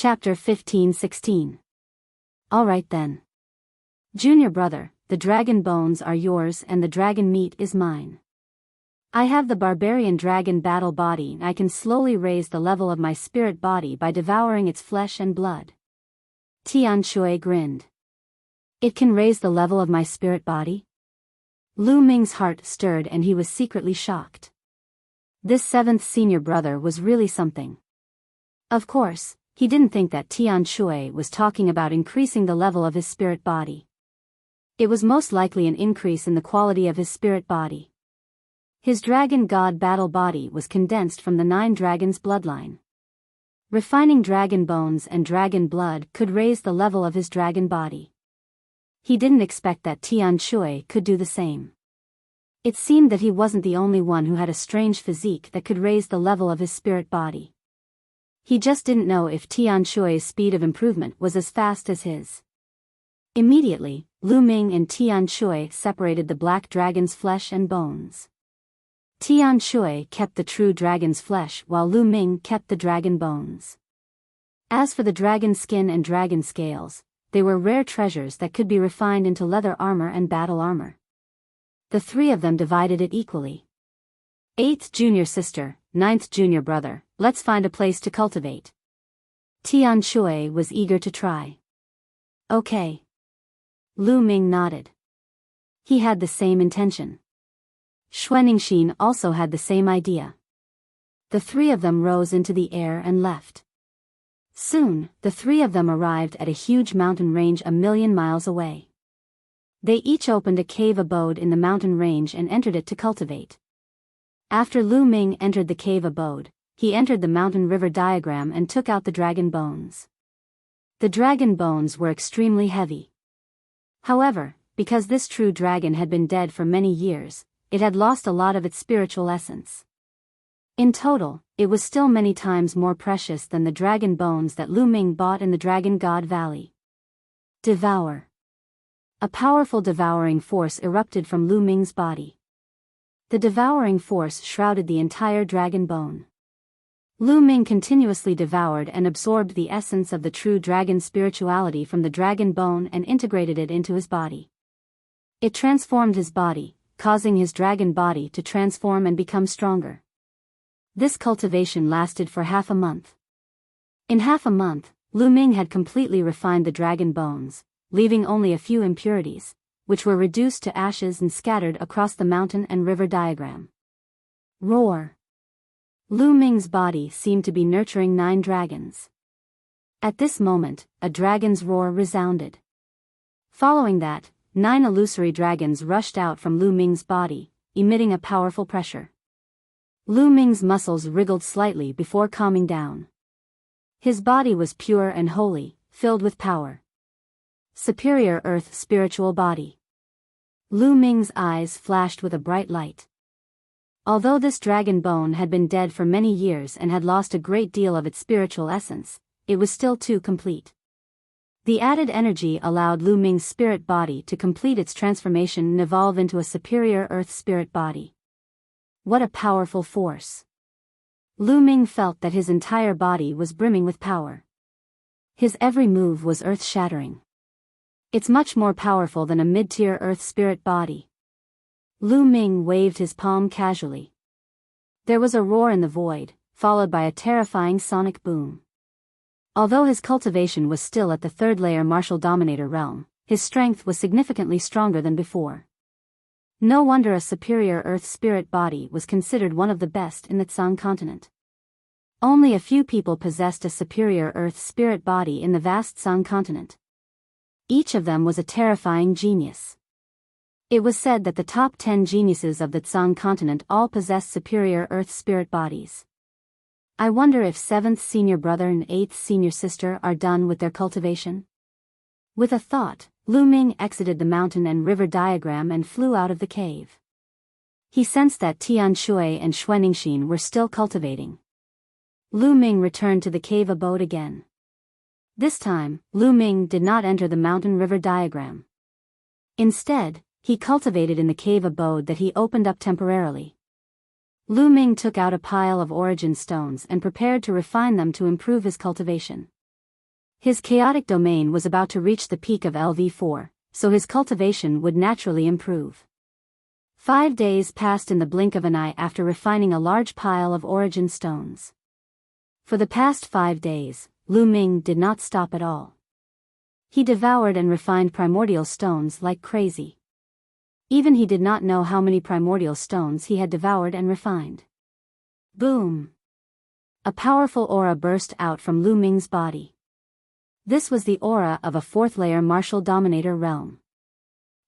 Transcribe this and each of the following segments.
Chapter 15-16. Alright then. Junior brother, the dragon bones are yours and the dragon meat is mine. I have the barbarian dragon battle body and I can slowly raise the level of my spirit body by devouring its flesh and blood. Tian Shui grinned. It can raise the level of my spirit body? Lu Ming's heart stirred and he was secretly shocked. This seventh senior brother was really something. Of course, he didn't think that Tian Shui was talking about increasing the level of his spirit body. It was most likely an increase in the quality of his spirit body. His dragon god battle body was condensed from the 9 dragons bloodline. Refining dragon bones and dragon blood could raise the level of his dragon body. He didn't expect that Tian Shui could do the same. It seemed that he wasn't the only one who had a strange physique that could raise the level of his spirit body. He just didn't know if Tian Shui's speed of improvement was as fast as his. Immediately, Lu Ming and Tian Shui separated the black dragon's flesh and bones. Tian Shui kept the true dragon's flesh while Lu Ming kept the dragon bones. As for the dragon skin and dragon scales, they were rare treasures that could be refined into leather armor and battle armor. The 3 of them divided it equally. 8th junior sister, 9th junior brother, let's find a place to cultivate. Tian Shui was eager to try. Okay. Lu Ming nodded. He had the same intention. Xuanixin also had the same idea. The 3 of them rose into the air and left. Soon, the 3 of them arrived at a huge mountain range 1,000,000 miles away. They each opened a cave abode in the mountain range and entered it to cultivate. After Lu Ming entered the cave abode, he entered the mountain river diagram and took out the dragon bones. The dragon bones were extremely heavy. However, because this true dragon had been dead for many years, it had lost a lot of its spiritual essence. In total, it was still many times more precious than the dragon bones that Lu Ming bought in the Dragon God Valley. Devour. A powerful devouring force erupted from Lu Ming's body. The devouring force shrouded the entire dragon bone. Lu Ming continuously devoured and absorbed the essence of the true dragon spirituality from the dragon bone and integrated it into his body. It transformed his body, causing his dragon body to transform and become stronger. This cultivation lasted for half a month. In half a month, Lu Ming had completely refined the dragon bones, leaving only a few impurities, which were reduced to ashes and scattered across the mountain and river diagram. Roar. Lu Ming's body seemed to be nurturing 9 dragons. At this moment, a dragon's roar resounded. Following that, 9 illusory dragons rushed out from Lu Ming's body, emitting a powerful pressure. Lu Ming's muscles wriggled slightly before calming down. His body was pure and holy, filled with power. Superior Earth spiritual body. Lu Ming's eyes flashed with a bright light. Although this dragon bone had been dead for many years and had lost a great deal of its spiritual essence, it was still too complete. The added energy allowed Lu Ming's spirit body to complete its transformation and evolve into a superior Earth spirit body. What a powerful force! Lu Ming felt that his entire body was brimming with power. His every move was earth-shattering. It's much more powerful than a mid-tier Earth spirit body. Lu Ming waved his palm casually. There was a roar in the void, followed by a terrifying sonic boom. Although his cultivation was still at the 3rd layer martial dominator realm, his strength was significantly stronger than before. No wonder a superior Earth spirit body was considered one of the best in the Tsang continent. Only a few people possessed a superior Earth spirit body in the vast Tsang continent. Each of them was a terrifying genius. It was said that the top 10 geniuses of the Tsang continent all possessed superior Earth spirit bodies. I wonder if 7th senior brother and 8th senior sister are done with their cultivation? With a thought, Lu Ming exited the mountain and river diagram and flew out of the cave. He sensed that Tian Shui and Xuanixin were still cultivating. Lu Ming returned to the cave abode again. This time, Lu Ming did not enter the mountain river diagram. Instead, he cultivated in the cave abode that he opened up temporarily. Lu Ming took out a pile of origin stones and prepared to refine them to improve his cultivation. His chaotic domain was about to reach the peak of LV4, so his cultivation would naturally improve. 5 days passed in the blink of an eye after refining a large pile of origin stones. For the past 5 days, Lu Ming did not stop at all. He devoured and refined primordial stones like crazy. Even he did not know how many primordial stones he had devoured and refined. Boom! A powerful aura burst out from Lu Ming's body. This was the aura of a 4th-layer martial dominator realm.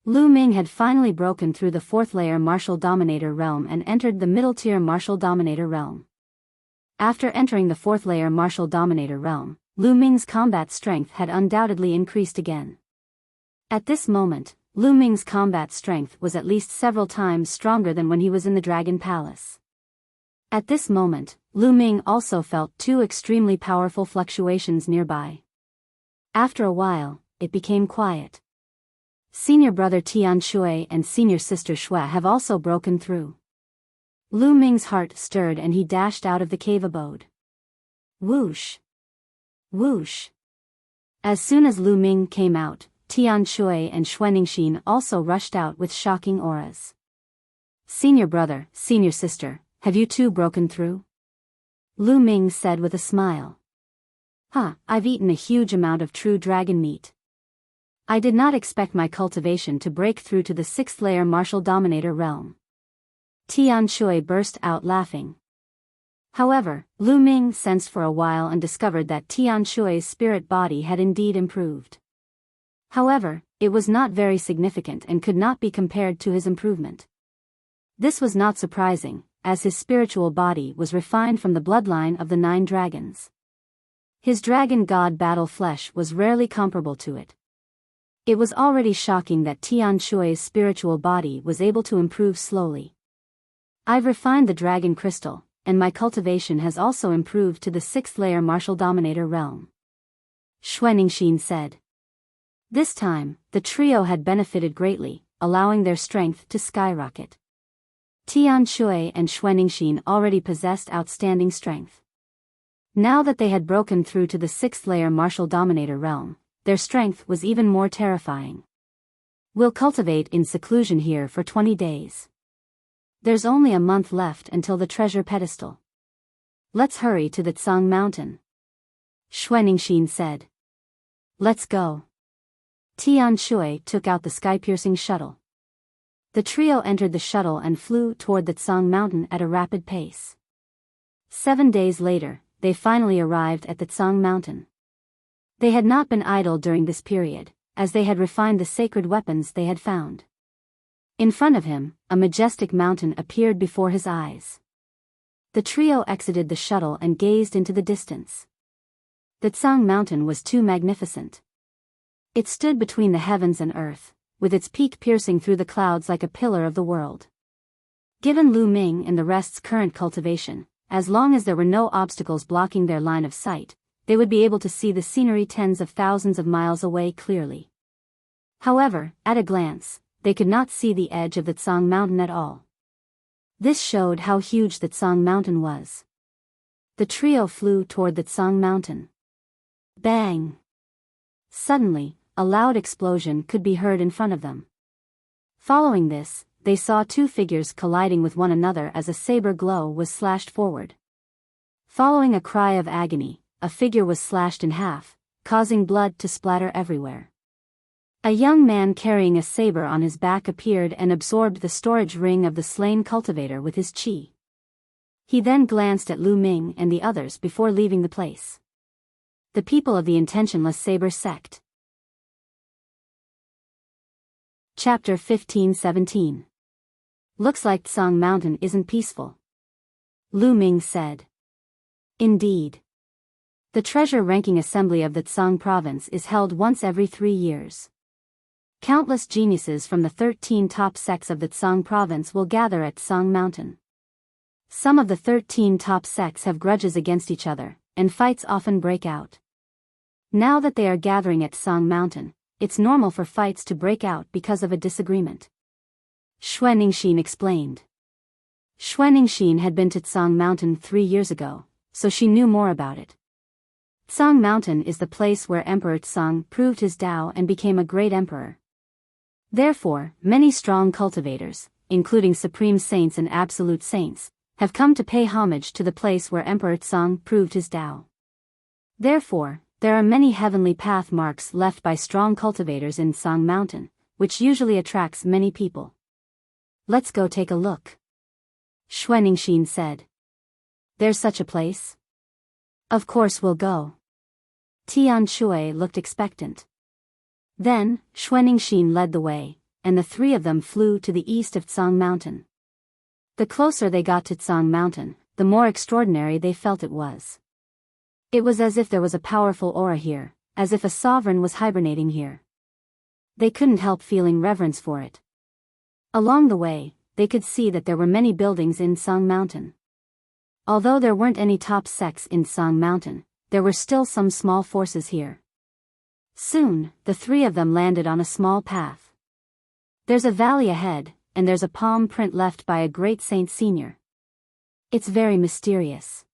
Lu Ming had finally broken through the 4th-layer martial dominator realm and entered the middle-tier martial dominator realm. After entering the 4th-layer martial dominator realm, Lu Ming's combat strength had undoubtedly increased again. At this moment, Lu Ming's combat strength was at least several times stronger than when he was in the Dragon Palace. At this moment, Lu Ming also felt 2 extremely powerful fluctuations nearby. After a while, it became quiet. Senior brother Tian Shui and senior sister Xue have also broken through. Lu Ming's heart stirred and he dashed out of the cave abode. Whoosh! Whoosh! As soon as Lu Ming came out, Tian Shui and Xuaningxin also rushed out with shocking auras. Senior brother, senior sister, have you too broken through? Lu Ming said with a smile. I've eaten a huge amount of true dragon meat. I did not expect my cultivation to break through to the 6th-layer martial dominator realm. Tian Shui burst out laughing. However, Lu Ming sensed for a while and discovered that Tian Shui's spirit body had indeed improved. However, it was not very significant and could not be compared to his improvement. This was not surprising, as his spiritual body was refined from the bloodline of the 9 dragons. His dragon god battle flesh was rarely comparable to it. It was already shocking that Tian Shui's spiritual body was able to improve slowly. I've refined the dragon crystal, and my cultivation has also improved to the 6th-layer martial dominator realm. Xuaningxin said. This time, the trio had benefited greatly, allowing their strength to skyrocket. Tian Shui and Xuaningxin already possessed outstanding strength. Now that they had broken through to the 6th-layer martial dominator realm, their strength was even more terrifying. We'll cultivate in seclusion here for 20 days. There's only a month left until the treasure pedestal. Let's hurry to the Tsang Mountain. Xuaningxin said. Let's go. Tian Shui took out the sky-piercing shuttle. The trio entered the shuttle and flew toward the Tsang Mountain at a rapid pace. 7 days later, they finally arrived at the Tsang Mountain. They had not been idle during this period, as they had refined the sacred weapons they had found. In front of him, a majestic mountain appeared before his eyes. The trio exited the shuttle and gazed into the distance. The Tsang Mountain was too magnificent. It stood between the heavens and earth, with its peak piercing through the clouds like a pillar of the world. Given Lu Ming and the rest's current cultivation, as long as there were no obstacles blocking their line of sight, they would be able to see the scenery tens of thousands of miles away clearly. However, at a glance, they could not see the edge of the Tsang Mountain at all. This showed how huge the Tsang Mountain was. The trio flew toward the Tsang Mountain. Bang! Suddenly, a loud explosion could be heard in front of them. Following this, they saw 2 figures colliding with one another as a saber glow was slashed forward. Following a cry of agony, a figure was slashed in half, causing blood to splatter everywhere. A young man carrying a saber on his back appeared and absorbed the storage ring of the slain cultivator with his chi. He then glanced at Lu Ming and the others before leaving the place. The people of the intentionless saber sect. Chapter 15-17. Looks like Tsang Mountain isn't peaceful. Lu Ming said. Indeed. The treasure-ranking assembly of the Tsang province is held once every 3 years. Countless geniuses from the 13 top sects of the Tsang province will gather at Tsang Mountain. Some of the 13 top sects have grudges against each other, and fights often break out. Now that they are gathering at Tsang Mountain, it's normal for fights to break out because of a disagreement. Xuaningxin explained. Xuaningxin had been to Tsang Mountain 3 years ago, so she knew more about it. Tsang Mountain is the place where Emperor Tsang proved his Tao and became a great emperor. Therefore, many strong cultivators, including supreme saints and absolute saints, have come to pay homage to the place where Emperor Tsang proved his Tao. Therefore, there are many heavenly path marks left by strong cultivators in Tsang Mountain, which usually attracts many people. Let's go take a look. Xuanixin said. There's such a place? Of course we'll go. Tian Shui looked expectant. Then, Xuanixin led the way, and the three of them flew to the east of Tsang Mountain. The closer they got to Tsang Mountain, the more extraordinary they felt it was. It was as if there was a powerful aura here, as if a sovereign was hibernating here. They couldn't help feeling reverence for it. Along the way, they could see that there were many buildings in Tsang Mountain. Although there weren't any top sects in Tsang Mountain, there were still some small forces here. Soon, the three of them landed on a small path. There's a valley ahead, and there's a palm print left by a great saint senior. It's very mysterious.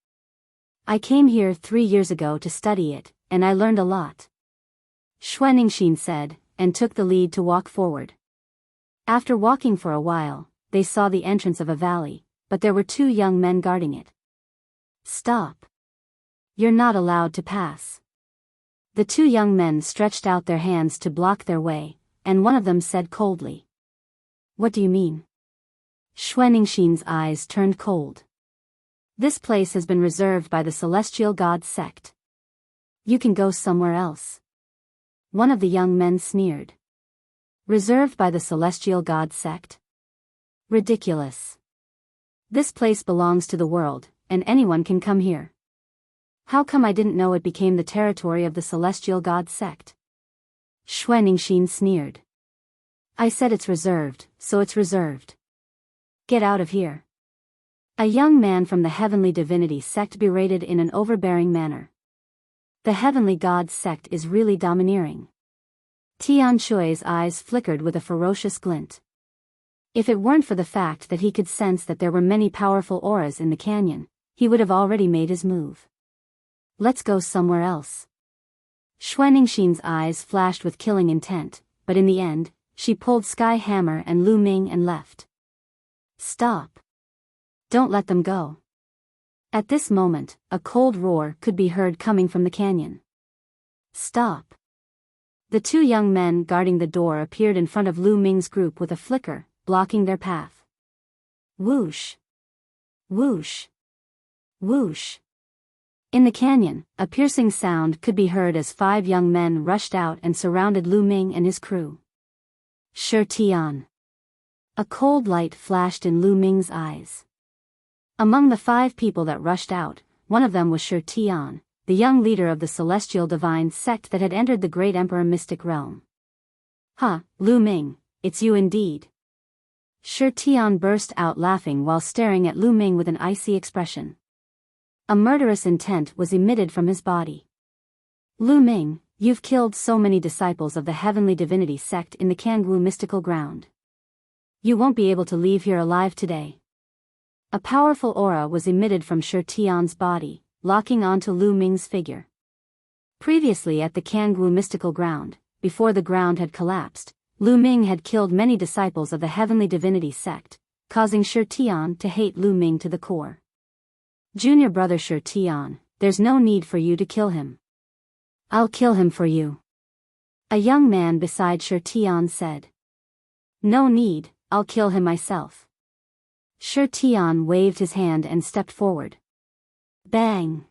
I came here 3 years ago to study it, and I learned a lot. Xuanixin said, and took the lead to walk forward. After walking for a while, they saw the entrance of a valley, but there were 2 young men guarding it. Stop. You're not allowed to pass. The 2 young men stretched out their hands to block their way, and one of them said coldly. What do you mean? Xuanixin's eyes turned cold. This place has been reserved by the Celestial God sect. You can go somewhere else. One of the young men sneered. Reserved by the Celestial God sect? Ridiculous. This place belongs to the world, and anyone can come here. How come I didn't know it became the territory of the Celestial God sect? Xuanixin sneered. I said it's reserved, so it's reserved. Get out of here. A young man from the Heavenly Divinity sect berated in an overbearing manner. The Heavenly God sect is really domineering. Tian Shui's eyes flickered with a ferocious glint. If it weren't for the fact that he could sense that there were many powerful auras in the canyon, he would have already made his move. Let's go somewhere else. Xuanixin's eyes flashed with killing intent, but in the end, she pulled Sky Hammer and Lu Ming and left. Stop. Don't let them go. At this moment, a cold roar could be heard coming from the canyon. Stop. The 2 young men guarding the door appeared in front of Lu Ming's group with a flicker, blocking their path. Whoosh. Whoosh. Whoosh. In the canyon, a piercing sound could be heard as 5 young men rushed out and surrounded Lu Ming and his crew. Shi Tian. A cold light flashed in Lu Ming's eyes. Among the 5 people that rushed out, one of them was Shi Tian, the young leader of the Celestial Divine sect that had entered the Great Emperor Mystic Realm. Ha, Lu Ming, it's you indeed. Shi Tian burst out laughing while staring at Lu Ming with an icy expression. A murderous intent was emitted from his body. Lu Ming, you've killed so many disciples of the Heavenly Divinity sect in the Kangwu mystical ground. You won't be able to leave here alive today. A powerful aura was emitted from Shi Tian's body, locking onto Lu Ming's figure. Previously at the Kangwu mystical ground, before the ground had collapsed, Lu Ming had killed many disciples of the Heavenly Divinity sect, causing Shi Tian to hate Lu Ming to the core. Junior brother Shi Tian, there's no need for you to kill him. I'll kill him for you. A young man beside Shi Tian said. No need, I'll kill him myself. Shi Tian waved his hand and stepped forward. Bang!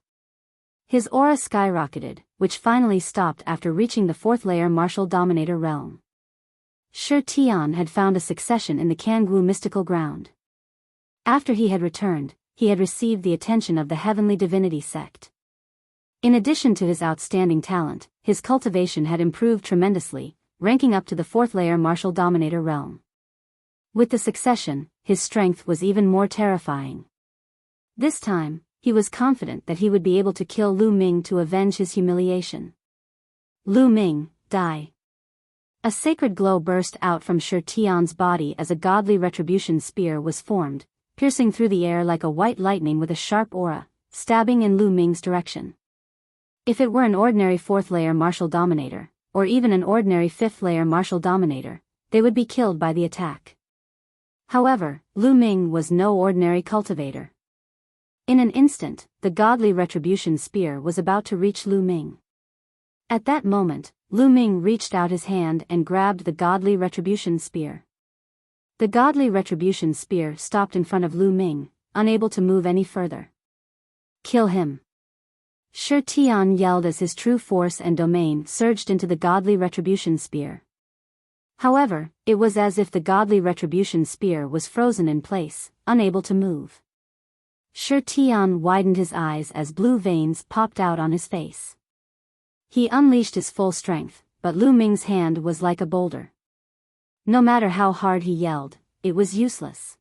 His aura skyrocketed, which finally stopped after reaching the 4th layer Martial Dominator realm. Shi Tian had found a succession in the Kangwu mystical ground. After he had returned, he had received the attention of the Heavenly Divinity sect. In addition to his outstanding talent, his cultivation had improved tremendously, ranking up to the 4th layer Martial Dominator realm. With the succession, his strength was even more terrifying. This time, he was confident that he would be able to kill Lu Ming to avenge his humiliation. Lu Ming, die. A sacred glow burst out from Shi Tian's body as a godly retribution spear was formed, piercing through the air like a white lightning with a sharp aura, stabbing in Lu Ming's direction. If it were an ordinary 4th layer martial dominator, or even an ordinary 5th layer martial dominator, they would be killed by the attack. However, Lu Ming was no ordinary cultivator. In an instant, the godly retribution spear was about to reach Lu Ming. At that moment, Lu Ming reached out his hand and grabbed the godly retribution spear. The godly retribution spear stopped in front of Lu Ming, unable to move any further. Kill him! Shi Tian yelled as his true force and domain surged into the godly retribution spear. However, it was as if the godly retribution spear was frozen in place, unable to move. Shi Tian widened his eyes as blue veins popped out on his face. He unleashed his full strength, but Lu Ming's hand was like a boulder. No matter how hard he yelled, it was useless.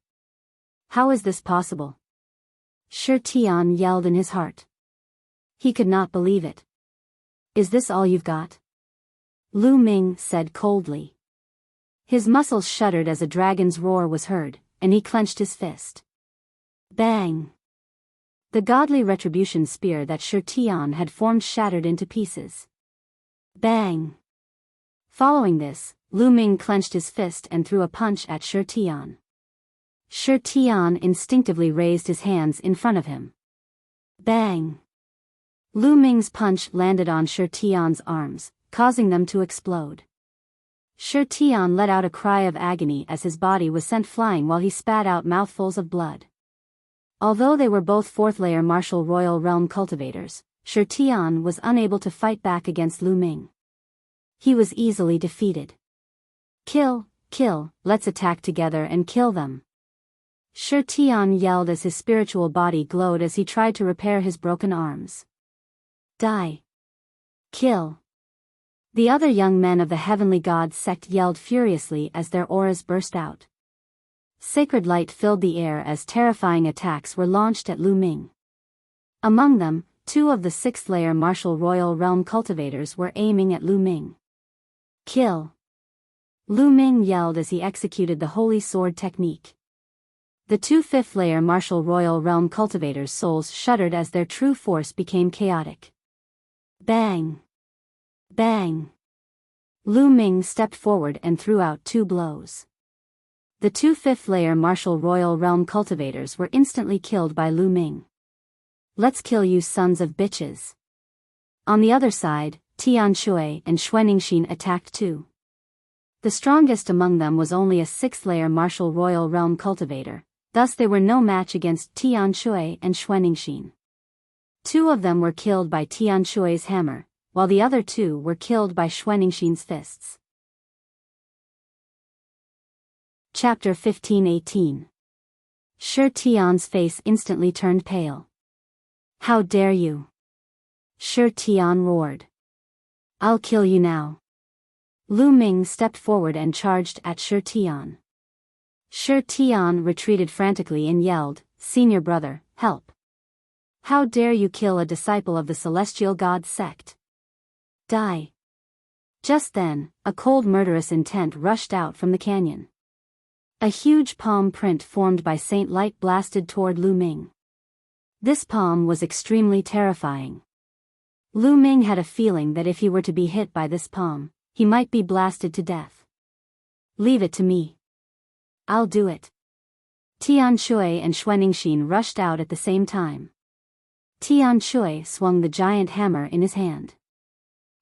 How is this possible? Shi Tian yelled in his heart. He could not believe it. Is this all you've got? Lu Ming said coldly. His muscles shuddered as a dragon's roar was heard, and he clenched his fist. Bang! The godly retribution spear that Shi Tian had formed shattered into pieces. Bang! Following this, Lu Ming clenched his fist and threw a punch at Shi Tian. Shi Tian instinctively raised his hands in front of him. Bang! Lu Ming's punch landed on Shi Tian's arms, causing them to explode. Shi Tian let out a cry of agony as his body was sent flying while he spat out mouthfuls of blood. Although they were both 4th layer martial royal realm cultivators, Shi Tian was unable to fight back against Lu Ming. He was easily defeated. Kill, let's attack together and kill them. Shi Tian yelled as his spiritual body glowed as he tried to repair his broken arms. Die. Kill. The other young men of the Heavenly God sect yelled furiously as their auras burst out. Sacred light filled the air as terrifying attacks were launched at Lu Ming. Among them, 2 of the 6th layer martial royal realm cultivators were aiming at Lu Ming. Kill. Lu Ming yelled as he executed the holy sword technique. The 2 5th layer martial royal realm cultivators' souls shuddered as their true force became chaotic. Bang! Bang! Lu Ming stepped forward and threw out 2 blows. The 2 5th layer martial royal realm cultivators were instantly killed by Lu Ming. Let's kill you sons of bitches. On the other side, Tian Shui and Xuaningxin attacked too. The strongest among them was only a 6th layer martial royal realm cultivator, thus they were no match against Tian Shui and Xuaningxin. 2 of them were killed by Tian Shui's hammer, while the other 2 were killed by Xuaningxin's fists. Chapter 15:18. Shi Tian's face instantly turned pale. How dare you! Shi Tian roared. I'll kill you now. Lu Ming stepped forward and charged at Shi Tian. Shi Tian retreated frantically and yelled, Senior brother, help! How dare you kill a disciple of the celestial god sect? Die! Just then, a cold murderous intent rushed out from the canyon. A huge palm print formed by Saint Light blasted toward Lu Ming. This palm was extremely terrifying. Lu Ming had a feeling that if he were to be hit by this palm, he might be blasted to death. Leave it to me. I'll do it. Tian Shui and Xuaningxin rushed out at the same time. Tian Shui swung the giant hammer in his hand.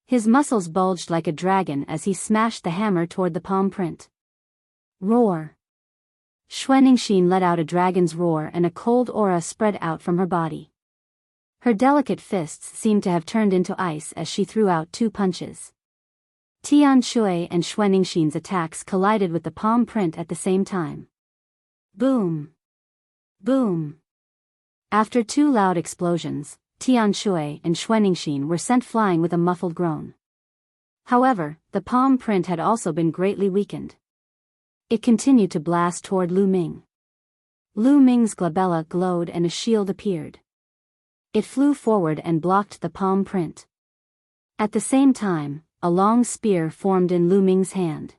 His muscles bulged like a dragon as he smashed the hammer toward the palm print. Roar! Xuaningxin let out a dragon's roar and a cold aura spread out from her body. Her delicate fists seemed to have turned into ice as she threw out 2 punches. Tian Shui and Xuaningxin's attacks collided with the palm print at the same time. Boom! Boom! After 2 loud explosions, Tian Shui and Xuaningxin were sent flying with a muffled groan. However, the palm print had also been greatly weakened. It continued to blast toward Lu Ming. Lu Ming's glabella glowed and a shield appeared. It flew forward and blocked the palm print. At the same time, a long spear formed in Lu Ming's hand.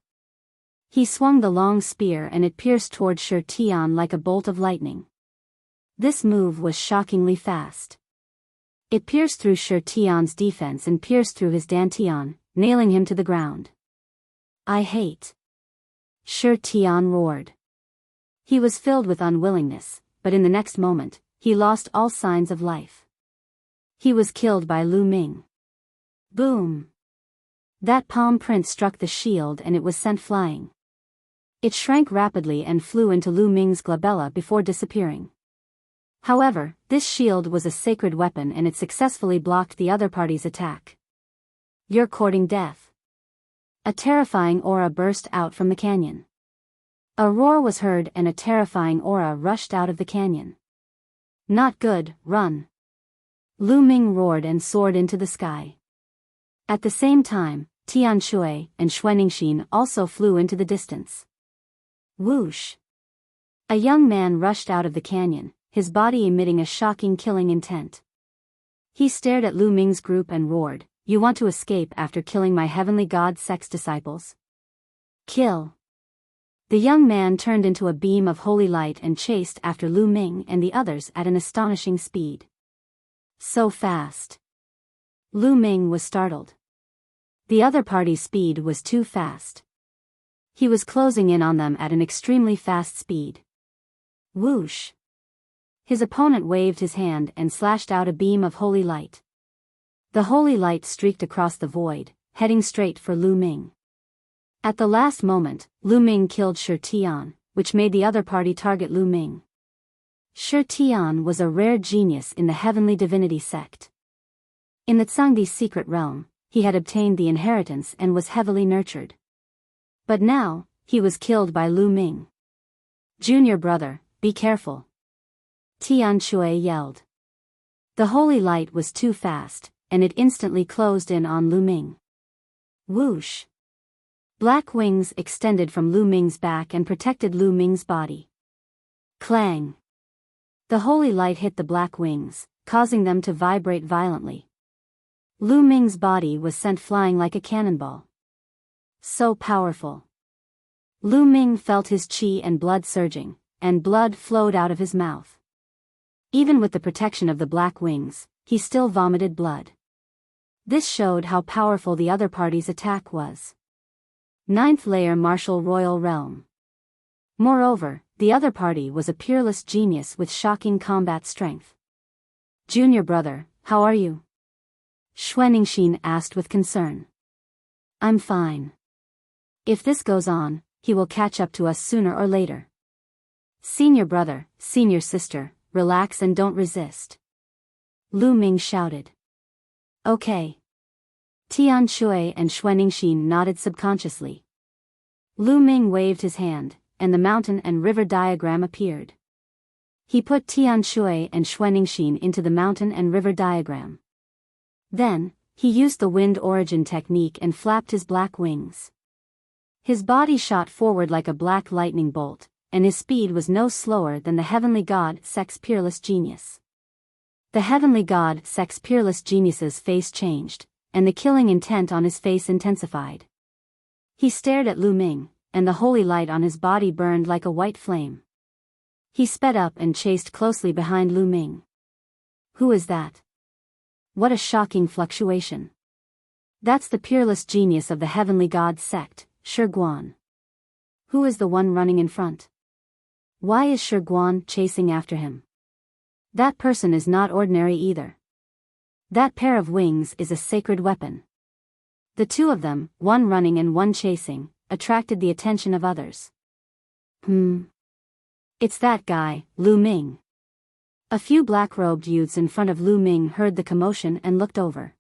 He swung the long spear and it pierced toward Shi Tian like a bolt of lightning. This move was shockingly fast. It pierced through Shi Tian's defense and pierced through his dantian, nailing him to the ground. I hate. Shi Tian roared. He was filled with unwillingness, but in the next moment, he lost all signs of life. He was killed by Lu Ming. Boom! That palm print struck the shield and it was sent flying. It shrank rapidly and flew into Lu Ming's glabella before disappearing. However, this shield was a sacred weapon and it successfully blocked the other party's attack. You're courting death. A terrifying aura burst out from the canyon. A roar was heard and a terrifying aura rushed out of the canyon. Not good, run. Lu Ming roared and soared into the sky. At the same time, Tian Shui and Xuaningxin also flew into the distance. Whoosh! A young man rushed out of the canyon, his body emitting a shocking killing intent. He stared at Lu Ming's group and roared, "You want to escape after killing my heavenly god sex disciples? Kill!" The young man turned into a beam of holy light and chased after Lu Ming and the others at an astonishing speed. So fast. Lu Ming was startled. The other party's speed was too fast. He was closing in on them at an extremely fast speed. Whoosh! His opponent waved his hand and slashed out a beam of holy light. The holy light streaked across the void, heading straight for Lu Ming. At the last moment, Lu Ming killed Shi Tian, which made the other party target Lu Ming. Shi Tian was a rare genius in the heavenly divinity sect. In the Tsangdi's secret realm, he had obtained the inheritance and was heavily nurtured. But now, he was killed by Lu Ming. "Junior brother, be careful," Tian Shui yelled. The holy light was too fast, and it instantly closed in on Lu Ming. Whoosh! Black wings extended from Lu Ming's back and protected Lu Ming's body. Clang! The holy light hit the black wings, causing them to vibrate violently. Lu Ming's body was sent flying like a cannonball. So powerful. Lu Ming felt his qi and blood surging, and blood flowed out of his mouth. Even with the protection of the black wings, he still vomited blood. This showed how powerful the other party's attack was. 9th layer martial royal realm. Moreover, the other party was a peerless genius with shocking combat strength. "Junior brother, how are you?" Xuaningxin asked with concern. "I'm fine. If this goes on, he will catch up to us sooner or later. Senior brother, senior sister, relax and don't resist," Lu Ming shouted. "Okay." Tian Shui and Xuaningxin nodded subconsciously. Lu Ming waved his hand, and the mountain and river diagram appeared. He put Tian Shui and Xuaningxin into the mountain and river diagram. Then, he used the wind origin technique and flapped his black wings. His body shot forward like a black lightning bolt, and his speed was no slower than the heavenly god Sex peerless genius. The heavenly god Sex peerless genius's face changed, and the killing intent on his face intensified. He stared at Lu Ming, and the holy light on his body burned like a white flame. He sped up and chased closely behind Lu Ming. "Who is that? What a shocking fluctuation. That's the peerless genius of the heavenly god sect, Shi Guan. Who is the one running in front? Why is Shi Guan chasing after him? That person is not ordinary either. That pair of wings is a sacred weapon." The two of them, one running and one chasing, attracted the attention of others. It's that guy, Lu Ming." A few black-robed youths in front of Lu Ming heard the commotion and looked over.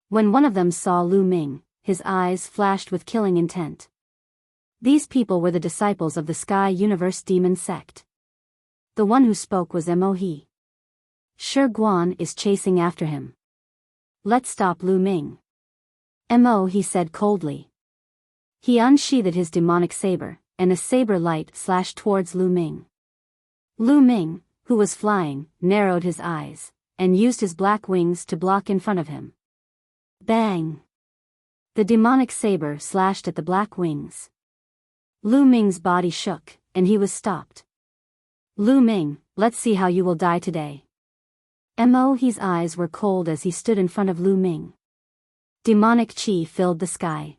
When one of them saw Lu Ming, his eyes flashed with killing intent. These people were the disciples of the Sky Universe Demon Sect. The one who spoke was Mo He. "Shi Guan is chasing after him. Let's stop Lu Ming." Mo He said coldly. He unsheathed his demonic saber, and a saber light slashed towards Lu Ming. Lu Ming, who was flying, narrowed his eyes, and used his black wings to block in front of him. Bang! The demonic saber slashed at the black wings. Lu Ming's body shook, and he was stopped. "Lu Ming, let's see how you will die today." Mo's eyes were cold as he stood in front of Lu Ming. Demonic chi filled the sky.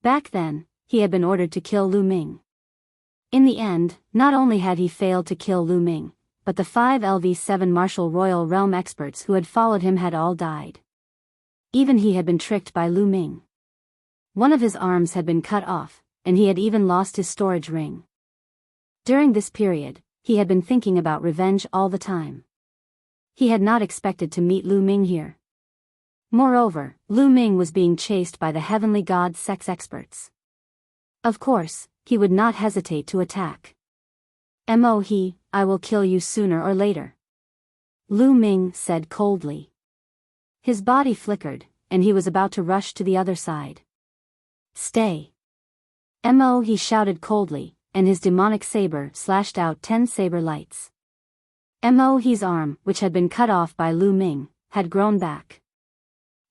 Back then, he had been ordered to kill Lu Ming. In the end, not only had he failed to kill Lu Ming, but the 5LV7 Martial Royal Realm experts who had followed him had all died. Even he had been tricked by Lu Ming. One of his arms had been cut off, and he had even lost his storage ring. During this period, he had been thinking about revenge all the time. He had not expected to meet Lu Ming here. Moreover, Lu Ming was being chased by the heavenly god sex experts. Of course, he would not hesitate to attack. I will kill you sooner or later. Lu Ming said coldly. His body flickered, and he was about to rush to the other side. Stay. He shouted coldly, and his demonic saber slashed out 10 saber lights. Mo's arm, which had been cut off by Lu Ming, had grown back.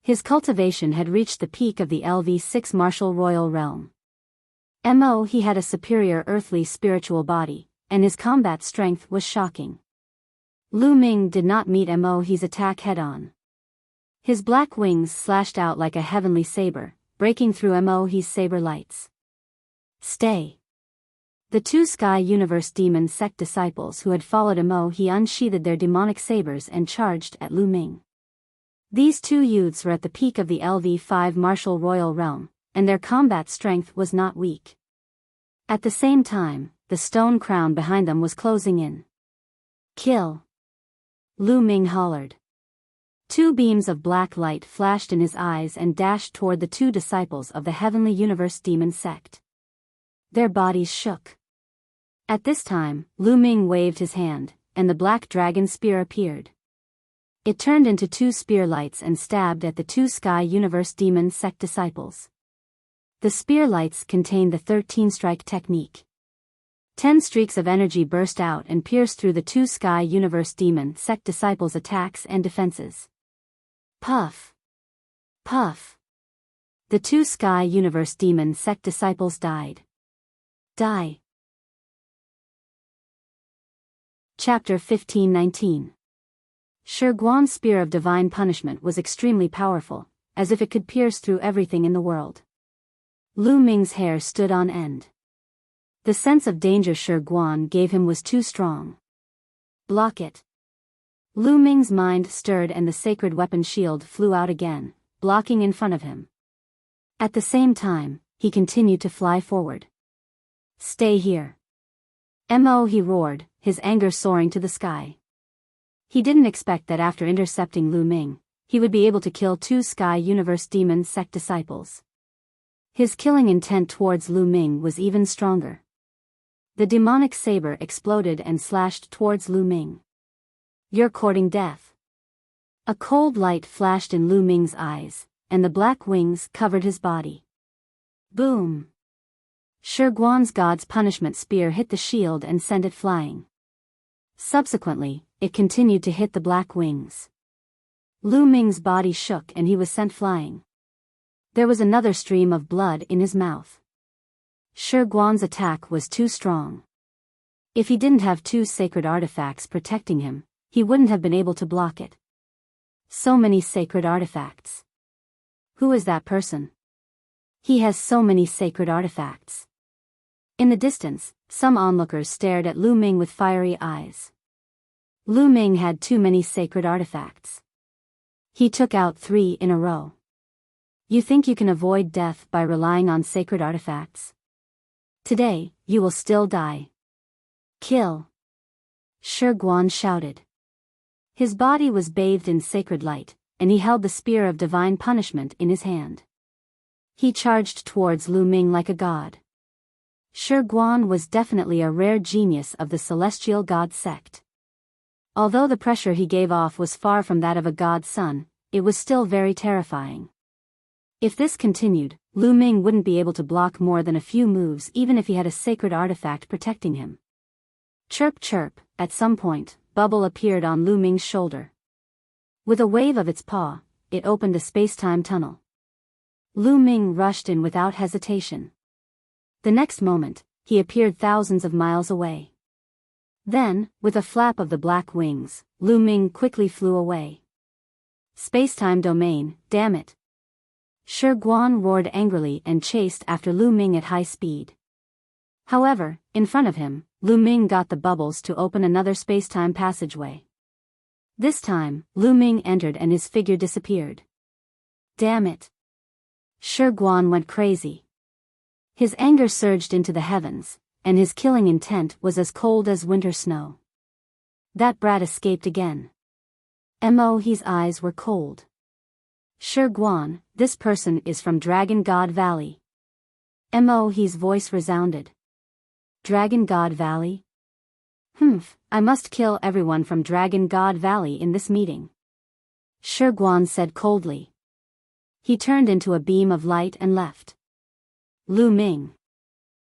His cultivation had reached the peak of the LV6 Martial Royal Realm. He had a superior earthly spiritual body, and his combat strength was shocking. Lu Ming did not meet Mo's attack head-on. His black wings slashed out like a heavenly saber, breaking through Mo's saber lights. Stay. The two Sky Universe Demon Sect disciples who had followed Mo unsheathed their demonic sabers and charged at Lu Ming. These two youths were at the peak of the LV5 Martial Royal Realm, and their combat strength was not weak. At the same time, the stone crown behind them was closing in. Kill! Lu Ming hollered. Two beams of black light flashed in his eyes and dashed toward the two disciples of the Heavenly Universe Demon Sect. Their bodies shook. At this time, Lu Ming waved his hand, and the black dragon spear appeared. It turned into two spear lights and stabbed at the two Sky Universe Demon Sect disciples. The spear lights contained the 13-strike technique. 10 streaks of energy burst out and pierced through the two Sky Universe Demon Sect disciples' attacks and defenses. Puff! Puff! The two Sky Universe Demon Sect disciples died. Die! Chapter 15-19. Shi Guan's Spear of Divine Punishment was extremely powerful, as if it could pierce through everything in the world. Lu Ming's hair stood on end. The sense of danger Shi Guan gave him was too strong. Block it. Lu Ming's mind stirred and the sacred weapon shield flew out again, blocking in front of him. At the same time, he continued to fly forward. Stay here. He roared, his anger soaring to the sky. He didn't expect that after intercepting Lu Ming, he would be able to kill two Sky Universe Demon Sect disciples. His killing intent towards Lu Ming was even stronger. The demonic saber exploded and slashed towards Lu Ming. You're courting death. A cold light flashed in Lu Ming's eyes, and the black wings covered his body. Boom! Shi Guan's God's Punishment Spear hit the shield and sent it flying. Subsequently, it continued to hit the black wings. Lu Ming's body shook and he was sent flying. There was another stream of blood in his mouth. Shi Guan's attack was too strong. If he didn't have two sacred artifacts protecting him, he wouldn't have been able to block it. So many sacred artifacts. Who is that person? He has so many sacred artifacts. In the distance, some onlookers stared at Lu Ming with fiery eyes. Lu Ming had too many sacred artifacts. He took out 3 in a row. You think you can avoid death by relying on sacred artifacts? Today, you will still die. Kill! Shi Guan shouted. His body was bathed in sacred light, and he held the Spear of Divine Punishment in his hand. He charged towards Lu Ming like a god. Shi Guan was definitely a rare genius of the Celestial God sect. Although the pressure he gave off was far from that of a god's son, it was still very terrifying. If this continued, Lu Ming wouldn't be able to block more than a few moves even if he had a sacred artifact protecting him. Chirp chirp, at some point, Bubble appeared on Lu Ming's shoulder. With a wave of its paw, it opened a space-time tunnel. Lu Ming rushed in without hesitation. The next moment, he appeared thousands of miles away. Then, with a flap of the black wings, Lu Ming quickly flew away. Spacetime domain, damn it. Shi Guan roared angrily and chased after Lu Ming at high speed. However, in front of him, Lu Ming got the bubbles to open another spacetime passageway. This time, Lu Ming entered and his figure disappeared. Damn it. Shi Guan went crazy. His anger surged into the heavens, and his killing intent was as cold as winter snow. That brat escaped again. His eyes were cold. Shi Guan, this person is from Dragon God Valley. His voice resounded. Dragon God Valley? I must kill everyone from Dragon God Valley in this meeting. Shi Guan said coldly. He turned into a beam of light and left. Lu Ming.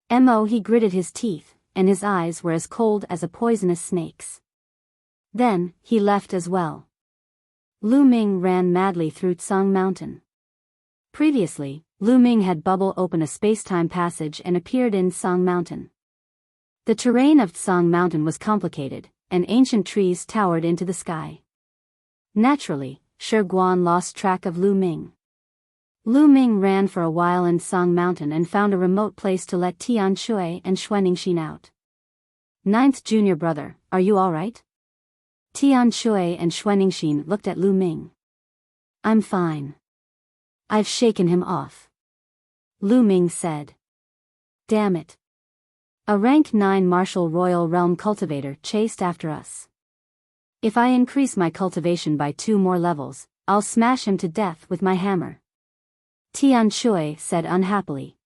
He gritted his teeth, and his eyes were as cold as a poisonous snake's. Then, he left as well. Lu Ming ran madly through Tsang Mountain. Previously, Lu Ming had bubble open a space-time passage and appeared in Tsang Mountain. The terrain of Tsang Mountain was complicated, and ancient trees towered into the sky. Naturally, Shi Guan lost track of Lu Ming. Lu Ming ran for a while in Tsang Mountain and found a remote place to let Tian Shui and Xuanixin out. Ninth junior brother, are you alright? Tian Shui and Xuanixin looked at Lu Ming. I'm fine. I've shaken him off. Lu Ming said. Damn it. A rank 9 martial royal realm cultivator chased after us. If I increase my cultivation by 2 more levels, I'll smash him to death with my hammer. Tian Shui said unhappily.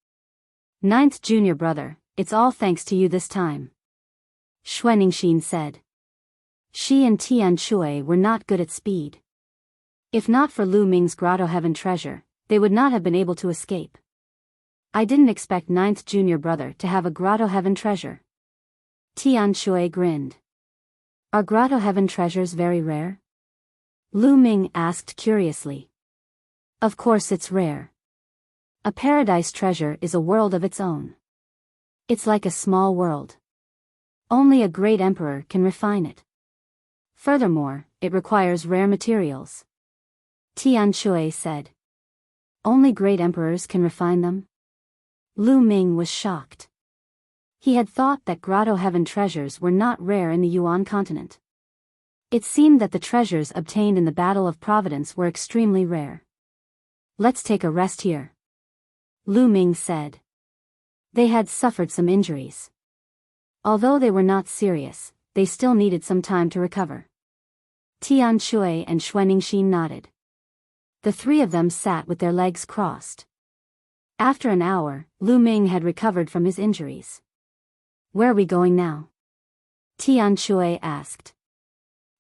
Ninth junior brother, it's all thanks to you this time. Xuanixin said. She and Tian Shui were not good at speed. If not for Lu Ming's Grotto Heaven treasure, they would not have been able to escape. I didn't expect ninth junior brother to have a Grotto Heaven treasure. Tian Shui grinned. Are Grotto Heaven treasures very rare? Lu Ming asked curiously. Of course it's rare. A paradise treasure is a world of its own. It's like a small world. Only a great emperor can refine it. Furthermore, it requires rare materials. Tian Shui said. Only great emperors can refine them? Lu Ming was shocked. He had thought that Grotto Heaven treasures were not rare in the Yuan continent. It seemed that the treasures obtained in the Battle of Providence were extremely rare. Let's take a rest here. Lu Ming said. They had suffered some injuries. Although they were not serious, they still needed some time to recover. Tian Shui and Xuanixin nodded. The 3 of them sat with their legs crossed. After an hour, Lu Ming had recovered from his injuries. Where are we going now? Tian Shui asked.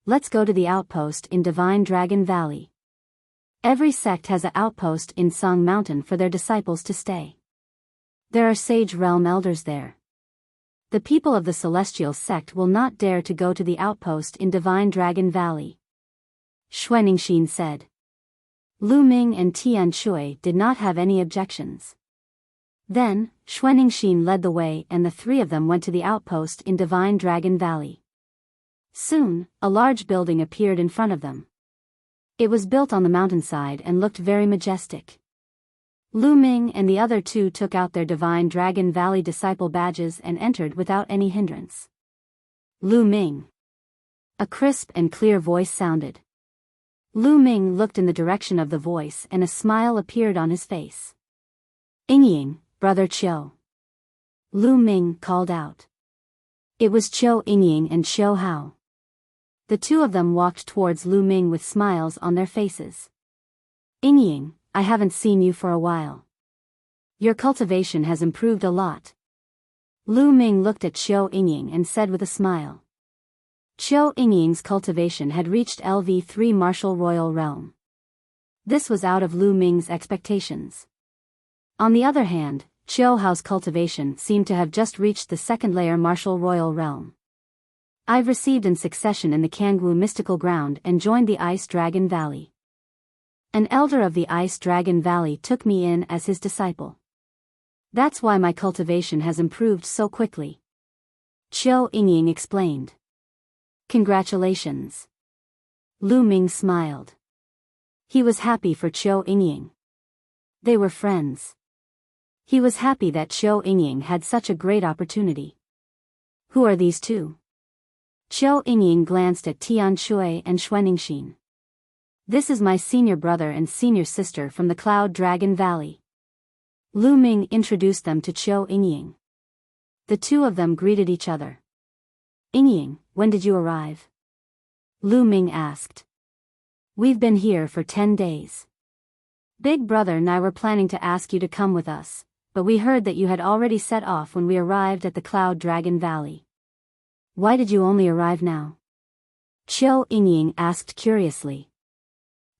Let's go to the outpost in Divine Dragon Valley. Every sect has an outpost in Tsang Mountain for their disciples to stay. There are sage realm elders there. The people of the Celestial sect will not dare to go to the outpost in Divine Dragon Valley. Xuanixin said. Lu Ming and Tian Shui did not have any objections. Then, Xuanixin led the way and the 3 of them went to the outpost in Divine Dragon Valley. Soon, a large building appeared in front of them. It was built on the mountainside and looked very majestic. Lu Ming and the other 2 took out their Divine Dragon Valley disciple badges and entered without any hindrance. Lu Ming. A crisp and clear voice sounded. Lu Ming looked in the direction of the voice and a smile appeared on his face. Yingying, brother Qiu. Lu Ming called out. It was Qiu Yingying and Qiu Hao. The 2 of them walked towards Lu Ming with smiles on their faces. Yingying, I haven't seen you for a while. Your cultivation has improved a lot. Lu Ming looked at Qiu Yingying and said with a smile. Qiu Yingying's cultivation had reached LV3 Martial Royal Realm. This was out of Lu Ming's expectations. On the other hand, Qiu Hao's cultivation seemed to have just reached the 2nd layer Martial Royal Realm. I've received in succession in the Kangwu Mystical Ground and joined the Ice Dragon Valley. An elder of the Ice Dragon Valley took me in as his disciple. That's why my cultivation has improved so quickly. Qiu Yingying explained. Congratulations. Lu Ming smiled. He was happy for Qiu Yingying. They were friends. He was happy that Qiu Yingying had such a great opportunity. Who are these two? Qiu Yingying glanced at Tian Shui and Xuaningxin. This is my senior brother and senior sister from the Cloud Dragon Valley. Lu Ming introduced them to Qiu Yingying. The two of them greeted each other. Yingying, when did you arrive? Lu Ming asked. We've been here for 10 days. Big brother and I were planning to ask you to come with us, but we heard that you had already set off when we arrived at the Cloud Dragon Valley. Why did you only arrive now? Qiu Yingying asked curiously.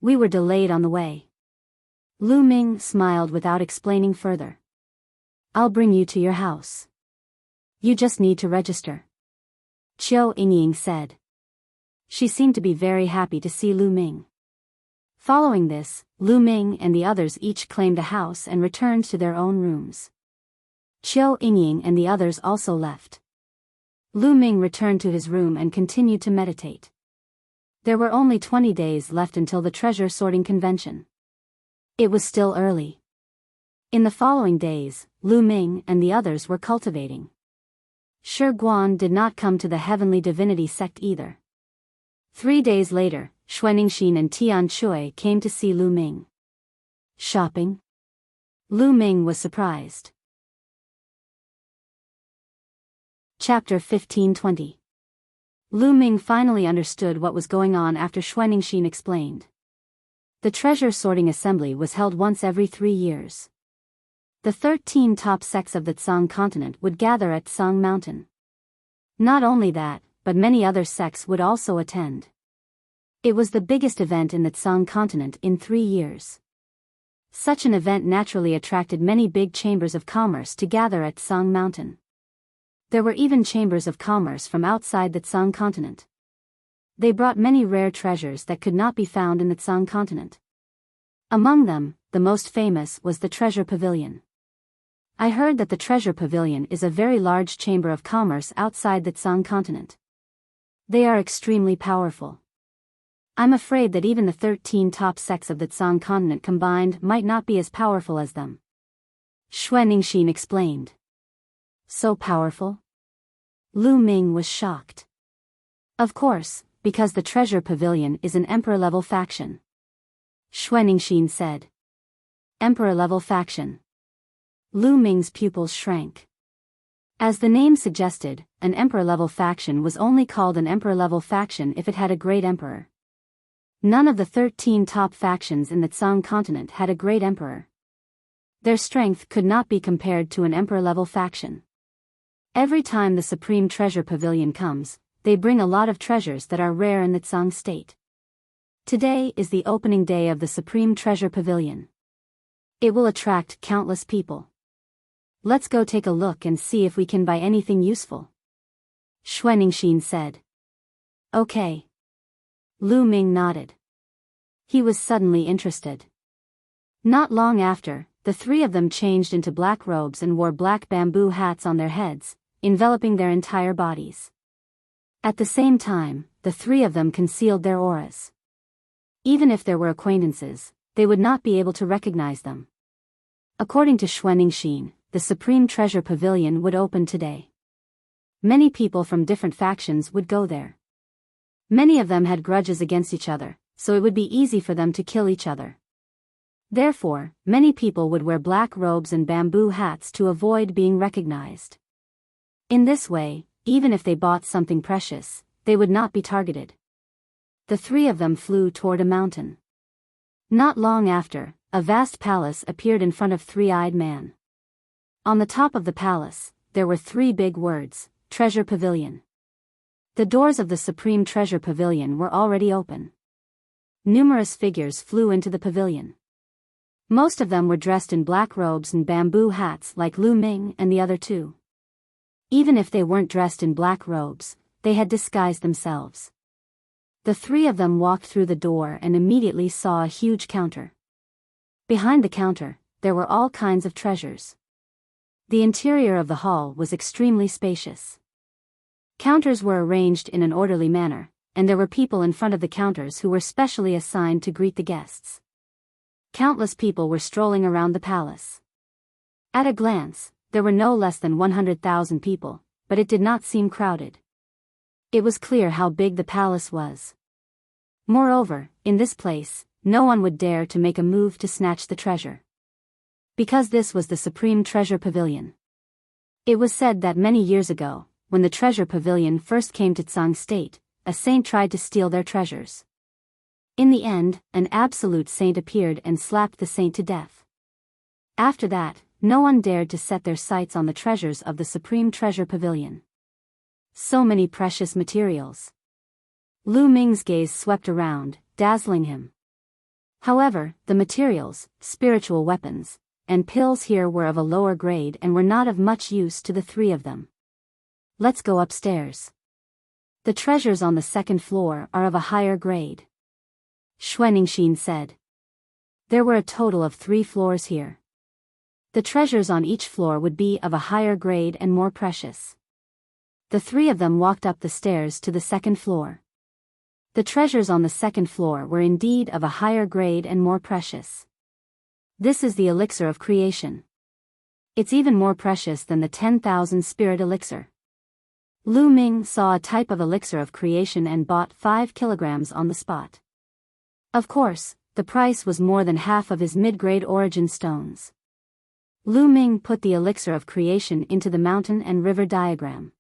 We were delayed on the way. Lu Ming smiled without explaining further. I'll bring you to your house. You just need to register. Qiu Yingying said. She seemed to be very happy to see Lu Ming. Following this, Lu Ming and the others each claimed a house and returned to their own rooms. Qiu Yingying and the others also left. Lu Ming returned to his room and continued to meditate. There were only 20 days left until the treasure sorting convention. It was still early. In the following days, Lu Ming and the others were cultivating. Shi Guan did not come to the Heavenly Divinity sect either. 3 days later, Xuaningxin and Tian Shui came to see Lu Ming. Shopping? Lu Ming was surprised. Chapter 15-20. Lu Ming finally understood what was going on after Xuaningxin explained. The treasure sorting assembly was held once every 3 years. The 13 top sects of the Tsang continent would gather at Tsang Mountain. Not only that, but many other sects would also attend. It was the biggest event in the Tsang continent in 3 years. Such an event naturally attracted many big chambers of commerce to gather at Tsang Mountain. There were even chambers of commerce from outside the Tsang continent. They brought many rare treasures that could not be found in the Tsang continent. Among them, the most famous was the Treasure Pavilion. I heard that the Treasure Pavilion is a very large chamber of commerce outside the Tsang continent. They are extremely powerful. I'm afraid that even the 13 top sects of the Tsang continent combined might not be as powerful as them. Xuaningxin explained. So powerful? Lu Ming was shocked. Of course, because the Treasure Pavilion is an Emperor-level faction. Xuaningxin said. Emperor-level faction. Lu Ming's pupils shrank. As the name suggested, an Emperor-level faction was only called an Emperor-level faction if it had a great emperor. None of the 13 top factions in the Tsang continent had a great emperor. Their strength could not be compared to an Emperor-level faction. Every time the Supreme Treasure Pavilion comes, they bring a lot of treasures that are rare in the Tsang state. Today is the opening day of the Supreme Treasure Pavilion. It will attract countless people. Let's go take a look and see if we can buy anything useful. Xuaningxin said. Okay. Lu Ming nodded. He was suddenly interested. Not long after, the three of them changed into black robes and wore black bamboo hats on their heads, enveloping their entire bodies. At the same time, the three of them concealed their auras. Even if there were acquaintances, they would not be able to recognize them. According to Xuaningxin, the Supreme Treasure Pavilion would open today. Many people from different factions would go there. Many of them had grudges against each other, so it would be easy for them to kill each other. Therefore, many people would wear black robes and bamboo hats to avoid being recognized. In this way, even if they bought something precious, they would not be targeted. The three of them flew toward a mountain. Not long after, a vast palace appeared in front of Three-Eyed Man. On the top of the palace, there were 3 big words, Treasure Pavilion. The doors of the Supreme Treasure Pavilion were already open. Numerous figures flew into the pavilion. Most of them were dressed in black robes and bamboo hats like Lu Ming and the other two. Even if they weren't dressed in black robes, they had disguised themselves. The three of them walked through the door and immediately saw a huge counter. Behind the counter, there were all kinds of treasures. The interior of the hall was extremely spacious. Counters were arranged in an orderly manner, and there were people in front of the counters who were specially assigned to greet the guests. Countless people were strolling around the palace. At a glance, there were no less than 100,000 people, but it did not seem crowded. It was clear how big the palace was. Moreover, in this place, no one would dare to make a move to snatch the treasure. Because this was the Supreme Treasure Pavilion. It was said that many years ago, when the Treasure Pavilion first came to Tsang State, a saint tried to steal their treasures. In the end, an absolute saint appeared and slapped the saint to death. After that, no one dared to set their sights on the treasures of the Supreme Treasure Pavilion. So many precious materials. Lu Ming's gaze swept around, dazzling him. However, the materials, spiritual weapons, and pills here were of a lower grade and were not of much use to the three of them. Let's go upstairs. The treasures on the second floor are of a higher grade. Xuaningxin said. There were a total of 3 floors here. The treasures on each floor would be of a higher grade and more precious. The 3 of them walked up the stairs to the second floor. The treasures on the second floor were indeed of a higher grade and more precious. This is the elixir of creation. It's even more precious than the 10,000 spirit elixir. Lu Ming saw a type of elixir of creation and bought 5 kilograms on the spot. Of course, the price was more than half of his mid-grade origin stones. Lu Ming put the elixir of creation into the mountain and river diagram.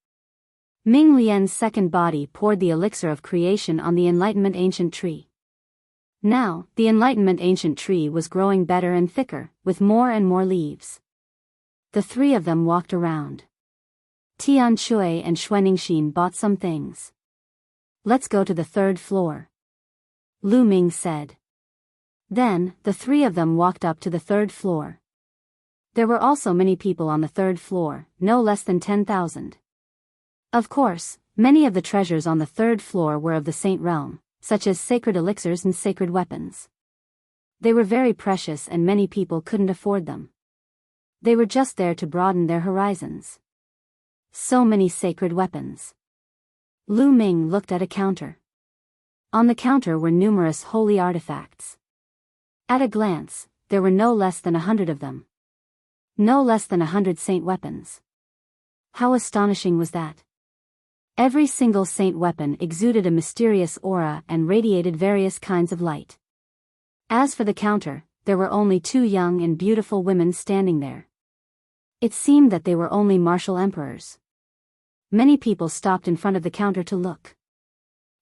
Ming Lian's second body poured the elixir of creation on the Enlightenment Ancient Tree. Now, the Enlightenment Ancient Tree was growing better and thicker, with more and more leaves. The 3 of them walked around. Tian Shui and Xuaningxin bought some things. Let's go to the 3rd floor. Lu Ming said. Then, the 3 of them walked up to the 3rd floor. There were also many people on the 3rd floor, no less than 10,000. Of course, many of the treasures on the 3rd floor were of the saint realm, such as sacred elixirs and sacred weapons. They were very precious and many people couldn't afford them. They were just there to broaden their horizons. So many sacred weapons. Lu Ming looked at a counter. On the counter were numerous holy artifacts. At a glance, there were no less than 100 of them. No less than 100 saint weapons. How astonishing was that? Every single saint weapon exuded a mysterious aura and radiated various kinds of light. As for the counter, there were only 2 young and beautiful women standing there. It seemed that they were only martial emperors. Many people stopped in front of the counter to look.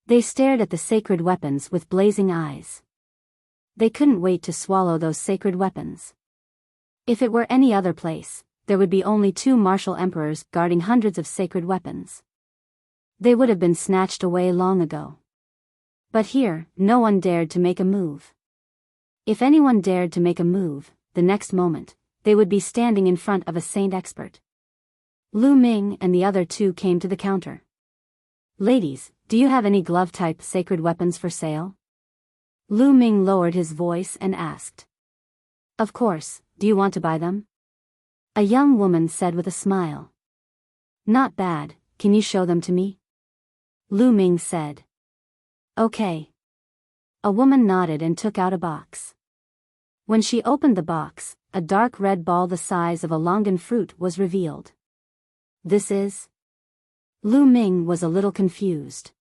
They stared at the sacred weapons with blazing eyes. They couldn't wait to swallow those sacred weapons. If it were any other place, there would be only 2 martial emperors guarding hundreds of sacred weapons. They would have been snatched away long ago. But here, no one dared to make a move. If anyone dared to make a move, the next moment, they would be standing in front of a saint expert. Lu Ming and the other 2 came to the counter. Ladies, do you have any glove-type sacred weapons for sale? Lu Ming lowered his voice and asked. Of course, do you want to buy them? A young woman said with a smile. Not bad, can you show them to me? Lu Ming said. Okay. A woman nodded and took out a box. When she opened the box, a dark red ball the size of a longan fruit was revealed. This is? Lu Ming was a little confused.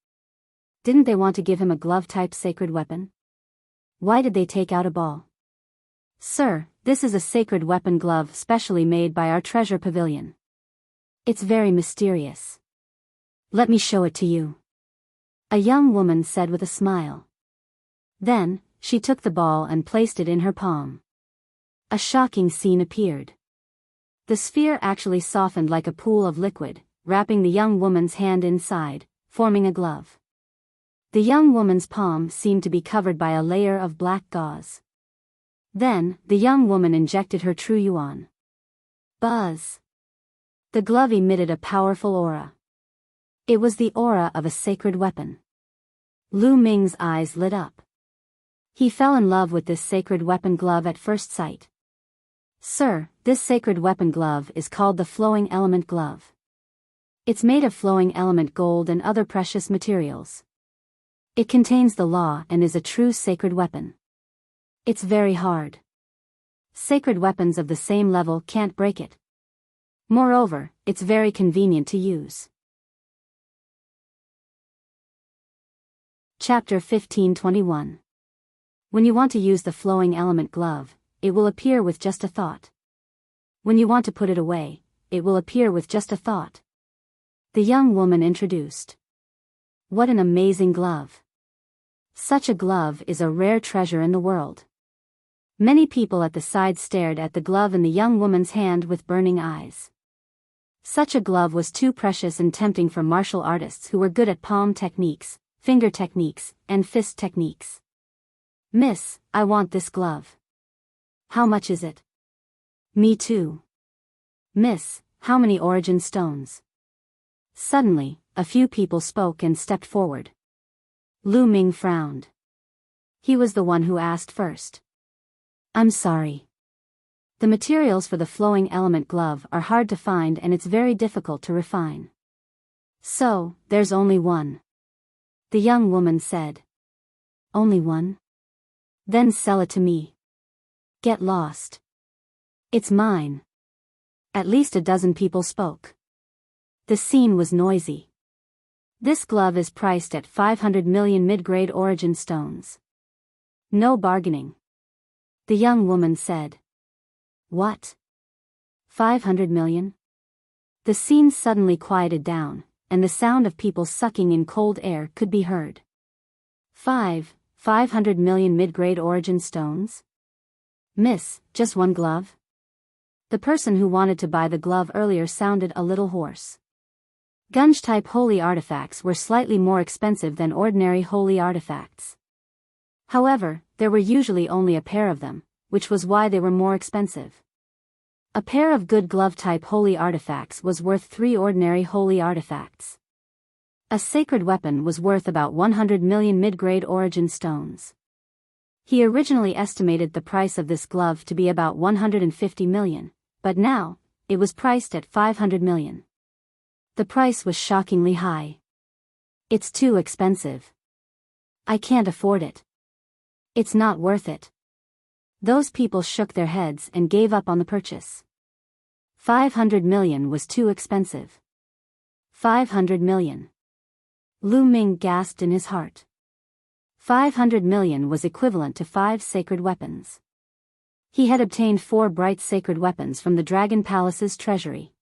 Didn't they want to give him a glove-type sacred weapon? Why did they take out a ball? Sir, this is a sacred weapon glove specially made by our treasure pavilion. It's very mysterious. Let me show it to you. A young woman said with a smile. Then, she took the ball and placed it in her palm. A shocking scene appeared. The sphere actually softened like a pool of liquid, wrapping the young woman's hand inside, forming a glove. The young woman's palm seemed to be covered by a layer of black gauze. Then, the young woman injected her true yuan. Buzz! The glove emitted a powerful aura. It was the aura of a sacred weapon. Lu Ming's eyes lit up. He fell in love with this sacred weapon glove at first sight. Sir, this sacred weapon glove is called the Flowing Element Glove. It's made of flowing element gold and other precious materials. It contains the law and is a true sacred weapon. It's very hard. Sacred weapons of the same level can't break it. Moreover, it's very convenient to use. Chapter 15:21. When you want to use the flowing element glove, it will appear with just a thought. When you want to put it away, it will appear with just a thought. The young woman introduced. What an amazing glove. Such a glove is a rare treasure in the world. Many people at the side stared at the glove in the young woman's hand with burning eyes. Such a glove was too precious and tempting for martial artists who were good at palm techniques, finger techniques, and fist techniques. Miss, I want this glove. How much is it? Me too. Miss, how many origin stones? Suddenly, a few people spoke and stepped forward. Lu Ming frowned. He was the one who asked first. I'm sorry. The materials for the flowing element glove are hard to find and it's very difficult to refine. So, there's only one. The young woman said. Only one? Then sell it to me. Get lost. It's mine. At least a dozen people spoke. The scene was noisy. This glove is priced at 500 million mid-grade origin stones. No bargaining. The young woman said. What? 500 million? The scene suddenly quieted down, and the sound of people sucking in cold air could be heard. 500 million mid-grade origin stones? Miss, just one glove? The person who wanted to buy the glove earlier sounded a little hoarse. Gunj-type holy artifacts were slightly more expensive than ordinary holy artifacts. However, there were usually only a pair of them, which was why they were more expensive. A pair of good glove-type holy artifacts was worth 3 ordinary holy artifacts. A sacred weapon was worth about 100 million mid-grade origin stones. He originally estimated the price of this glove to be about 150 million, but now, it was priced at 500 million. The price was shockingly high. It's too expensive. I can't afford it. It's not worth it. Those people shook their heads and gave up on the purchase. 500 million was too expensive. 500 million. Lu Ming gasped in his heart. 500 million was equivalent to 5 sacred weapons. He had obtained 4 bright sacred weapons from the Dragon Palace's treasury.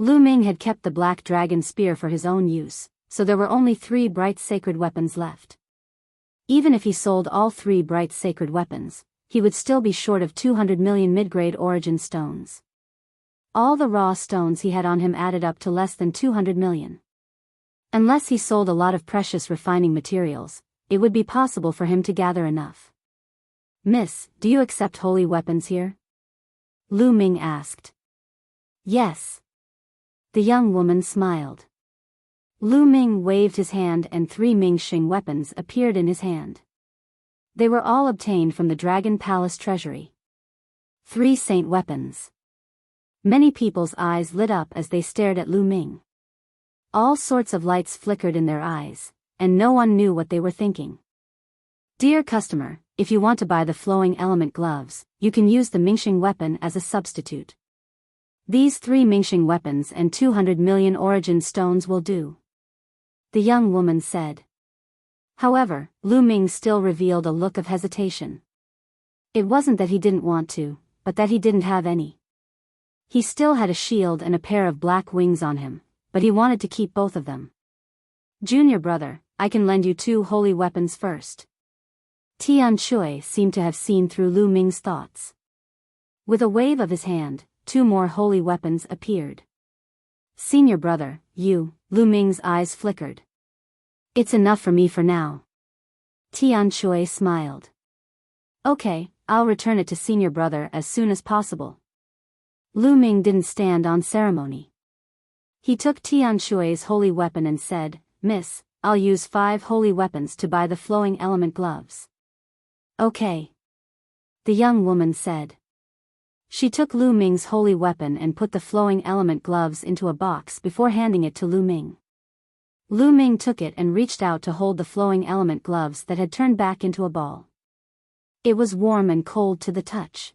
Lu Ming had kept the black dragon spear for his own use, so there were only 3 bright sacred weapons left. Even if he sold all 3 bright sacred weapons, he would still be short of 200 million mid-grade origin stones. All the raw stones he had on him added up to less than 200 million. Unless he sold a lot of precious refining materials, it would be possible for him to gather enough. Miss, do you accept holy weapons here? Lu Ming asked. Yes. The young woman smiled. Lu Ming waved his hand and 3 Mingxing weapons appeared in his hand. They were all obtained from the Dragon Palace treasury. 3 saint weapons. Many people's eyes lit up as they stared at Lu Ming. All sorts of lights flickered in their eyes, and no one knew what they were thinking. Dear customer, if you want to buy the flowing element gloves, you can use the Mingxing weapon as a substitute. These 3 Mingxing weapons and 200 million origin stones will do. The young woman said. However, Lu Ming still revealed a look of hesitation. It wasn't that he didn't want to, but that he didn't have any. He still had a shield and a pair of black wings on him, but he wanted to keep both of them. Junior brother, I can lend you 2 holy weapons first. Tian Chui seemed to have seen through Lu Ming's thoughts. With a wave of his hand, 2 more holy weapons appeared. Senior brother, you, Lu Ming's eyes flickered. It's enough for me for now. Tian Chui smiled. Okay, I'll return it to senior brother as soon as possible. Lu Ming didn't stand on ceremony. He took Tian Chui's holy weapon and said, Miss, I'll use 5 holy weapons to buy the flowing element gloves. Okay. The young woman said. She took Lu Ming's holy weapon and put the flowing element gloves into a box before handing it to Lu Ming. Lu Ming took it and reached out to hold the flowing element gloves that had turned back into a ball. It was warm and cold to the touch.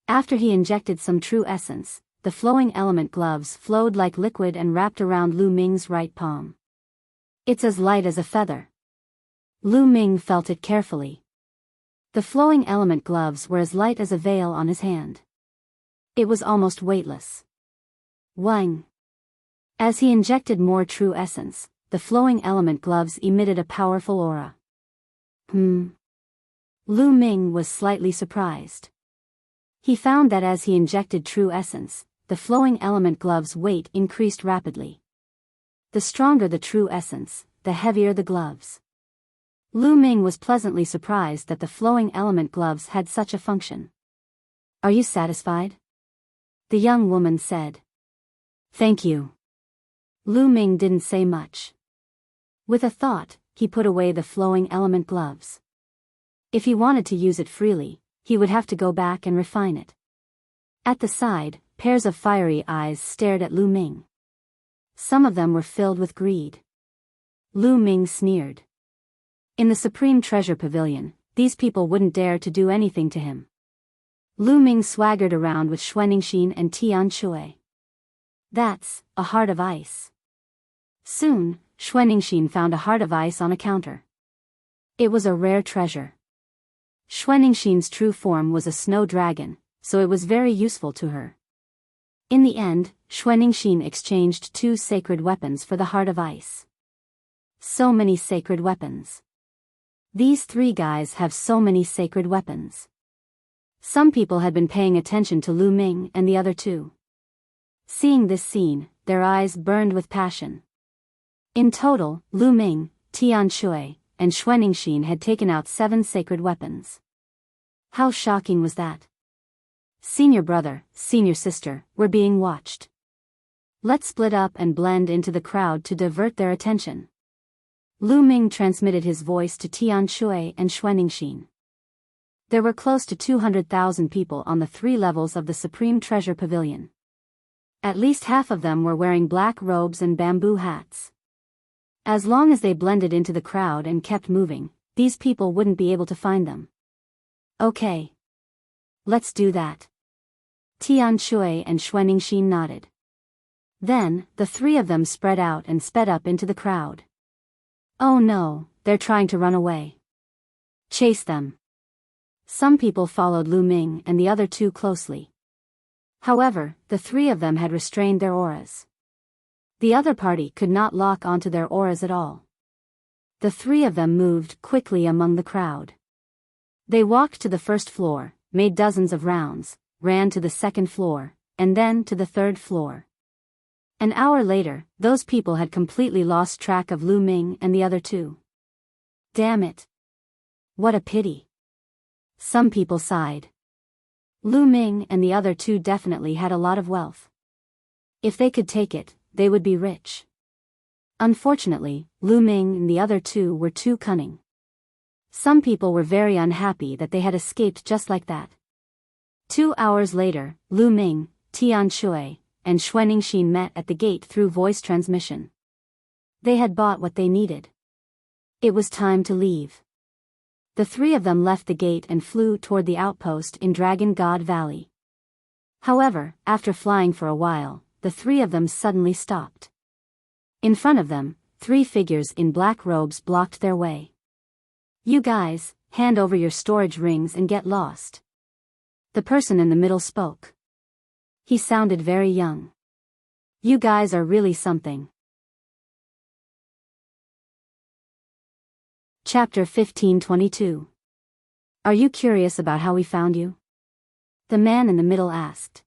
After he injected some true essence, the flowing element gloves flowed like liquid and wrapped around Lu Ming's right palm. It's as light as a feather. Lu Ming felt it carefully. The flowing element gloves were as light as a veil on his hand. It was almost weightless. Wang. As he injected more true essence, the flowing element gloves emitted a powerful aura. Lu Ming was slightly surprised. He found that as he injected true essence, the flowing element gloves' weight increased rapidly. The stronger the true essence, the heavier the gloves. Lu Ming was pleasantly surprised that the flowing element gloves had such a function. "Are you satisfied?" the young woman said. "Thank you." Lu Ming didn't say much. With a thought, he put away the flowing element gloves. If he wanted to use it freely, he would have to go back and refine it. At the side, pairs of fiery eyes stared at Lu Ming. Some of them were filled with greed. Lu Ming sneered. In the Supreme Treasure Pavilion, these people wouldn't dare to do anything to him. Lu Ming swaggered around with Xuanixin and Tian Shui. "That's a heart of ice." Soon, Xuanixin found a heart of ice on a counter. It was a rare treasure. Xuanixin's true form was a snow dragon, so it was very useful to her. In the end, Xuanixin exchanged 2 sacred weapons for the heart of ice. So many sacred weapons. These 3 guys have so many sacred weapons. Some people had been paying attention to Lu Ming and the other 2. Seeing this scene, their eyes burned with passion. In total, Lu Ming, Tian Shui, and Xuanixin had taken out 7 sacred weapons. How shocking was that? Senior brother, senior sister, were being watched. Let's split up and blend into the crowd to divert their attention. Lu Ming transmitted his voice to Tian Shui and Xuanixin. There were close to 200,000 people on the 3 levels of the Supreme Treasure Pavilion. At least half of them were wearing black robes and bamboo hats. As long as they blended into the crowd and kept moving, these people wouldn't be able to find them. "Okay. Let's do that." Tian Shui and Xuanixin nodded. Then, the 3 of them spread out and sped up into the crowd. "Oh no, they're trying to run away. Chase them." Some people followed Lu Ming and the other 2 closely. However, the 3 of them had restrained their auras. The other party could not lock onto their auras at all. The 3 of them moved quickly among the crowd. They walked to the first floor, made dozens of rounds, ran to the second floor, and then to the third floor. An hour later, those people had completely lost track of Lu Ming and the other 2. Damn it. What a pity. Some people sighed. Lu Ming and the other 2 definitely had a lot of wealth. If they could take it, they would be rich. Unfortunately, Lu Ming and the other 2 were too cunning. Some people were very unhappy that they had escaped just like that. 2 hours later, Lu Ming, Tian Shui, and Xuanixin met at the gate through voice transmission. They had bought what they needed. It was time to leave. The 3 of them left the gate and flew toward the outpost in Dragon God Valley. However, after flying for a while, the 3 of them suddenly stopped. In front of them, 3 figures in black robes blocked their way. "You guys, hand over your storage rings and get lost." The person in the middle spoke. He sounded very young. "You guys are really something." Chapter 1522. "Are you curious about how we found you?" the man in the middle asked.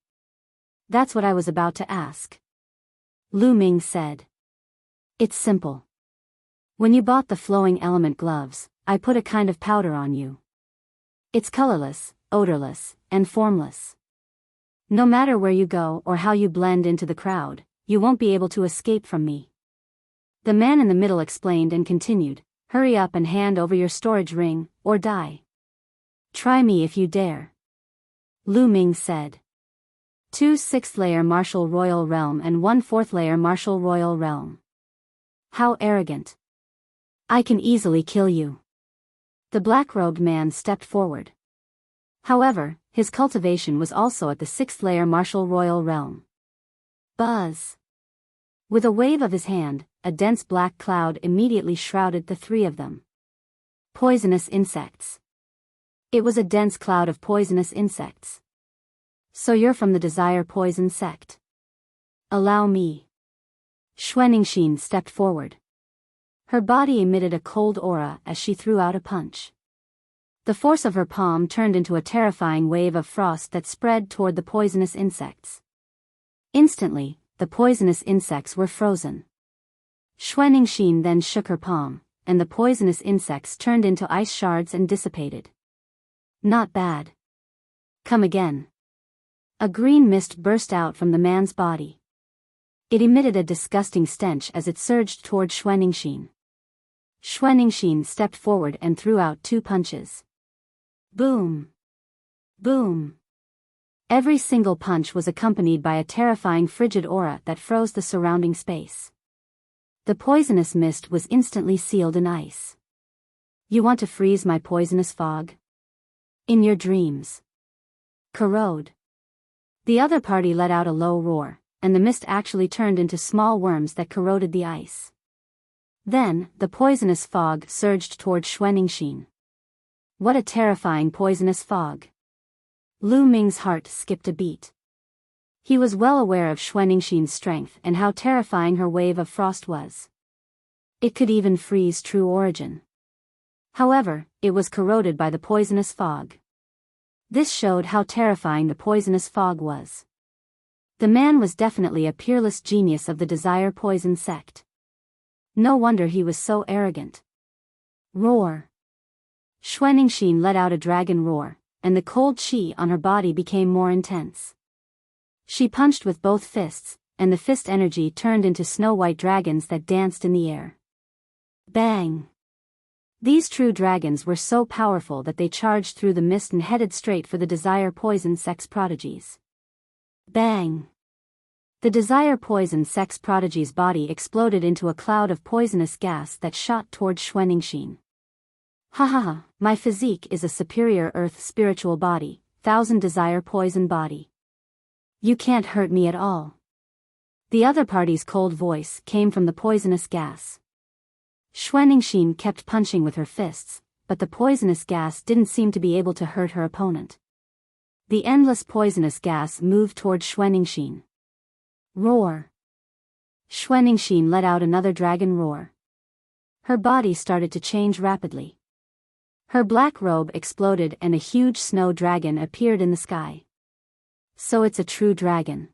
"That's what I was about to ask." Lu Ming said. "It's simple. When you bought the flowing element gloves, I put a kind of powder on you. It's colorless, odorless, and formless. No matter where you go or how you blend into the crowd, you won't be able to escape from me." The man in the middle explained and continued, "Hurry up and hand over your storage ring, or die. Try me if you dare." Lu Ming said. 2 6th-layer martial royal realm and 1 4th-layer martial royal realm. How arrogant. I can easily kill you. The black-robed man stepped forward. However, his cultivation was also at the 6th-layer martial royal realm. Buzz. With a wave of his hand, a dense black cloud immediately shrouded the three of them. Poisonous insects. It was a dense cloud of poisonous insects. So you're from the Desire Poison sect. Allow me. Xuaningxin stepped forward. Her body emitted a cold aura as she threw out a punch. The force of her palm turned into a terrifying wave of frost that spread toward the poisonous insects. Instantly, the poisonous insects were frozen. Xuaningxin then shook her palm, and the poisonous insects turned into ice shards and dissipated. Not bad. Come again. A green mist burst out from the man's body. It emitted a disgusting stench as it surged toward Xuaningxin. Xuaningxin stepped forward and threw out 2 punches. Boom! Boom! Every single punch was accompanied by a terrifying frigid aura that froze the surrounding space. The poisonous mist was instantly sealed in ice. You want to freeze my poisonous fog? In your dreams. Corrode. The other party let out a low roar, and the mist actually turned into small worms that corroded the ice. Then, the poisonous fog surged toward Xuaningxin. What a terrifying poisonous fog. Lu Ming's heart skipped a beat. He was well aware of Xuaningxin's strength and how terrifying her wave of frost was. It could even freeze True Origin. However, it was corroded by the poisonous fog. This showed how terrifying the poisonous fog was. The man was definitely a peerless genius of the Desire Poison sect. No wonder he was so arrogant. Roar. Xuaningxin let out a dragon roar, and the cold chi on her body became more intense. She punched with both fists, and the fist energy turned into snow-white dragons that danced in the air. Bang! These true dragons were so powerful that they charged through the mist and headed straight for the Desire Poison sex prodigies. Bang! The Desire Poison sex prodigy's body exploded into a cloud of poisonous gas that shot toward Xuaningxin. Ha ha ha, my physique is a superior earth spiritual body, 1000 Desire Poison body. You can't hurt me at all. The other party's cold voice came from the poisonous gas. Xuaningxin kept punching with her fists, but the poisonous gas didn't seem to be able to hurt her opponent. The endless poisonous gas moved toward Xuaningxin. Roar! Xuaningxin let out another dragon roar. Her body started to change rapidly. Her black robe exploded and a huge snow dragon appeared in the sky. So it's a true dragon.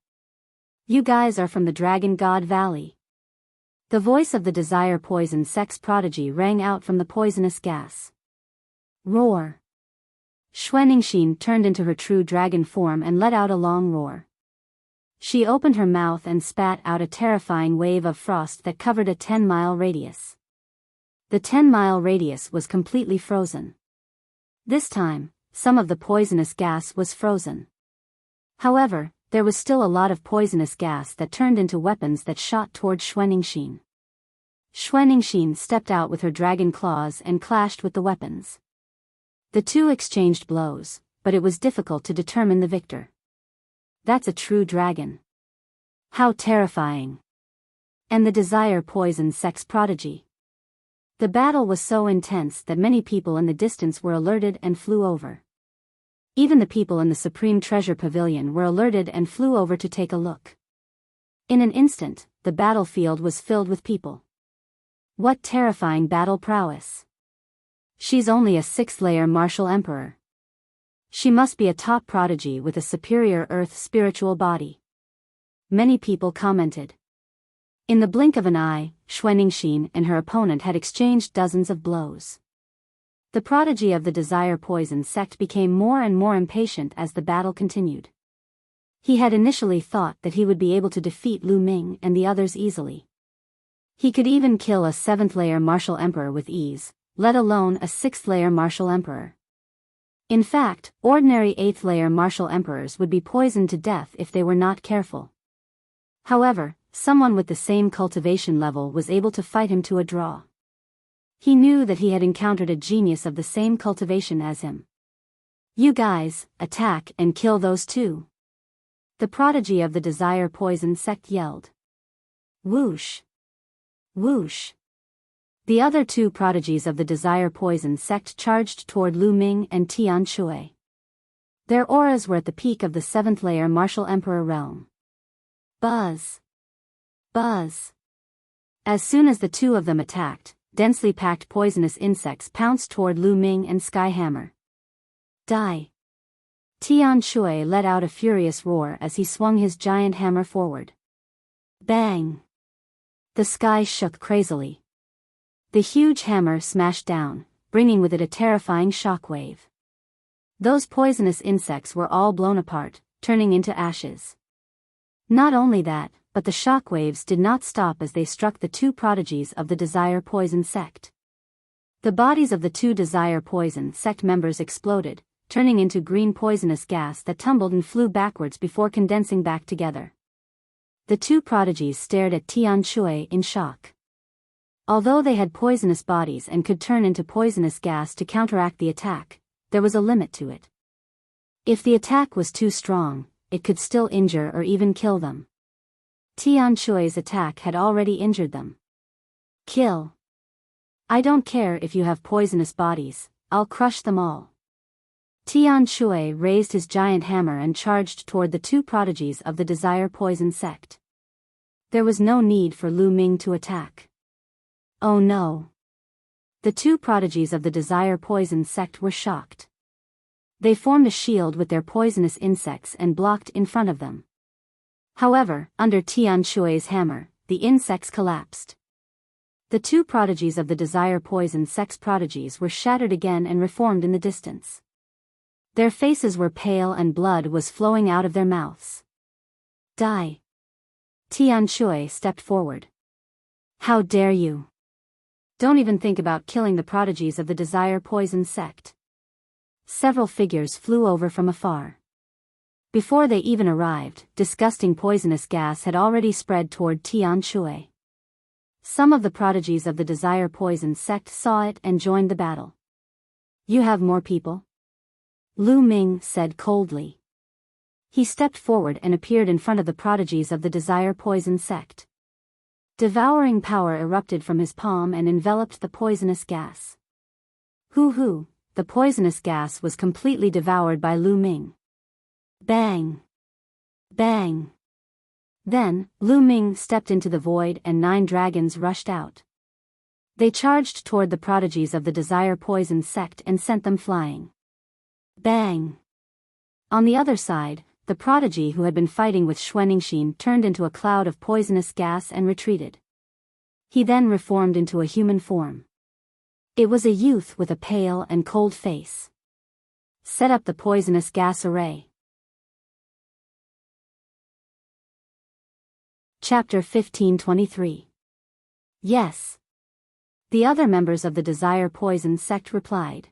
You guys are from the Dragon God Valley. The voice of the Desire Poison sex prodigy rang out from the poisonous gas. Roar! Xuaningxin turned into her true dragon form and let out a long roar. She opened her mouth and spat out a terrifying wave of frost that covered a 10-mile radius. The 10-mile radius was completely frozen. This time, some of the poisonous gas was frozen. However, there was still a lot of poisonous gas that turned into weapons that shot toward Xuaningxin. Xuaningxin stepped out with her dragon claws and clashed with the weapons. The two exchanged blows, but it was difficult to determine the victor. That's a true dragon. How terrifying. And the Desire Poison sex prodigy. The battle was so intense that many people in the distance were alerted and flew over. Even the people in the Supreme Treasure Pavilion were alerted and flew over to take a look. In an instant, the battlefield was filled with people. What terrifying battle prowess. She's only a 6th-layer martial emperor. She must be a top prodigy with a superior earth spiritual body. Many people commented. In the blink of an eye, Xuaningxin and her opponent had exchanged dozens of blows. The prodigy of the Desire Poison sect became more and more impatient as the battle continued. He had initially thought that he would be able to defeat Lu Ming and the others easily. He could even kill a 7th-layer martial emperor with ease, let alone a 6th-layer martial emperor. In fact, ordinary 8th-layer martial emperors would be poisoned to death if they were not careful. However, someone with the same cultivation level was able to fight him to a draw. He knew that he had encountered a genius of the same cultivation as him. "You guys, attack and kill those two!" the prodigy of the Desire Poison sect yelled. Whoosh! Whoosh! The other two prodigies of the Desire Poison sect charged toward Lu Ming and Tian Shui. Their auras were at the peak of the 7th-layer martial emperor realm. Buzz! Buzz! As soon as the two of them attacked, densely packed poisonous insects pounced toward Lu Ming and Skyhammer. Die! Tian Shui let out a furious roar as he swung his giant hammer forward. Bang! The sky shook crazily. The huge hammer smashed down, bringing with it a terrifying shockwave. Those poisonous insects were all blown apart, turning into ashes. Not only that, but the shockwaves did not stop as they struck the two prodigies of the Desire Poison sect. The bodies of the two Desire Poison sect members exploded, turning into green poisonous gas that tumbled and flew backwards before condensing back together. The two prodigies stared at Tian Shui in shock. Although they had poisonous bodies and could turn into poisonous gas to counteract the attack, there was a limit to it. If the attack was too strong, it could still injure or even kill them. Tian Shui's attack had already injured them. Kill! I don't care if you have poisonous bodies, I'll crush them all. Tian Shui raised his giant hammer and charged toward the two prodigies of the Desire Poison sect. There was no need for Lu Ming to attack. Oh no! The two prodigies of the Desire Poison sect were shocked. They formed a shield with their poisonous insects and blocked in front of them. However, under Tian Shui's hammer, the insects collapsed. The two prodigies of the Desire Poison sect's prodigies were shattered again and reformed in the distance. Their faces were pale and blood was flowing out of their mouths. Die! Tian Shui stepped forward. How dare you! Don't even think about killing the prodigies of the Desire Poison sect. Several figures flew over from afar. Before they even arrived, disgusting poisonous gas had already spread toward Tian Shui. Some of the prodigies of the Desire Poison sect saw it and joined the battle. You have more people? Lu Ming said coldly. He stepped forward and appeared in front of the prodigies of the Desire Poison sect. Devouring power erupted from his palm and enveloped the poisonous gas. Hoo! The poisonous gas was completely devoured by Lu Ming. Bang! Bang! Then, Lu Ming stepped into the void and 9 dragons rushed out. They charged toward the prodigies of the Desire Poison sect and sent them flying. Bang! On the other side, the prodigy who had been fighting with Xuanixin turned into a cloud of poisonous gas and retreated. He then reformed into a human form. It was a youth with a pale and cold face. Set up the poisonous gas array. Chapter 1523. Yes. The other members of the Desire Poison sect replied.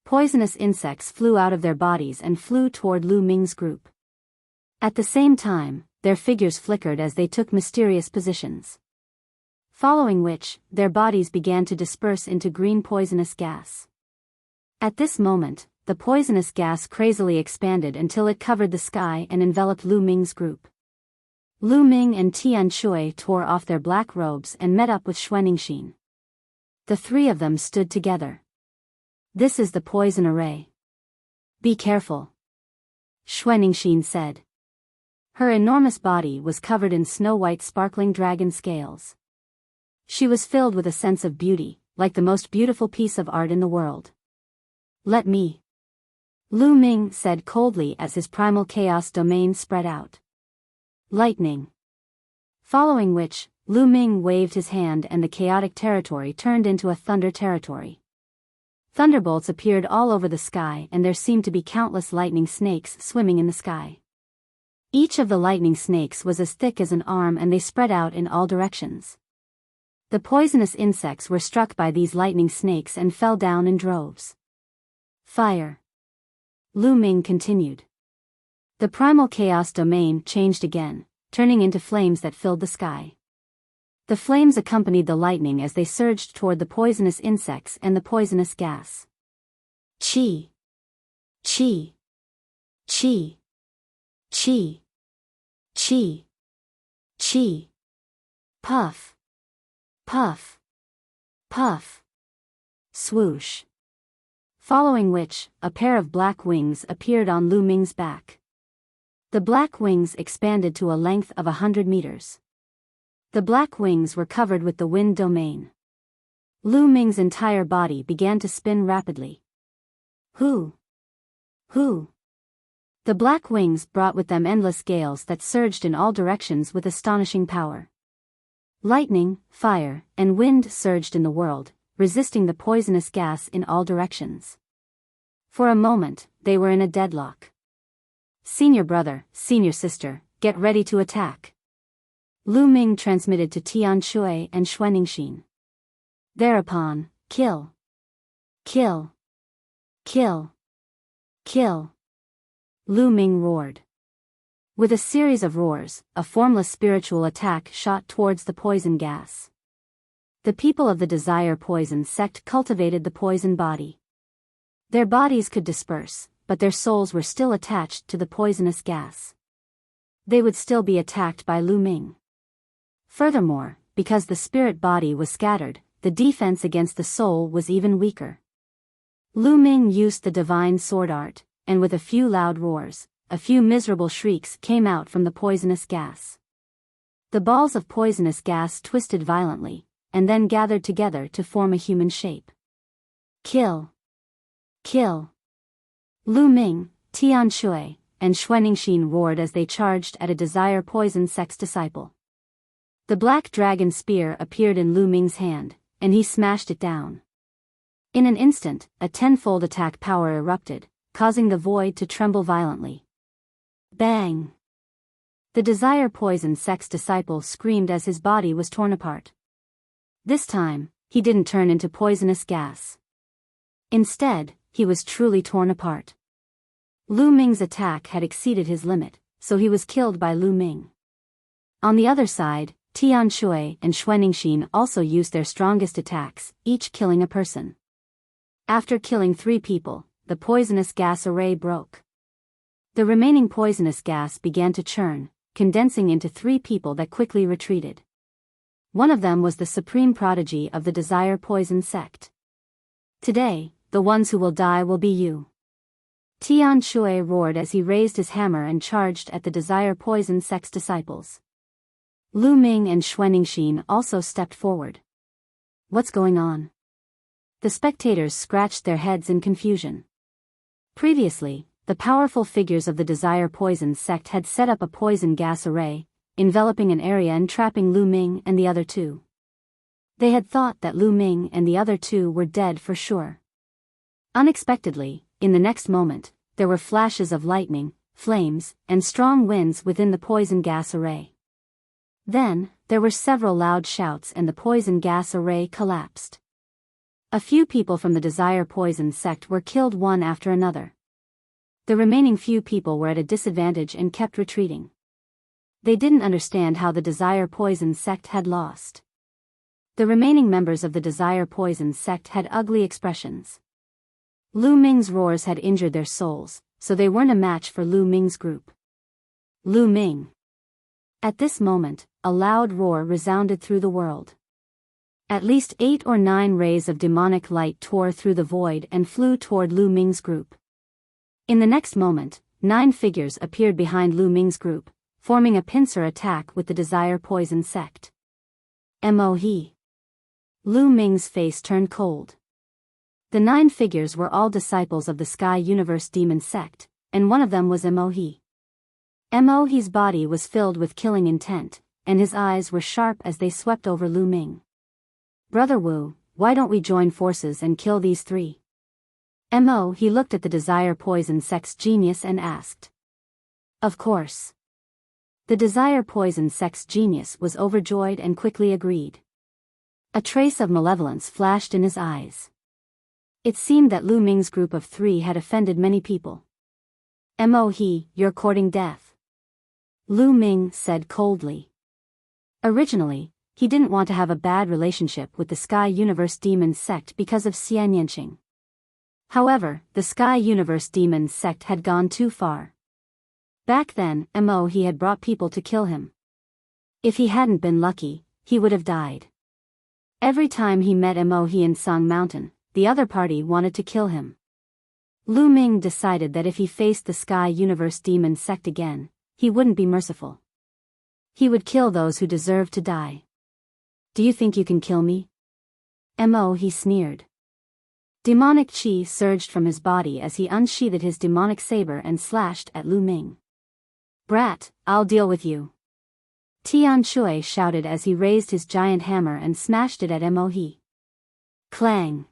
Poisonous insects flew out of their bodies and flew toward Lu Ming's group. At the same time, their figures flickered as they took mysterious positions. Following which, their bodies began to disperse into green poisonous gas. At this moment, the poisonous gas crazily expanded until it covered the sky and enveloped Lu Ming's group. Lu Ming and Tian Shui tore off their black robes and met up with Xuanixin. The three of them stood together. This is the poison array. Be careful, Xuanixin said. Her enormous body was covered in snow-white sparkling dragon scales. She was filled with a sense of beauty, like the most beautiful piece of art in the world. Let me. Lu Ming said coldly as his primal chaos domain spread out. Lightning. Following which, Lu Ming waved his hand and the chaotic territory turned into a thunder territory. Thunderbolts appeared all over the sky and there seemed to be countless lightning snakes swimming in the sky. Each of the lightning snakes was as thick as an arm and they spread out in all directions. The poisonous insects were struck by these lightning snakes and fell down in droves. Fire. Lu Ming continued. The primal chaos domain changed again, turning into flames that filled the sky. The flames accompanied the lightning as they surged toward the poisonous insects and the poisonous gas. Chi. Chi. Chi. Chi. Chi. Chi. Puff. Puff. Puff. Swoosh. Following which, a pair of black wings appeared on Lu Ming's back. The black wings expanded to a length of 100 meters. The black wings were covered with the wind domain. Lu Ming's entire body began to spin rapidly. Who? The black wings brought with them endless gales that surged in all directions with astonishing power. Lightning, fire, and wind surged in the world, resisting the poisonous gas in all directions. For a moment, they were in a deadlock. Senior brother, senior sister, get ready to attack. Lu Ming transmitted to Tian Shui and Xuanixin. Thereupon, kill. Kill. Kill. Kill. Lu Ming roared. With a series of roars, a formless spiritual attack shot towards the poison gas. The people of the Desire Poison sect cultivated the poison body. Their bodies could disperse, but their souls were still attached to the poisonous gas. They would still be attacked by Lu Ming. Furthermore, because the spirit body was scattered, the defense against the soul was even weaker. Lu Ming used the divine sword art, and with a few loud roars, a few miserable shrieks came out from the poisonous gas. The balls of poisonous gas twisted violently, and then gathered together to form a human shape. Kill. Kill. Lu Ming, Tian Shui, and Xuanixin roared as they charged at a Desire Poison sect's disciple. The black dragon spear appeared in Lu Ming's hand, and he smashed it down. In an instant, a tenfold attack power erupted, causing the void to tremble violently. Bang! The Desire Poison sect's disciple screamed as his body was torn apart. This time, he didn't turn into poisonous gas. Instead, he was truly torn apart. Lu Ming's attack had exceeded his limit, so he was killed by Lu Ming. On the other side, Tian Shui and Xuanixin also used their strongest attacks, each killing a person. After killing 3 people, the poisonous gas array broke. The remaining poisonous gas began to churn, condensing into 3 people that quickly retreated. One of them was the supreme prodigy of the Desire Poison sect. Today, the ones who will die will be you. Tian Shui roared as he raised his hammer and charged at the Desire Poison sect's disciples. Lu Ming and Xuanixin also stepped forward. What's going on? The spectators scratched their heads in confusion. Previously, the powerful figures of the Desire Poison sect had set up a poison gas array, enveloping an area and trapping Lu Ming and the other 2. They had thought that Lu Ming and the other 2 were dead for sure. Unexpectedly, in the next moment, there were flashes of lightning, flames, and strong winds within the poison gas array. Then, there were several loud shouts and the poison gas array collapsed. A few people from the Desire Poison sect were killed one after another. The remaining few people were at a disadvantage and kept retreating. They didn't understand how the Desire Poison sect had lost. The remaining members of the Desire Poison sect had ugly expressions. Lu Ming's roars had injured their souls, so they weren't a match for Lu Ming's group. Lu Ming. At this moment, a loud roar resounded through the world. At least 8 or 9 rays of demonic light tore through the void and flew toward Lu Ming's group. In the next moment, 9 figures appeared behind Lu Ming's group, forming a pincer attack with the Desire Poison sect. Mo-he. Lu Ming's face turned cold. The 9 figures were all disciples of the Sky Universe Demon sect, and one of them was Mo-he. Mo-he's body was filled with killing intent, and his eyes were sharp as they swept over Lu Ming. Brother Wu, why don't we join forces and kill these 3? Mo-he looked at the Desire Poison sect's genius and asked. Of course. The Desire Poison sect's genius was overjoyed and quickly agreed. A trace of malevolence flashed in his eyes. It seemed that Lu Ming's group of 3 had offended many people. Mo-he, you're courting death. Lu Ming said coldly. Originally, he didn't want to have a bad relationship with the Sky Universe Demon sect because of Xian Yanqing. However, the Sky Universe Demon sect had gone too far. Back then, Mo-he had brought people to kill him. If he hadn't been lucky, he would have died. Every time he met Mo-he in Song Mountain, the other party wanted to kill him. Lu Ming decided that if he faced the Sky Universe Demon sect again, he wouldn't be merciful. He would kill those who deserved to die. Do you think you can kill me? Mo-he sneered. Demonic chi surged from his body as he unsheathed his demonic saber and slashed at Lu Ming. Brat, I'll deal with you. Tian Shui shouted as he raised his giant hammer and smashed it at Mo-he. Clang!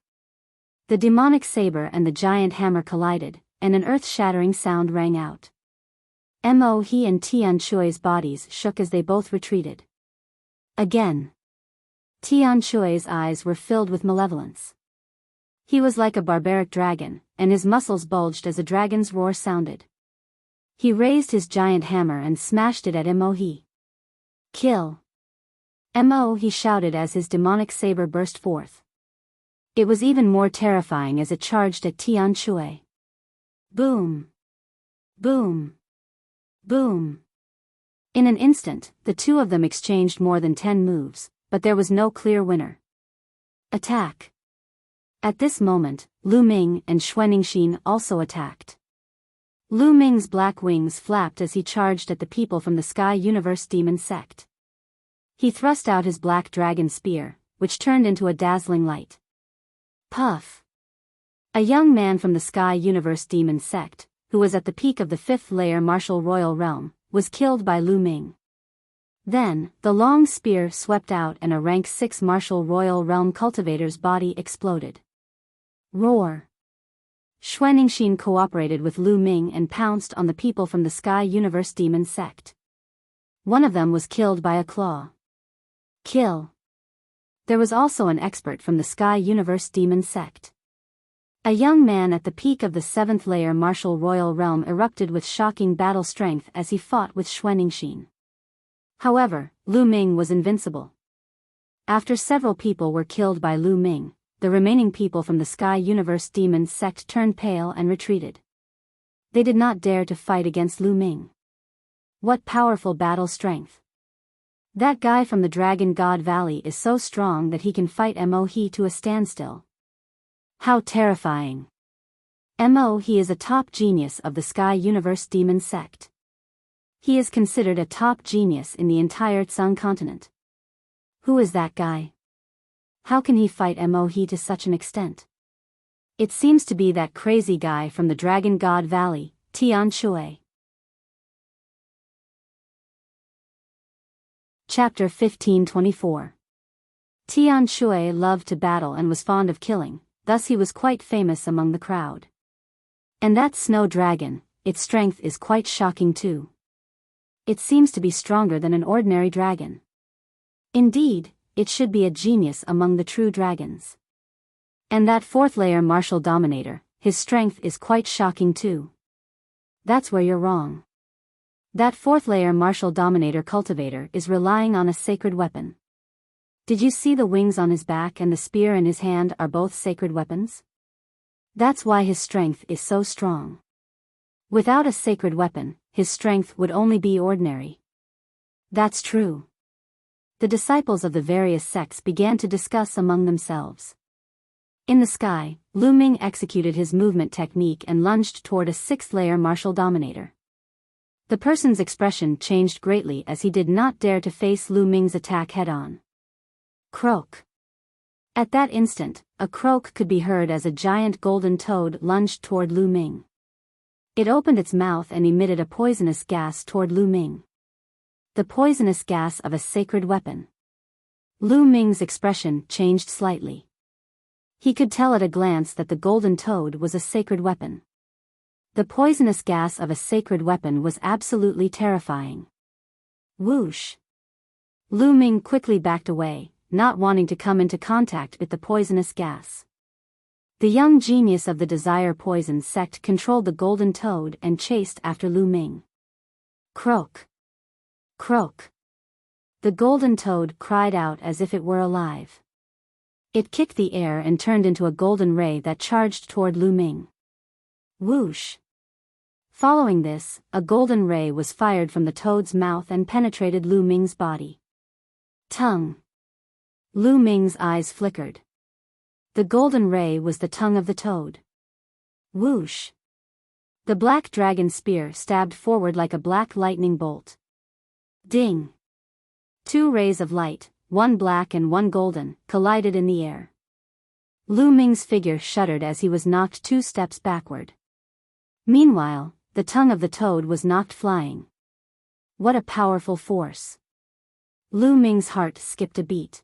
The demonic saber and the giant hammer collided, and an earth-shattering sound rang out. Mo-he and Tian Shui's bodies shook as they both retreated. Again. Tian Shui's eyes were filled with malevolence. He was like a barbaric dragon, and his muscles bulged as a dragon's roar sounded. He raised his giant hammer and smashed it at Mo-he. Kill! Mo-he shouted as his demonic saber burst forth. It was even more terrifying as it charged at Tian Shui. Boom! Boom! Boom! In an instant, the two of them exchanged more than 10 moves, but there was no clear winner. Attack! At this moment, Lu Ming and Xuanixin also attacked. Lu Ming's black wings flapped as he charged at the people from the Sky Universe Demon sect. He thrust out his black dragon spear, which turned into a dazzling light. Puff! A young man from the Sky Universe Demon sect, who was at the peak of the 5th layer martial royal realm, was killed by Lu Ming. Then, the long spear swept out and a rank 6 martial royal realm cultivator's body exploded. Roar! Xuanixin cooperated with Lu Ming and pounced on the people from the Sky Universe Demon sect. One of them was killed by a claw. Kill! There was also an expert from the Sky Universe Demon sect. A young man at the peak of the 7th layer martial royal realm erupted with shocking battle strength as he fought with Xuanixin. However, Lu Ming was invincible. After several people were killed by Lu Ming, the remaining people from the Sky Universe Demon sect turned pale and retreated. They did not dare to fight against Lu Ming. What powerful battle strength! That guy from the Dragon God Valley is so strong that he can fight Mo-he to a standstill. How terrifying! Mo-he is a top genius of the Sky Universe Demon sect. He is considered a top genius in the entire Tsung continent. Who is that guy? How can he fight Mo-he to such an extent? It seems to be that crazy guy from the Dragon God Valley, Tian Shui. Chapter 1524. Tian Shui loved to battle and was fond of killing, thus he was quite famous among the crowd. And that snow dragon, its strength is quite shocking too. It seems to be stronger than an ordinary dragon. Indeed, it should be a genius among the true dragons. And that 4th layer martial dominator, his strength is quite shocking too. That's where you're wrong. That 4th layer martial dominator cultivator is relying on a sacred weapon. Did you see the wings on his back and the spear in his hand are both sacred weapons? That's why his strength is so strong. Without a sacred weapon, his strength would only be ordinary. That's true. The disciples of the various sects began to discuss among themselves. In the sky, Lu Ming executed his movement technique and lunged toward a 6th layer martial dominator. The person's expression changed greatly as he did not dare to face Lu Ming's attack head-on. Croak. At that instant, a croak could be heard as a giant golden toad lunged toward Lu Ming. It opened its mouth and emitted a poisonous gas toward Lu Ming. The poisonous gas of a sacred weapon. Lu Ming's expression changed slightly. He could tell at a glance that the golden toad was a sacred weapon. The poisonous gas of a sacred weapon was absolutely terrifying. Whoosh! Lu Ming quickly backed away, not wanting to come into contact with the poisonous gas. The young genius of the Desire Poison sect controlled the Golden Toad and chased after Lu Ming. Croak! Croak! The Golden Toad cried out as if it were alive. It kicked the air and turned into a golden ray that charged toward Lu Ming. Whoosh! Following this, a golden ray was fired from the toad's mouth and penetrated Lu Ming's body. Tongue! Lu Ming's eyes flickered. The golden ray was the tongue of the toad. Whoosh! The black dragon spear stabbed forward like a black lightning bolt. Ding! Two rays of light, one black and one golden, collided in the air. Lu Ming's figure shuddered as he was knocked 2 steps backward. Meanwhile, the tongue of the toad was knocked flying. What a powerful force! Lu Ming's heart skipped a beat.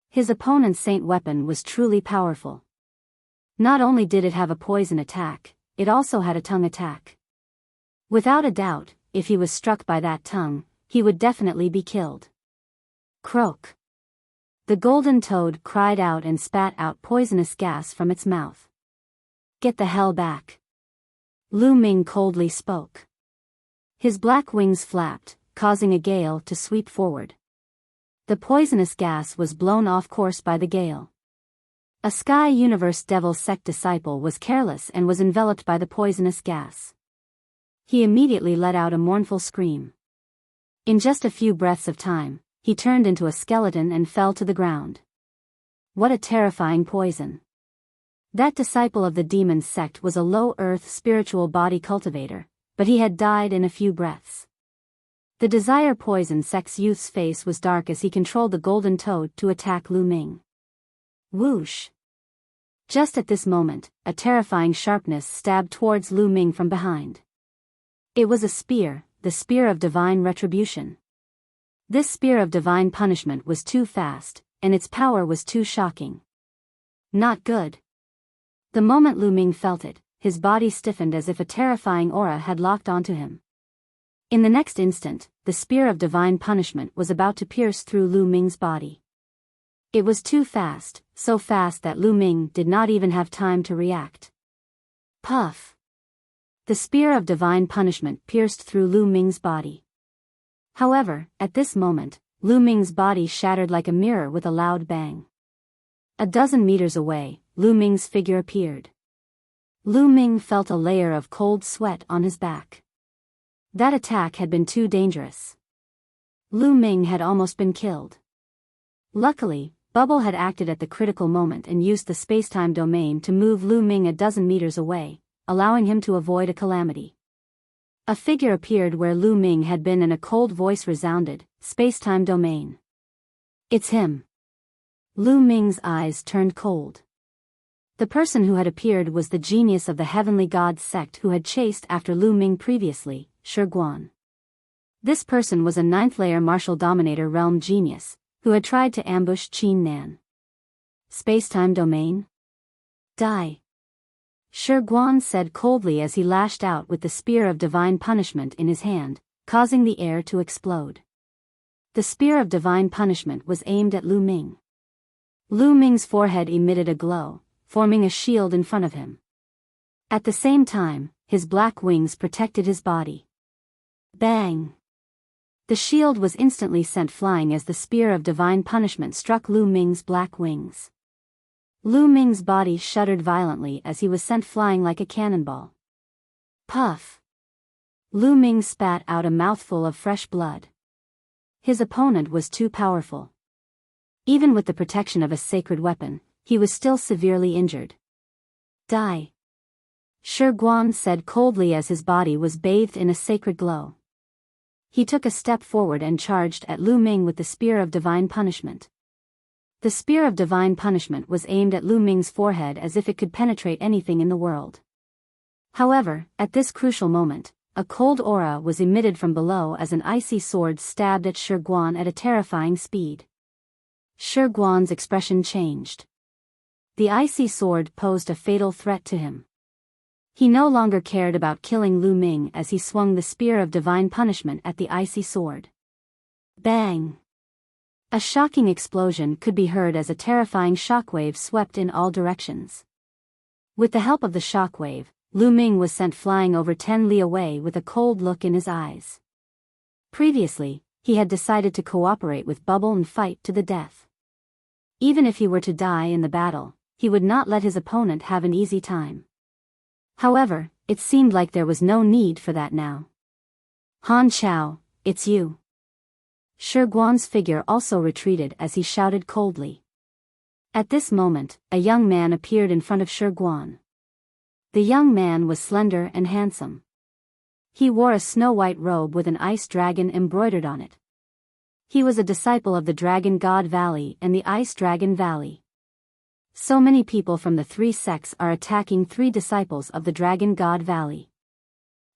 His opponent's saint weapon was truly powerful. Not only did it have a poison attack, it also had a tongue attack. Without a doubt, if he was struck by that tongue, he would definitely be killed. Croak! The golden toad cried out and spat out poisonous gas from its mouth. Get the hell back! Lu Ming coldly spoke. His black wings flapped, causing a gale to sweep forward. The poisonous gas was blown off course by the gale. A Sky Universe Devil Sect disciple was careless and was enveloped by the poisonous gas. He immediately let out a mournful scream. In just a few breaths of time, he turned into a skeleton and fell to the ground. What a terrifying poison! That disciple of the demon sect was a low-earth spiritual body cultivator, but he had died in a few breaths. The Desire Poison sect's youth's face was dark as he controlled the golden toad to attack Lu Ming. Whoosh! Just at this moment, a terrifying sharpness stabbed towards Lu Ming from behind. It was a spear, the spear of divine retribution. This spear of divine punishment was too fast, and its power was too shocking. Not good. The moment Lu Ming felt it, his body stiffened as if a terrifying aura had locked onto him. In the next instant, the spear of divine punishment was about to pierce through Lu Ming's body. It was too fast, so fast that Lu Ming did not even have time to react. Puff! The spear of divine punishment pierced through Lu Ming's body. However, at this moment, Lu Ming's body shattered like a mirror with a loud bang. A dozen meters away, Lu Ming's figure appeared. Lu Ming felt a layer of cold sweat on his back. That attack had been too dangerous. Lu Ming had almost been killed. Luckily, Bubble had acted at the critical moment and used the spacetime domain to move Lu Ming a dozen meters away, allowing him to avoid a calamity. A figure appeared where Lu Ming had been and a cold voice resounded, "Spacetime domain." It's him. Lu Ming's eyes turned cold. The person who had appeared was the genius of the Heavenly God sect who had chased after Lu Ming previously, Shi Guan. This person was a 9th-layer martial dominator realm genius, who had tried to ambush Qin Nan. Spacetime domain? Die. Shi Guan said coldly as he lashed out with the spear of divine punishment in his hand, causing the air to explode. The spear of divine punishment was aimed at Lu Ming. Lu Ming's forehead emitted a glow, forming a shield in front of him. At the same time, his black wings protected his body. Bang! The shield was instantly sent flying as the spear of divine punishment struck Lu Ming's black wings. Lu Ming's body shuddered violently as he was sent flying like a cannonball. Puff! Lu Ming spat out a mouthful of fresh blood. His opponent was too powerful. Even with the protection of a sacred weapon, he was still severely injured. Die. Shi Guan said coldly as his body was bathed in a sacred glow. He took a step forward and charged at Lu Ming with the spear of divine punishment. The spear of divine punishment was aimed at Lu Ming's forehead as if it could penetrate anything in the world. However, at this crucial moment, a cold aura was emitted from below as an icy sword stabbed at Shi Guan at a terrifying speed. Shi Guan's expression changed. The icy sword posed a fatal threat to him. He no longer cared about killing Lu Ming as he swung the spear of divine punishment at the icy sword. Bang! A shocking explosion could be heard as a terrifying shockwave swept in all directions. With the help of the shockwave, Lu Ming was sent flying over 10 li away with a cold look in his eyes. Previously, he had decided to cooperate with Bubble and fight to the death. Even if he were to die in the battle, he would not let his opponent have an easy time. However, it seemed like there was no need for that now. Han Chao, it's you. Shi Guan's figure also retreated as he shouted coldly. At this moment, a young man appeared in front of Shi Guan. The young man was slender and handsome. He wore a snow-white robe with an ice dragon embroidered on it. He was a disciple of the Dragon God Valley and the Ice Dragon Valley. So many people from the 3 sects are attacking 3 disciples of the Dragon God Valley.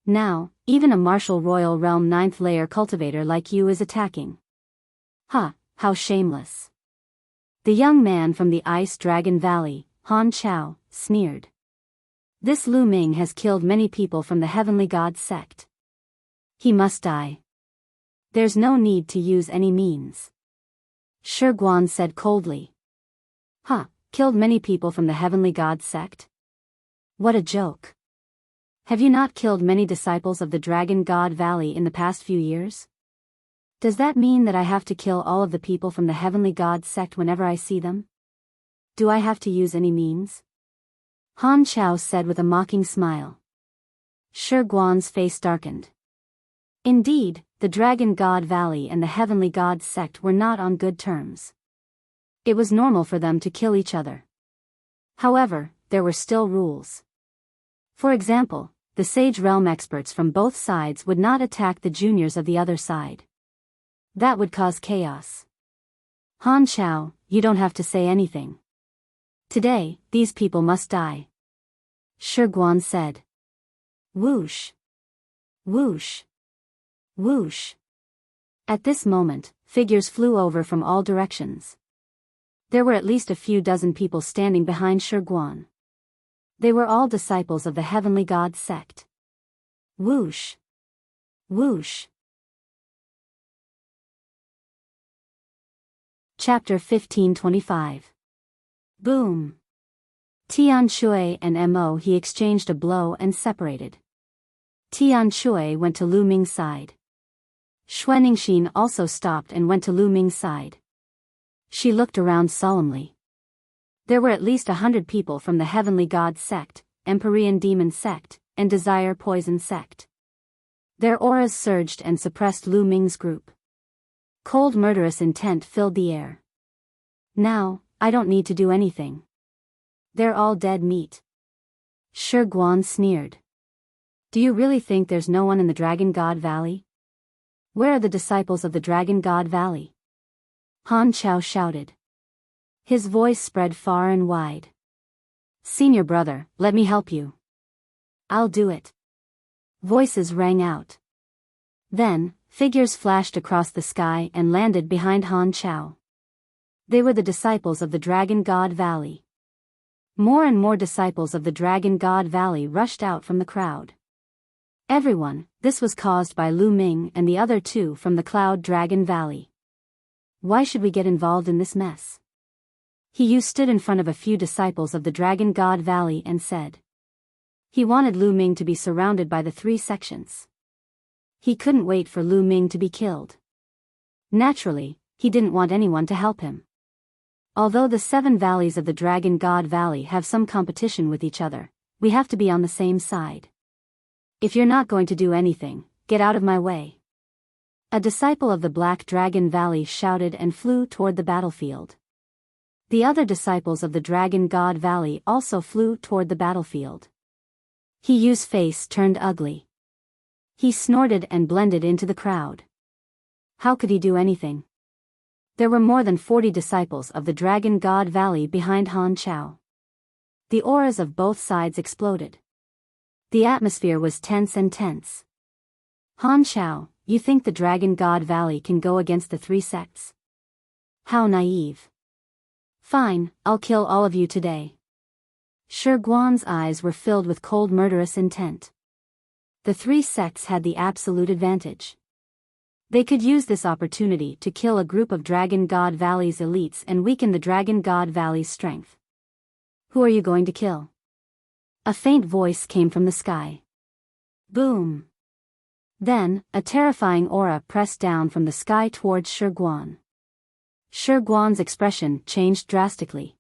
Now, even a martial royal realm 9th layer cultivator like you is attacking. Ha, how shameless. The young man from the Ice Dragon Valley, Han Chao, sneered. This Lu Ming has killed many people from the Heavenly God sect. He must die. There's no need to use any means. Shi Guan said coldly. Huh, killed many people from the Heavenly God sect? What a joke. Have you not killed many disciples of the Dragon God Valley in the past few years? Does that mean that I have to kill all of the people from the Heavenly God sect whenever I see them? Do I have to use any means? Han Chao said with a mocking smile. Shi Guan's face darkened. Indeed, the Dragon God Valley and the Heavenly God sect were not on good terms. It was normal for them to kill each other. However, there were still rules. For example, the Sage Realm experts from both sides would not attack the juniors of the other side. That would cause chaos. Han Chao, you don't have to say anything. Today, these people must die. Shi Guan said. Whoosh. Whoosh. Whoosh. At this moment, figures flew over from all directions. There were at least a few dozen people standing behind Shi Guan. They were all disciples of the Heavenly God sect. Whoosh. Whoosh. Chapter 1525. Boom. Tian Shui and Mo he exchanged a blow and separated. Tian Shui went to Lu Ming's side. Xuaningxin also stopped and went to Lu Ming's side. She looked around solemnly. There were at least 100 people from the Heavenly God sect, Empyrean Demon sect, and Desire Poison sect. Their auras surged and suppressed Lu Ming's group. Cold murderous intent filled the air. Now, I don't need to do anything. They're all dead meat. Shi Guan sneered. Do you really think there's no one in the Dragon God Valley? Where are the disciples of the Dragon God Valley? Han Chao shouted. His voice spread far and wide. Senior brother, let me help you. I'll do it. Voices rang out. Then, figures flashed across the sky and landed behind Han Chao. They were the disciples of the Dragon God Valley. More and more disciples of the Dragon God Valley rushed out from the crowd. Everyone, this was caused by Lu Ming and the other 2 from the Cloud Dragon Valley. Why should we get involved in this mess? He stood in front of a few disciples of the Dragon God Valley and said. He wanted Lu Ming to be surrounded by the 3 sections. He couldn't wait for Lu Ming to be killed. Naturally, he didn't want anyone to help him. Although the 7 valleys of the Dragon God Valley have some competition with each other, we have to be on the same side. If you're not going to do anything, get out of my way. A disciple of the Black Dragon Valley shouted and flew toward the battlefield. The other disciples of the Dragon God Valley also flew toward the battlefield. Yu's face turned ugly. He snorted and blended into the crowd. How could he do anything? There were more than 40 disciples of the Dragon God Valley behind Han Chao. The auras of both sides exploded. The atmosphere was tense and tense. Han Chao, you think the Dragon God Valley can go against the 3 sects? How naive. Fine, I'll kill all of you today. Shi Guan's eyes were filled with cold murderous intent. The 3 sects had the absolute advantage. They could use this opportunity to kill a group of Dragon God Valley's elites and weaken the Dragon God Valley's strength. Who are you going to kill? A faint voice came from the sky. Boom! Then, a terrifying aura pressed down from the sky towards Shi Guan. Shi Guan's expression changed drastically.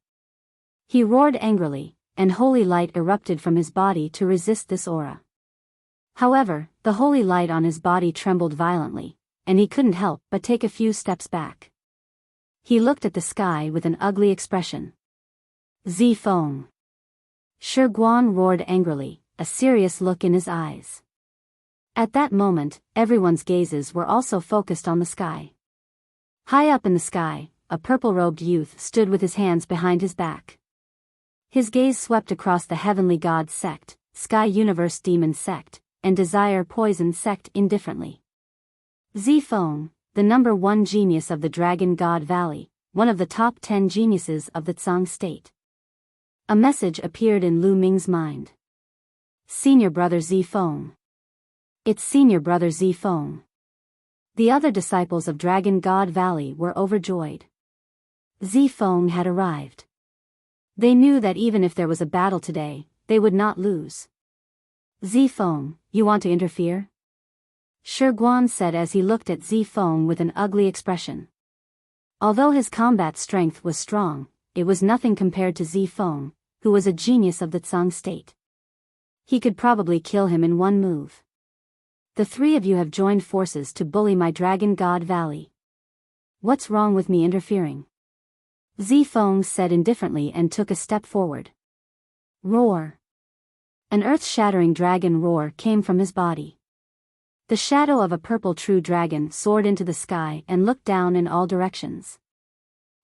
He roared angrily, and holy light erupted from his body to resist this aura. However, the holy light on his body trembled violently, and he couldn't help but take a few steps back. He looked at the sky with an ugly expression. Zifeng! Shi Guan roared angrily, a serious look in his eyes. At that moment, everyone's gazes were also focused on the sky. High up in the sky, a purple-robed youth stood with his hands behind his back. His gaze swept across the Heavenly God sect, Sky Universe Demon sect, and Desire Poison sect indifferently. Zifeng, the number 1 genius of the Dragon God Valley, one of the top 10 geniuses of the Tsang state. A message appeared in Lu Ming's mind. Senior brother Zifeng. It's senior brother Zifeng. The other disciples of Dragon God Valley were overjoyed. Zifeng had arrived. They knew that even if there was a battle today, they would not lose. Zifeng, you want to interfere? Shi Guan said as he looked at Zifeng with an ugly expression. Although his combat strength was strong, it was nothing compared to Zifeng, who was a genius of the Tsang state. He could probably kill him in one move. The 3 of you have joined forces to bully my Dragon God Valley. What's wrong with me interfering? Zifeng said indifferently and took a step forward. Roar! An earth-shattering dragon roar came from his body. The shadow of a purple true dragon soared into the sky and looked down in all directions.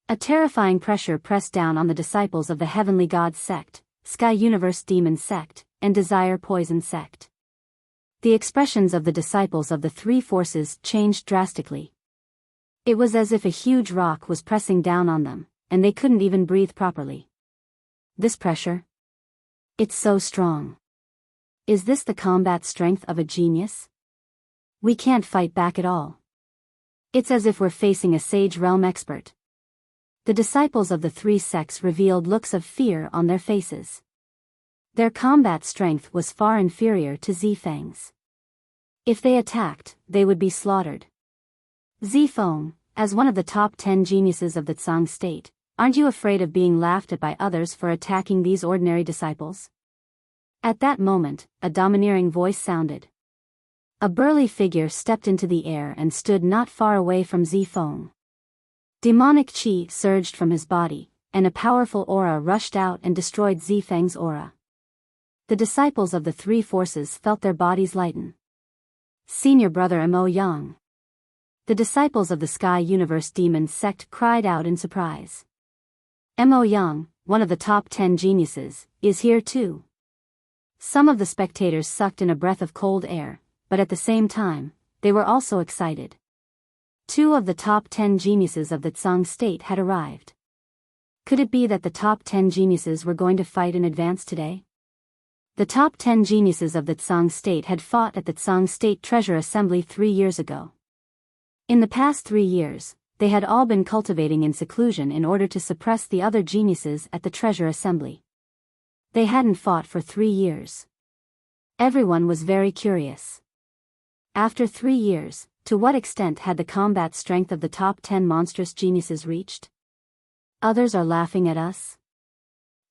A terrifying pressure pressed down on the disciples of the Heavenly God sect, Sky Universe Demon sect, and Desire Poison sect. The expressions of the disciples of the 3 forces changed drastically. It was as if a huge rock was pressing down on them, and they couldn't even breathe properly. This pressure? It's so strong. Is this the combat strength of a genius? We can't fight back at all. It's as if we're facing a Sage Realm expert. The disciples of the 3 sects revealed looks of fear on their faces. Their combat strength was far inferior to Zifeng's. If they attacked, they would be slaughtered. Zifeng, as one of the top 10 geniuses of the Tsang state, aren't you afraid of being laughed at by others for attacking these ordinary disciples? At that moment, a domineering voice sounded. A burly figure stepped into the air and stood not far away from Zifeng. Demonic qi surged from his body, and a powerful aura rushed out and destroyed Zifeng's aura. The disciples of the 3 forces felt their bodies lighten. Senior brother Mo Yang. The disciples of the Sky Universe Demon sect cried out in surprise. Mo Yang, one of the top 10 geniuses, is here too. Some of the spectators sucked in a breath of cold air, but at the same time, they were also excited. 2 of the top 10 geniuses of the Tsang state had arrived. Could it be that the top 10 geniuses were going to fight in advance today? The top 10 geniuses of the Tsang state had fought at the Tsang State Treasure Assembly 3 years ago. In the past 3 years, they had all been cultivating in seclusion in order to suppress the other geniuses at the Treasure Assembly. They hadn't fought for 3 years. Everyone was very curious. After 3 years, to what extent had the combat strength of the top 10 monstrous geniuses reached? Others are laughing at us?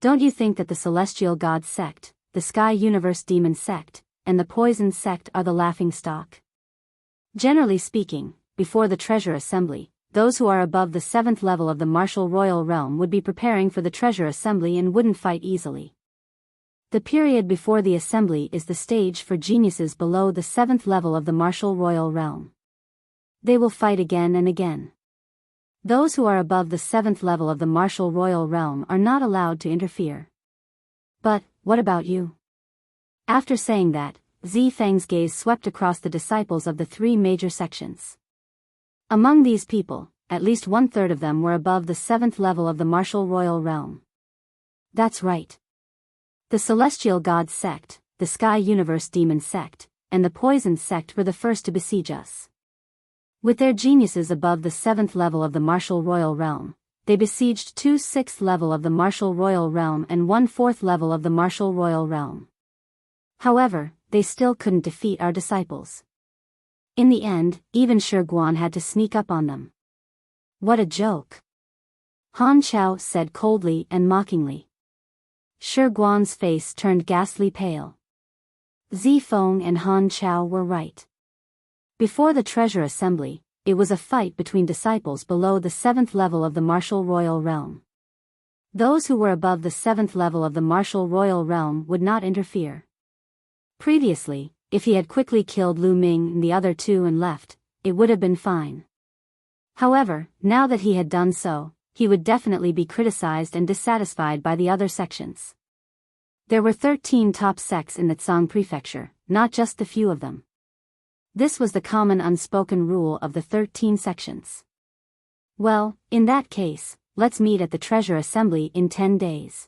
Don't you think that the Celestial God sect, the Sky Universe Demon sect, and the Poison sect are the laughing stock? Generally speaking, before the Treasure Assembly, those who are above the 7th level of the Martial Royal Realm would be preparing for the Treasure Assembly and wouldn't fight easily. The period before the Assembly is the stage for geniuses below the 7th level of the Martial Royal Realm. They will fight again and again. Those who are above the 7th level of the Martial Royal Realm are not allowed to interfere. But, what about you? After saying that, Zifeng's gaze swept across the disciples of the 3 major sections. Among these people, at least 1/3 of them were above the 7th level of the Martial Royal Realm. That's right. The Celestial God sect, the Sky Universe Demon sect, and the Poison sect were the first to besiege us. With their geniuses above the 7th level of the Martial Royal Realm, they besieged 2/6 level of the Martial Royal Realm and 1/4 level of the Martial Royal Realm. However, they still couldn't defeat our disciples. In the end, even Shi Guan had to sneak up on them. What a joke! Han Chao said coldly and mockingly. Shi Guan's face turned ghastly pale. Zifeng and Han Chao were right. Before the treasure assembly, it was a fight between disciples below the 7th level of the Martial Royal Realm. Those who were above the 7th level of the Martial Royal Realm would not interfere. Previously, if he had quickly killed Lu Ming and the other two and left, it would have been fine. However, now that he had done so, he would definitely be criticized and dissatisfied by the other sections. There were 13 top sects in the Tsang Prefecture, not just the few of them. This was the common unspoken rule of the 13 sections. Well, in that case, let's meet at the Treasure Assembly in 10 days.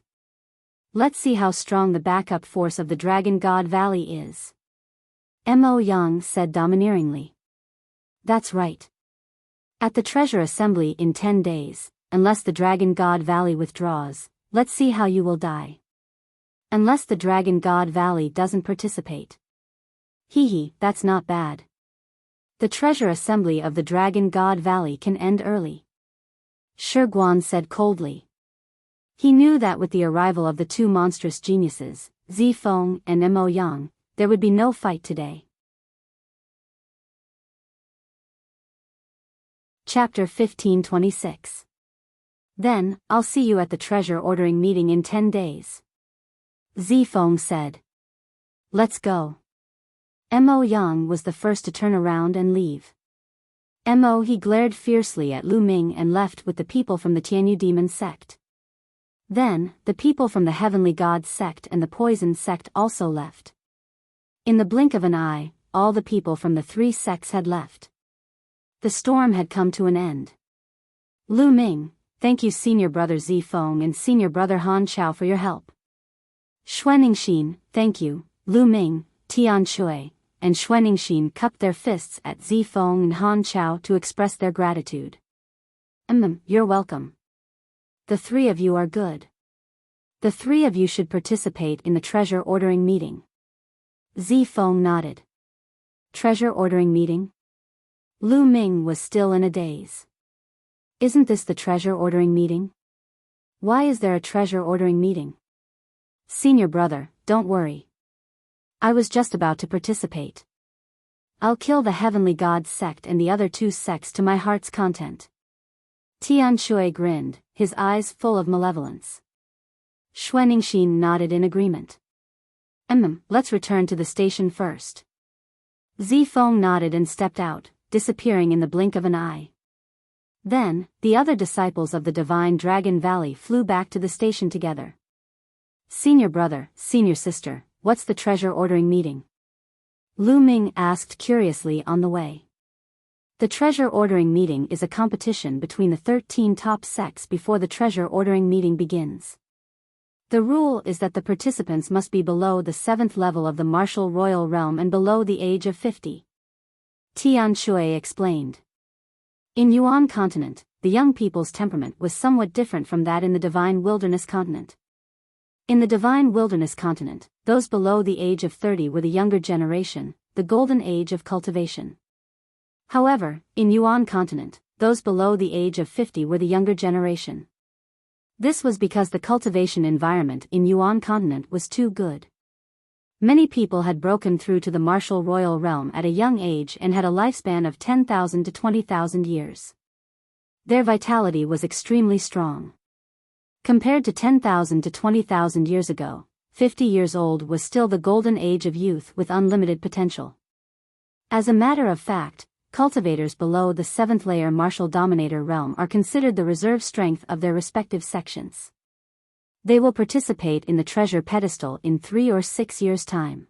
Let's see how strong the backup force of the Dragon God Valley is. Mo Yang said domineeringly. That's right. At the Treasure Assembly in 10 days, unless the Dragon God Valley withdraws, let's see how you will die. Unless the Dragon God Valley doesn't participate. Hee, that's not bad. The Treasure Assembly of the Dragon God Valley can end early. Shi Guan said coldly. He knew that with the arrival of the two monstrous geniuses, Zifeng and Mo Yang, there would be no fight today. Chapter 1526. Then, I'll see you at the treasure ordering meeting in 10 days. Zifeng said. Let's go. Mo Yang was the first to turn around and leave. He glared fiercely at Lu Ming and left with the people from the Tianyu Demon sect. Then, the people from the Heavenly Gods sect and the Poison sect also left. In the blink of an eye, all the people from the three sects had left. The storm had come to an end. Lu Ming, thank you Senior Brother Zifeng and Senior Brother Han Chao for your help. Xuanixin, thank you, Lu Ming, Tian Shui, and Xuanixin cupped their fists at Zifeng and Han Chao to express their gratitude. You're welcome. The three of you are good. The three of you should participate in the treasure ordering meeting. Zifeng nodded. Treasure ordering meeting? Lu Ming was still in a daze. Isn't this the treasure ordering meeting? Why is there a treasure ordering meeting? Senior brother, don't worry. I was just about to participate. I'll kill the Heavenly God sect and the other two sects to my heart's content. Tian Shui grinned, his eyes full of malevolence. Xuanixin nodded in agreement. Let's return to the station first. Zifeng nodded and stepped out, disappearing in the blink of an eye. Then, the other disciples of the Divine Dragon Valley flew back to the station together. Senior brother, senior sister, what's the treasure ordering meeting? Lu Ming asked curiously on the way. The treasure ordering meeting is a competition between the 13 top sects before the treasure ordering meeting begins. The rule is that the participants must be below the 7th level of the Martial Royal Realm and below the age of 50. Tian Shui explained. In Yuan continent, the young people's temperament was somewhat different from that in the Divine Wilderness continent. In the Divine Wilderness continent, those below the age of 30 were the younger generation, the golden age of cultivation. However, in Yuan continent, those below the age of 50 were the younger generation. This was because the cultivation environment in Yuan continent was too good. Many people had broken through to the Martial Royal Realm at a young age and had a lifespan of 10,000 to 20,000 years. Their vitality was extremely strong. Compared to 10,000 to 20,000 years ago, 50 years old was still the golden age of youth with unlimited potential. As a matter of fact, cultivators below the 7th layer Martial Dominator realm are considered the reserve strength of their respective sections. They will participate in the treasure pedestal in 3 or 6 years' time.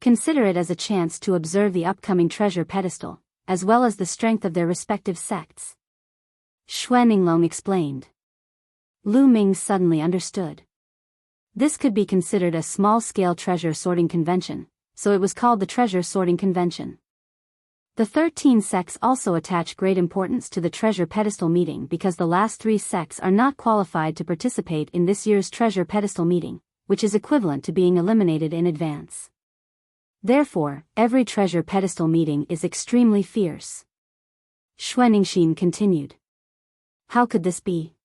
Consider it as a chance to observe the upcoming treasure pedestal, as well as the strength of their respective sects. Xuanixin explained. Lu Ming suddenly understood. This could be considered a small-scale treasure sorting convention, so it was called the Treasure Sorting Convention. The 13 sects also attach great importance to the treasure pedestal meeting because the last 3 sects are not qualified to participate in this year's treasure pedestal meeting, which is equivalent to being eliminated in advance. Therefore, every treasure pedestal meeting is extremely fierce. Xuanixin continued. How could this be?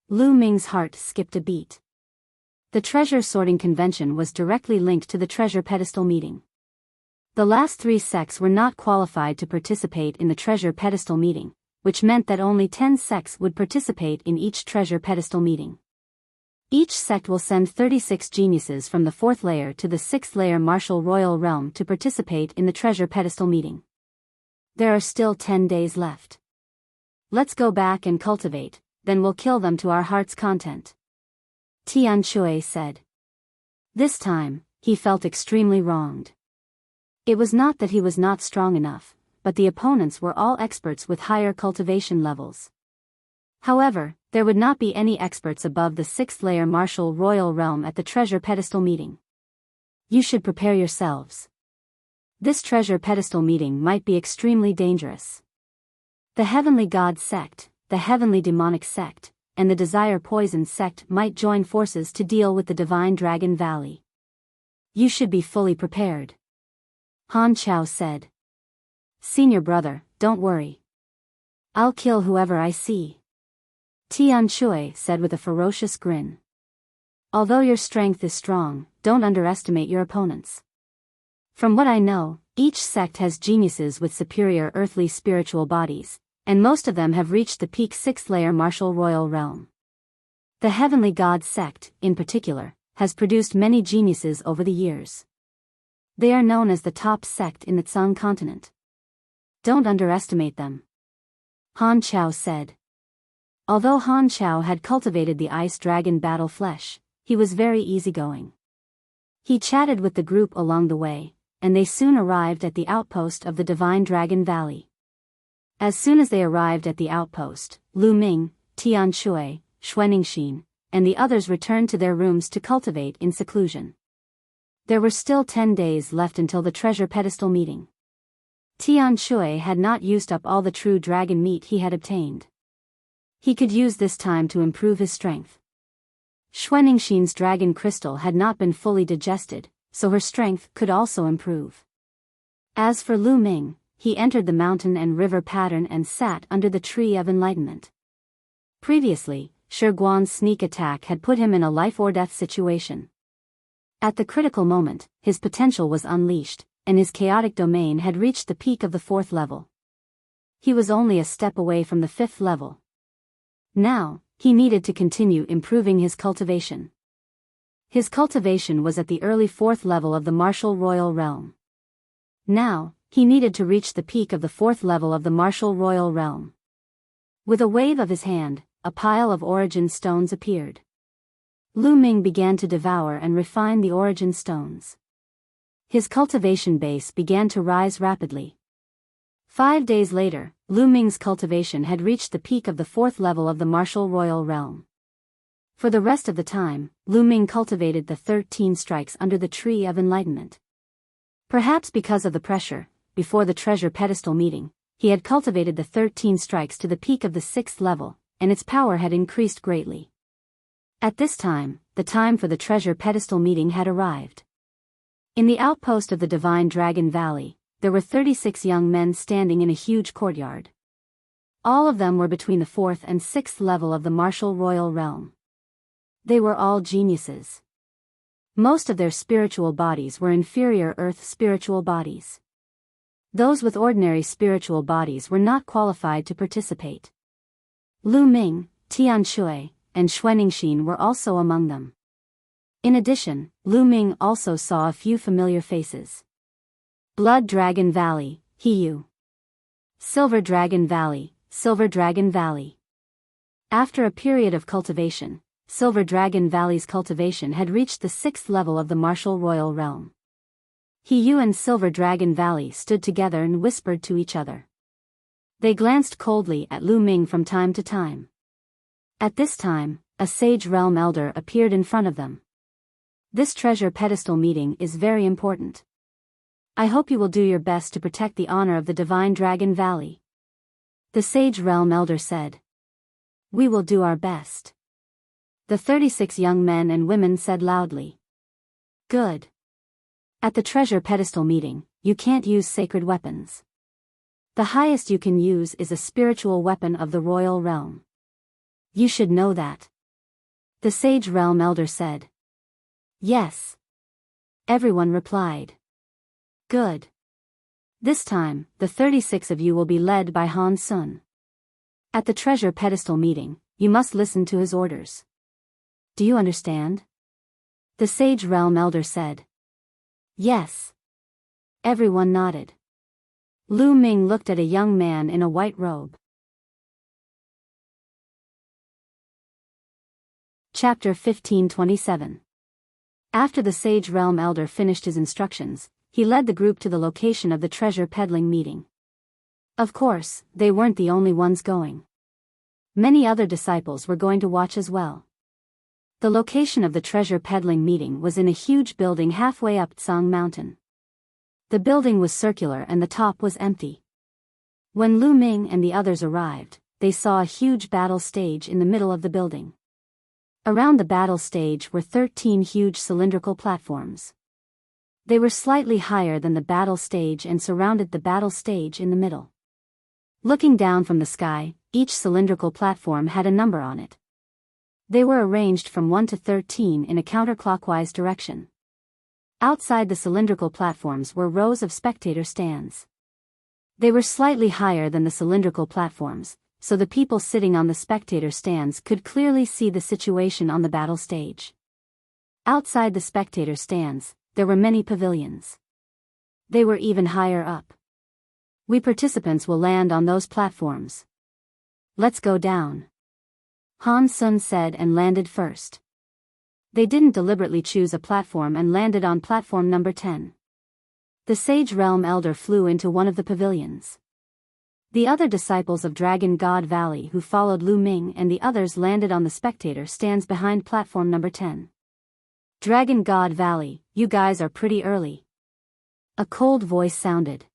Lu Ming's heart skipped a beat. The treasure sorting convention was directly linked to the treasure pedestal meeting. The last 3 sects were not qualified to participate in the treasure pedestal meeting, which meant that only 10 sects would participate in each treasure pedestal meeting. Each sect will send 36 geniuses from the 4th layer to the 6th layer martial royal realm to participate in the treasure pedestal meeting. There are still 10 days left. Let's go back and cultivate, then we'll kill them to our heart's content. Tian Shui said. This time, he felt extremely wronged. It was not that he was not strong enough, but the opponents were all experts with higher cultivation levels. However, there would not be any experts above the 6th layer martial royal realm at the treasure pedestal meeting. You should prepare yourselves. This treasure pedestal meeting might be extremely dangerous. The Heavenly God sect, the Heavenly Demonic sect, and the Desire Poison sect might join forces to deal with the Divine Dragon Valley. You should be fully prepared. Han Chao said. Senior brother, don't worry. I'll kill whoever I see. Tian Shui said with a ferocious grin. Although your strength is strong, don't underestimate your opponents. From what I know, each sect has geniuses with superior earthly spiritual bodies, and most of them have reached the peak 6th layer martial royal realm. The Heavenly God sect, in particular, has produced many geniuses over the years. They are known as the top sect in the Tsang continent. Don't underestimate them. Han Chao said. Although Han Chao had cultivated the ice dragon battle flesh, he was very easygoing. He chatted with the group along the way, and they soon arrived at the outpost of the Divine Dragon Valley. As soon as they arrived at the outpost, Lu Ming, Tian Shui, Xuanixin, and the others returned to their rooms to cultivate in seclusion. There were still 10 days left until the treasure pedestal meeting. Tian Shui had not used up all the true dragon meat he had obtained. He could use this time to improve his strength. Xuanixin's dragon crystal had not been fully digested, so her strength could also improve. As for Lu Ming, he entered the mountain and river pattern and sat under the tree of enlightenment. Previously, Shi Guan's sneak attack had put him in a life-or-death situation. At the critical moment, his potential was unleashed, and his chaotic domain had reached the peak of the 4th level. He was only a step away from the 5th level. Now, he needed to continue improving his cultivation. His cultivation was at the early 4th level of the martial royal realm. Now, he needed to reach the peak of the 4th level of the martial royal realm. With a wave of his hand, a pile of origin stones appeared. Lu Ming began to devour and refine the origin stones. His cultivation base began to rise rapidly. 5 days later, Lu Ming's cultivation had reached the peak of the 4th level of the martial royal realm. For the rest of the time, Lu Ming cultivated the 13 strikes under the tree of enlightenment. Perhaps because of the pressure, before the treasure pedestal meeting, he had cultivated the 13 strikes to the peak of the 6th level, and its power had increased greatly. At this time, the time for the treasure pedestal meeting had arrived. In the outpost of the Divine Dragon Valley, there were 36 young men standing in a huge courtyard. All of them were between the 4th and 6th level of the martial royal realm. They were all geniuses. Most of their spiritual bodies were inferior earth spiritual bodies. Those with ordinary spiritual bodies were not qualified to participate. Lu Ming, Tian Shui, and Xuanixin were also among them. In addition, Lu Ming also saw a few familiar faces. Blood Dragon Valley, Hiyu. Silver Dragon Valley, Silver Dragon Valley. After a period of cultivation, Silver Dragon Valley's cultivation had reached the 6th level of the martial royal realm. Hiyu and Silver Dragon Valley stood together and whispered to each other. They glanced coldly at Lu Ming from time to time. At this time, a sage realm elder appeared in front of them. This treasure pedestal meeting is very important. I hope you will do your best to protect the honor of the Divine Dragon Valley. The Sage Realm Elder said. We will do our best. The 36 young men and women said loudly. Good. At the treasure pedestal meeting, you can't use sacred weapons. The highest you can use is a spiritual weapon of the royal realm. You should know that. The Sage Realm Elder said. Yes. Everyone replied. Good. This time, the 36 of you will be led by Han Sun. At the treasure pedestal meeting, you must listen to his orders. Do you understand? The Sage Realm Elder said. Yes. Everyone nodded. Lu Ming looked at a young man in a white robe. Chapter 1527. After the Sage Realm Elder finished his instructions, he led the group to the location of the treasure peddling meeting. Of course, they weren't the only ones going. Many other disciples were going to watch as well. The location of the treasure peddling meeting was in a huge building halfway up Tsang Mountain. The building was circular and the top was empty. When Lu Ming and the others arrived, they saw a huge battle stage in the middle of the building. Around the battle stage were 13 huge cylindrical platforms. They were slightly higher than the battle stage and surrounded the battle stage in the middle. Looking down from the sky, each cylindrical platform had a number on it. They were arranged from 1 to 13 in a counterclockwise direction. Outside the cylindrical platforms were rows of spectator stands. They were slightly higher than the cylindrical platforms, so the people sitting on the spectator stands could clearly see the situation on the battle stage. Outside the spectator stands, there were many pavilions. They were even higher up. We participants will land on those platforms. Let's go down. Han Sun said and landed first. They didn't deliberately choose a platform and landed on platform number 10. The Sage Realm Elder flew into one of the pavilions. The other disciples of Dragon God Valley who followed Lu Ming and the others landed on the spectator stands behind platform number 10. Dragon God Valley, you guys are pretty early. A cold voice sounded.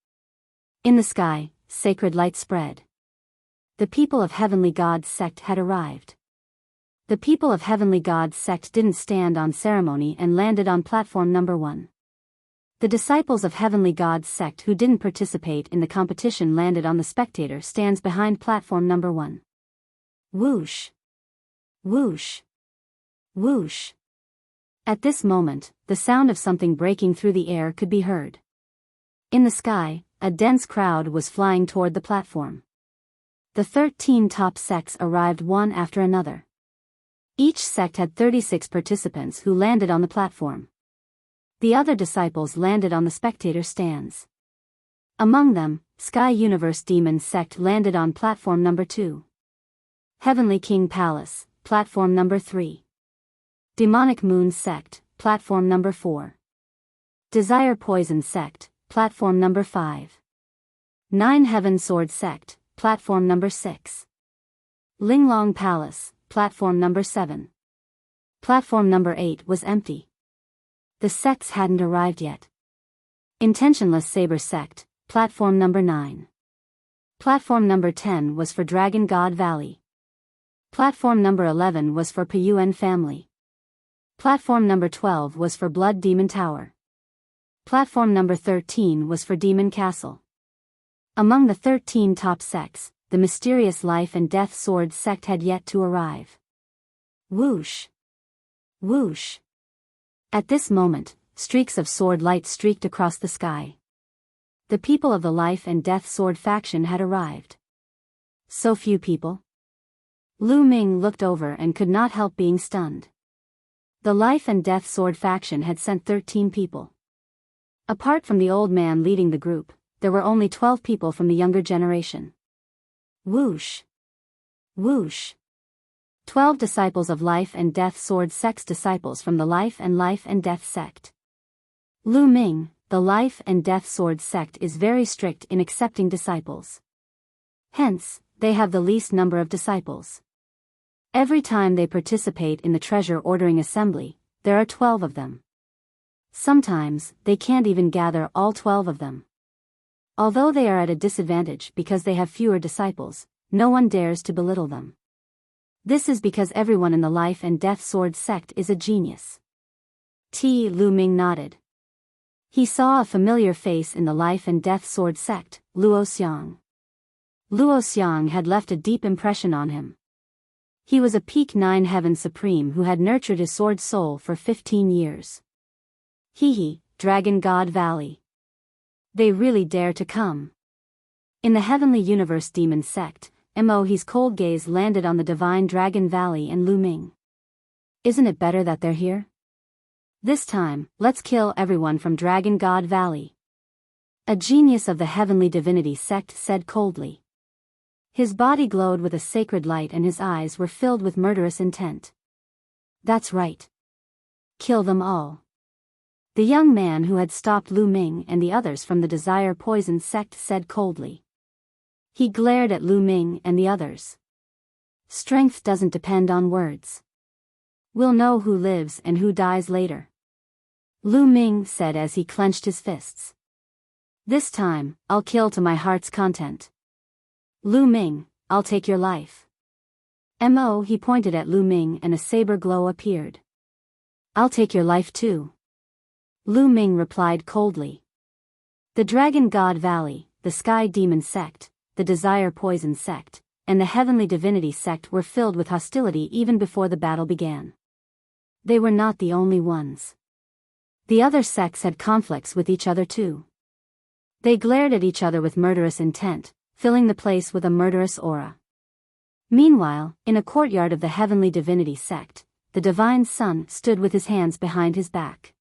In the sky, sacred light spread. The people of Heavenly God's sect had arrived. The people of Heavenly God's sect didn't stand on ceremony and landed on platform number 1. The disciples of Heavenly God's sect who didn't participate in the competition landed on the spectator stands behind platform number 1. Whoosh! Whoosh! Whoosh! At this moment, the sound of something breaking through the air could be heard. In the sky, a dense crowd was flying toward the platform. The 13 top sects arrived one after another. Each sect had 36 participants who landed on the platform. The other disciples landed on the spectator stands. Among them, Sky Universe Demon Sect landed on platform number 2. Heavenly King Palace, platform number 3. Demonic Moon Sect, platform number 4. Desire Poison Sect, platform number 5. Nine Heaven Sword Sect, platform number 6. Linglong Palace, platform number 7. Platform number 8 was empty. The sects hadn't arrived yet. Intentionless Saber Sect, platform number 9. Platform number 10 was for Dragon God Valley. Platform number 11 was for Piyuan family. Platform number 12 was for Blood Demon Tower. Platform number 13 was for Demon Castle. Among the 13 top sects, the mysterious Life and Death Sword sect had yet to arrive. Whoosh! Whoosh! At this moment, streaks of sword light streaked across the sky. The people of the Life and Death Sword faction had arrived. So few people. Lu Ming looked over and could not help being stunned. The Life and Death Sword faction had sent 13 people. Apart from the old man leading the group, there were only 12 people from the younger generation. Whoosh! Whoosh! 12 disciples of Life and Death Sword sect's disciples from the Life and Death sect. Lu Ming, the Life and Death Sword sect is very strict in accepting disciples. Hence, they have the least number of disciples. Every time they participate in the treasure ordering assembly, there are 12 of them. Sometimes, they can't even gather all 12 of them. Although they are at a disadvantage because they have fewer disciples, no one dares to belittle them. This is because everyone in the Life and Death Sword sect is a genius. Lu Ming nodded. He saw a familiar face in the Life and Death Sword sect, Luo Xiang. Luo Xiang had left a deep impression on him. He was a peak 9 heaven supreme who had nurtured his sword soul for 15 years. Dragon God Valley. They really dare to come. In the Heavenly Universe Demon Sect, Mo's cold gaze landed on the Divine Dragon Valley and Lu Ming. Isn't it better that they're here? This time, let's kill everyone from Dragon God Valley. A genius of the Heavenly Divinity Sect said coldly. His body glowed with a sacred light and his eyes were filled with murderous intent. That's right. Kill them all. The young man who had stopped Lu Ming and the others from the Desire Poison sect said coldly. He glared at Lu Ming and the others. Strength doesn't depend on words. We'll know who lives and who dies later. Lu Ming said as he clenched his fists. This time, I'll kill to my heart's content. Lu Ming, I'll take your life. He pointed at Lu Ming and a saber glow appeared. I'll take your life too. Lu Ming replied coldly. The Dragon God Valley, the Sky Demon Sect, the Desire Poison Sect, and the Heavenly Divinity Sect were filled with hostility even before the battle began. They were not the only ones. The other sects had conflicts with each other too. They glared at each other with murderous intent, filling the place with a murderous aura. Meanwhile, in a courtyard of the Heavenly Divinity Sect, the Divine Sun stood with his hands behind his back.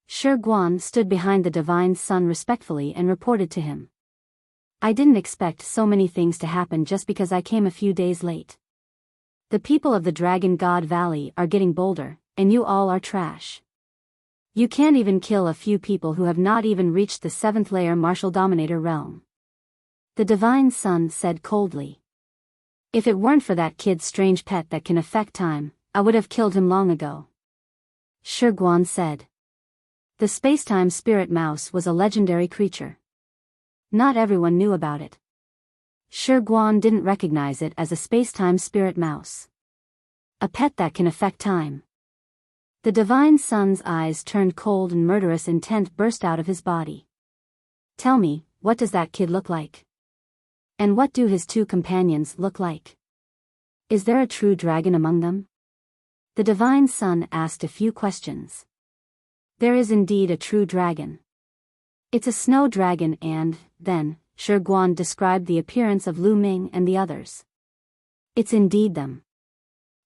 Shi Guan stood behind the Divine Sun respectfully and reported to him. I didn't expect so many things to happen just because I came a few days late. The people of the Dragon God Valley are getting bolder, and you all are trash. You can't even kill a few people who have not even reached the 7th layer Martial Dominator realm. The Divine Sun said coldly. If it weren't for that kid's strange pet that can affect time, I would have killed him long ago. Shi Guan said. The Spacetime Spirit Mouse was a legendary creature. Not everyone knew about it. Shi Guan didn't recognize it as a Spacetime Spirit Mouse. A pet that can affect time. The Divine Sun's eyes turned cold and murderous intent burst out of his body. Tell me, what does that kid look like? And what do his 2 companions look like? Is there a true dragon among them? The Divine Sun asked a few questions. There is indeed a true dragon. It's a snow dragon and, then, Shi Guan described the appearance of Lu Ming and the others. It's indeed them.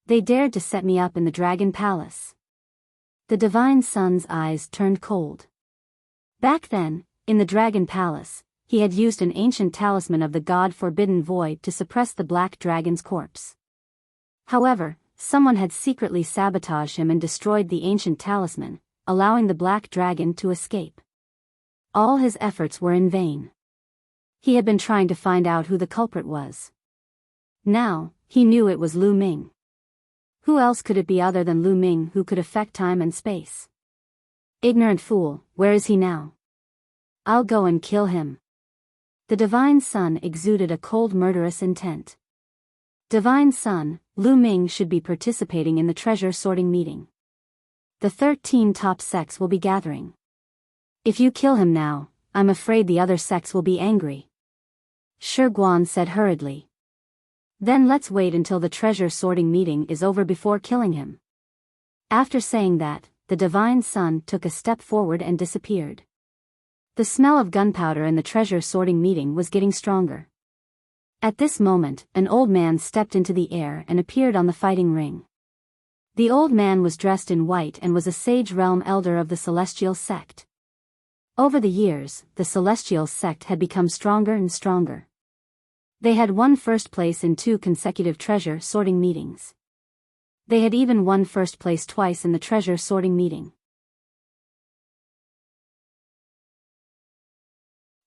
They dared to set me up in the Dragon Palace. The Divine Sun's eyes turned cold. Back then, in the Dragon Palace, he had used an ancient talisman of the god Forbidden Void to suppress the Black Dragon's corpse. However, someone had secretly sabotaged him and destroyed the ancient talisman, allowing the Black Dragon to escape. All his efforts were in vain. He had been trying to find out who the culprit was. Now, he knew it was Lu Ming. Who else could it be other than Lu Ming who could affect time and space? Ignorant fool, where is he now? I'll go and kill him. The Divine Sun exuded a cold murderous intent. Divine Sun, Lu Ming should be participating in the treasure sorting meeting. The 13 top sects will be gathering. If you kill him now, I'm afraid the other sects will be angry. Shi Guan said hurriedly. Then let's wait until the treasure sorting meeting is over before killing him. After saying that, the Divine Sun took a step forward and disappeared. The smell of gunpowder in the treasure sorting meeting was getting stronger. At this moment, an old man stepped into the air and appeared on the fighting ring. The old man was dressed in white and was a sage realm elder of the Celestial Sect. Over the years, the Celestial Sect had become stronger and stronger. They had won first place in 2 consecutive treasure sorting meetings. They had even won first place twice in the treasure sorting meeting.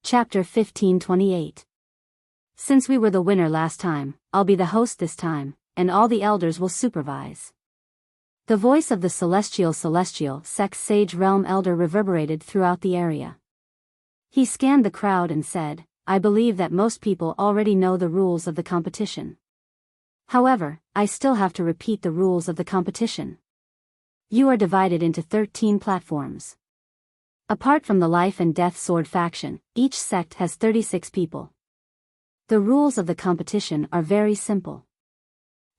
Chapter 1528. Since we were the winner last time, I'll be the host this time, and all the elders will supervise. The voice of the celestial sect sage realm elder reverberated throughout the area. He scanned the crowd and said, I believe that most people already know the rules of the competition. However, I still have to repeat the rules of the competition. You are divided into 13 platforms. Apart from the life and death sword faction, each sect has 36 people. The rules of the competition are very simple.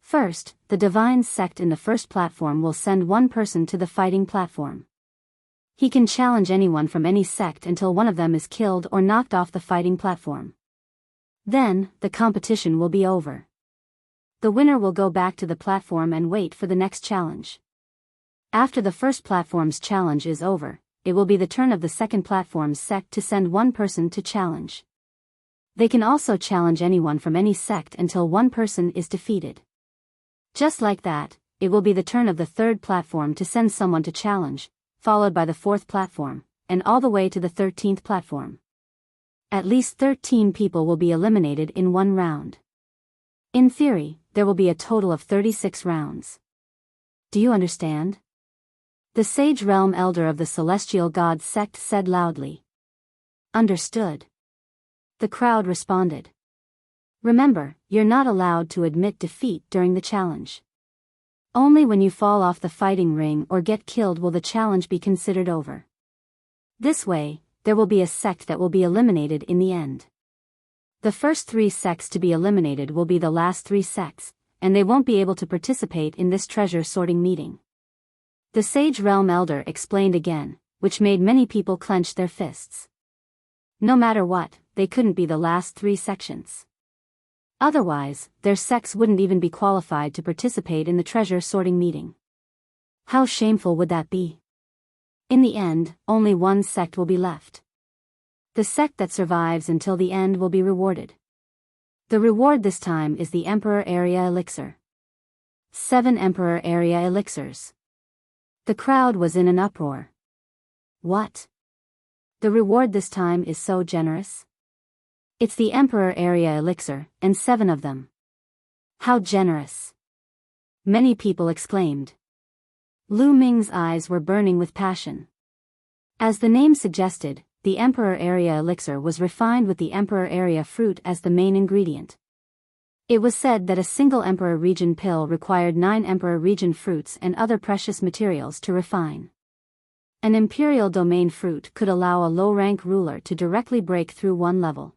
First, the divine sect in the first platform will send one person to the fighting platform. He can challenge anyone from any sect until one of them is killed or knocked off the fighting platform. Then, the competition will be over. The winner will go back to the platform and wait for the next challenge. After the first platform's challenge is over, it will be the turn of the second platform's sect to send one person to challenge. They can also challenge anyone from any sect until one person is defeated. Just like that, it will be the turn of the third platform to send someone to challenge, followed by the fourth platform, and all the way to the 13th platform. At least 13 people will be eliminated in one round. In theory, there will be a total of 36 rounds. Do you understand? The Sage Realm Elder of the Celestial God sect said loudly. Understood. The crowd responded. Remember, you're not allowed to admit defeat during the challenge. Only when you fall off the fighting ring or get killed will the challenge be considered over. This way, there will be a sect that will be eliminated in the end. The first 3 sects to be eliminated will be the last 3 sects, and they won't be able to participate in this treasure sorting meeting. The Sage Realm Elder explained again, which made many people clench their fists. No matter what, they couldn't be the last 3 sections. Otherwise, their sects wouldn't even be qualified to participate in the treasure sorting meeting. How shameful would that be? In the end, only one sect will be left. The sect that survives until the end will be rewarded. The reward this time is the Emperor Area Elixir. 7 Emperor Area Elixirs. The crowd was in an uproar. What? The reward this time is so generous? It's the Emperor Area Elixir, and 7 of them. How generous! Many people exclaimed. Lu Ming's eyes were burning with passion. As the name suggested, the Emperor Area Elixir was refined with the Emperor Area fruit as the main ingredient. It was said that a single Emperor region pill required 9 Emperor region fruits and other precious materials to refine. An Imperial Domain fruit could allow a low-rank ruler to directly break through one level.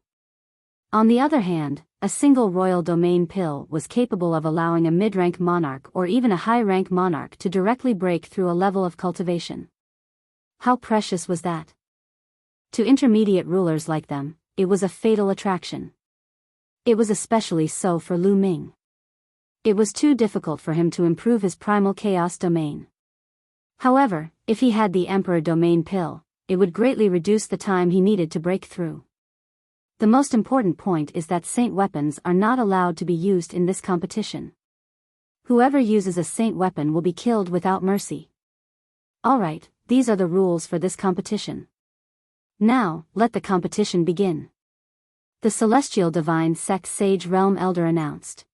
On the other hand, a single Royal Domain pill was capable of allowing a mid-rank monarch or even a high-rank monarch to directly break through a level of cultivation. How precious was that? To intermediate rulers like them, it was a fatal attraction. It was especially so for Lu Ming. It was too difficult for him to improve his primal chaos domain. However, if he had the Emperor Domain pill, it would greatly reduce the time he needed to break through. The most important point is that saint weapons are not allowed to be used in this competition. Whoever uses a saint weapon will be killed without mercy. Alright, these are the rules for this competition. Now, let the competition begin. The Celestial Divine Sect Sage Realm Elder announced.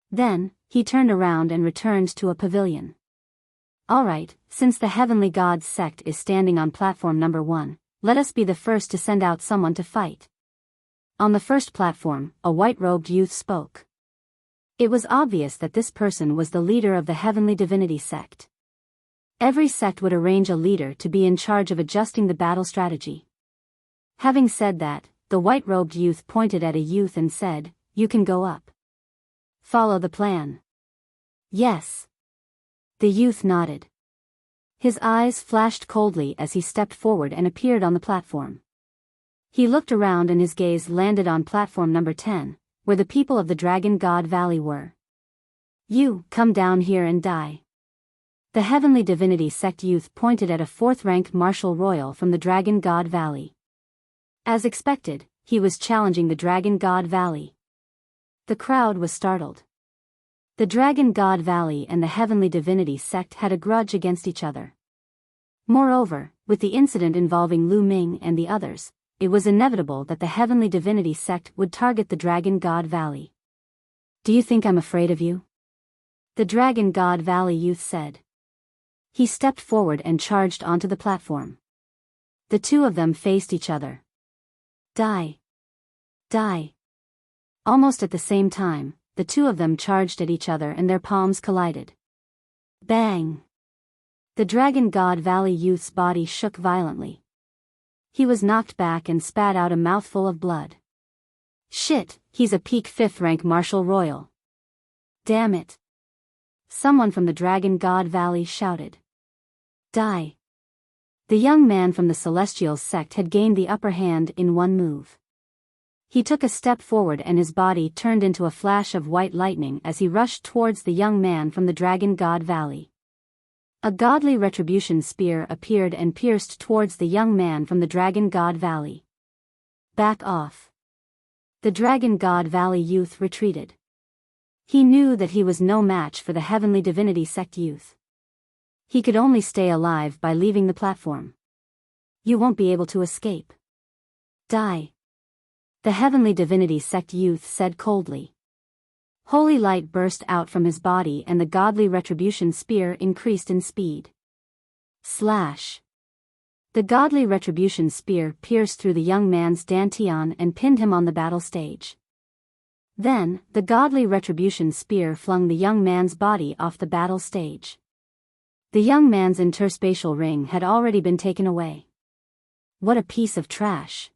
Then, he turned around and returned to a pavilion. Alright, since the Heavenly Gods sect is standing on platform number 1, let us be the first to send out someone to fight. On the first platform, a white-robed youth spoke. It was obvious that this person was the leader of the Heavenly Divinity sect. Every sect would arrange a leader to be in charge of adjusting the battle strategy. Having said that, the white-robed youth pointed at a youth and said, "You can go up. Follow the plan." Yes. The youth nodded. His eyes flashed coldly as he stepped forward and appeared on the platform. He looked around and his gaze landed on platform number 10, where the people of the Dragon God Valley were. "You, come down here and die." The Heavenly Divinity sect youth pointed at a 4th-ranked Marshal Royal from the Dragon God Valley. As expected, he was challenging the Dragon God Valley. The crowd was startled. The Dragon God Valley and the Heavenly Divinity sect had a grudge against each other. Moreover, with the incident involving Lu Ming and the others, it was inevitable that the Heavenly Divinity sect would target the Dragon God Valley. "Do you think I'm afraid of you?" The Dragon God Valley youth said. He stepped forward and charged onto the platform. The two of them faced each other. Die. Die. Almost at the same time, the two of them charged at each other and their palms collided. Bang! The Dragon God Valley youth's body shook violently. He was knocked back and spat out a mouthful of blood. Shit, he's a peak 5th rank Martial Royal. Damn it. Someone from the Dragon God Valley shouted. Die. The young man from the Celestial sect had gained the upper hand in one move. He took a step forward and his body turned into a flash of white lightning as he rushed towards the young man from the Dragon God Valley. A godly retribution spear appeared and pierced towards the young man from the Dragon God Valley. Back off. The Dragon God Valley youth retreated. He knew that he was no match for the Heavenly Divinity sect youth. He could only stay alive by leaving the platform. You won't be able to escape. Die. The Heavenly Divinity sect youth said coldly. Holy light burst out from his body and the godly retribution spear increased in speed. Slash. The godly retribution spear pierced through the young man's dantian and pinned him on the battle stage. Then, the godly retribution spear flung the young man's body off the battle stage. The young man's interspatial ring had already been taken away. What a piece of trash.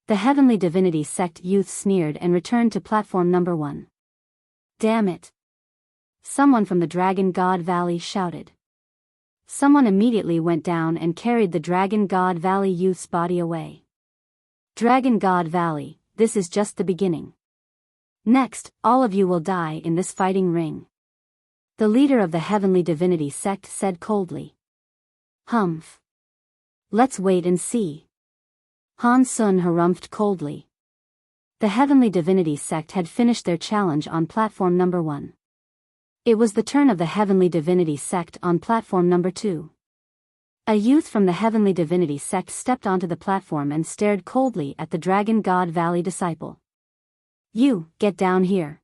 The Heavenly Divinity sect youth sneered and returned to platform number 1. Damn it. Someone from the Dragon God Valley shouted. Someone immediately went down and carried the Dragon God Valley youth's body away. Dragon God Valley, this is just the beginning. Next, all of you will die in this fighting ring. The leader of the Heavenly Divinity sect said coldly. Humph. Let's wait and see. Han Sun harumphed coldly. The Heavenly Divinity sect had finished their challenge on platform number 1. It was the turn of the Heavenly Divinity sect on platform number 2. A youth from the Heavenly Divinity sect stepped onto the platform and stared coldly at the Dragon God Valley disciple. You, get down here.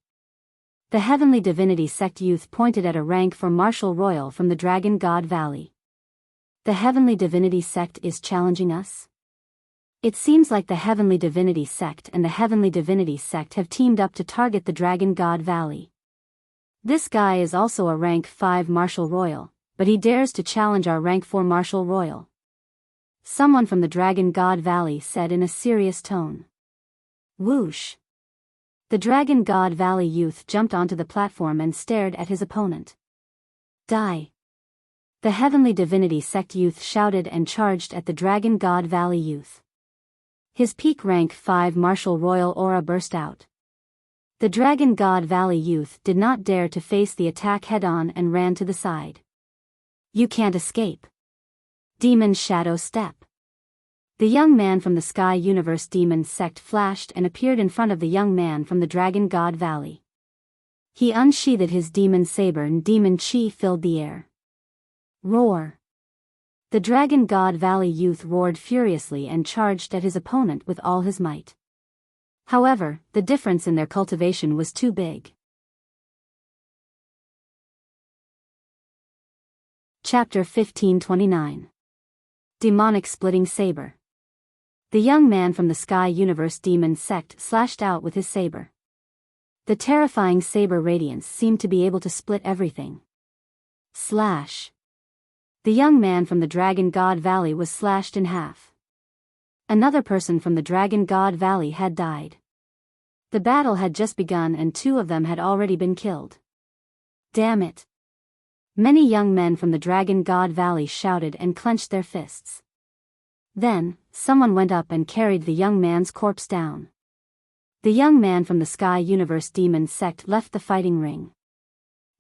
The Heavenly Divinity sect youth pointed at a rank for Martial Royal from the Dragon God Valley. The Heavenly Divinity sect is challenging us? It seems like the Heavenly Divinity sect and the Heavenly Divinity sect have teamed up to target the Dragon God Valley. This guy is also a rank 5 Martial Royal, but he dares to challenge our rank 4 Martial Royal. Someone from the Dragon God Valley said in a serious tone. Whoosh. The Dragon God Valley youth jumped onto the platform and stared at his opponent. Die. The Heavenly Divinity sect youth shouted and charged at the Dragon God Valley youth. His peak rank 5 Martial Royal aura burst out. The Dragon God Valley youth did not dare to face the attack head-on and ran to the side. You can't escape. Demon Shadow Step. The young man from the Sky Universe Demon sect flashed and appeared in front of the young man from the Dragon God Valley. He unsheathed his demon saber and demon chi filled the air. Roar. The Dragon God Valley youth roared furiously and charged at his opponent with all his might. However, the difference in their cultivation was too big. Chapter 1529. Demonic Splitting Saber. The young man from the Sky Universe Demon sect slashed out with his saber. The terrifying saber radiance seemed to be able to split everything. Slash. The young man from the Dragon God Valley was slashed in half. Another person from the Dragon God Valley had died. The battle had just begun and 2 of them had already been killed. Damn it. Many young men from the Dragon God Valley shouted and clenched their fists. Then, someone went up and carried the young man's corpse down. The young man from the Sky Universe Demon sect left the fighting ring.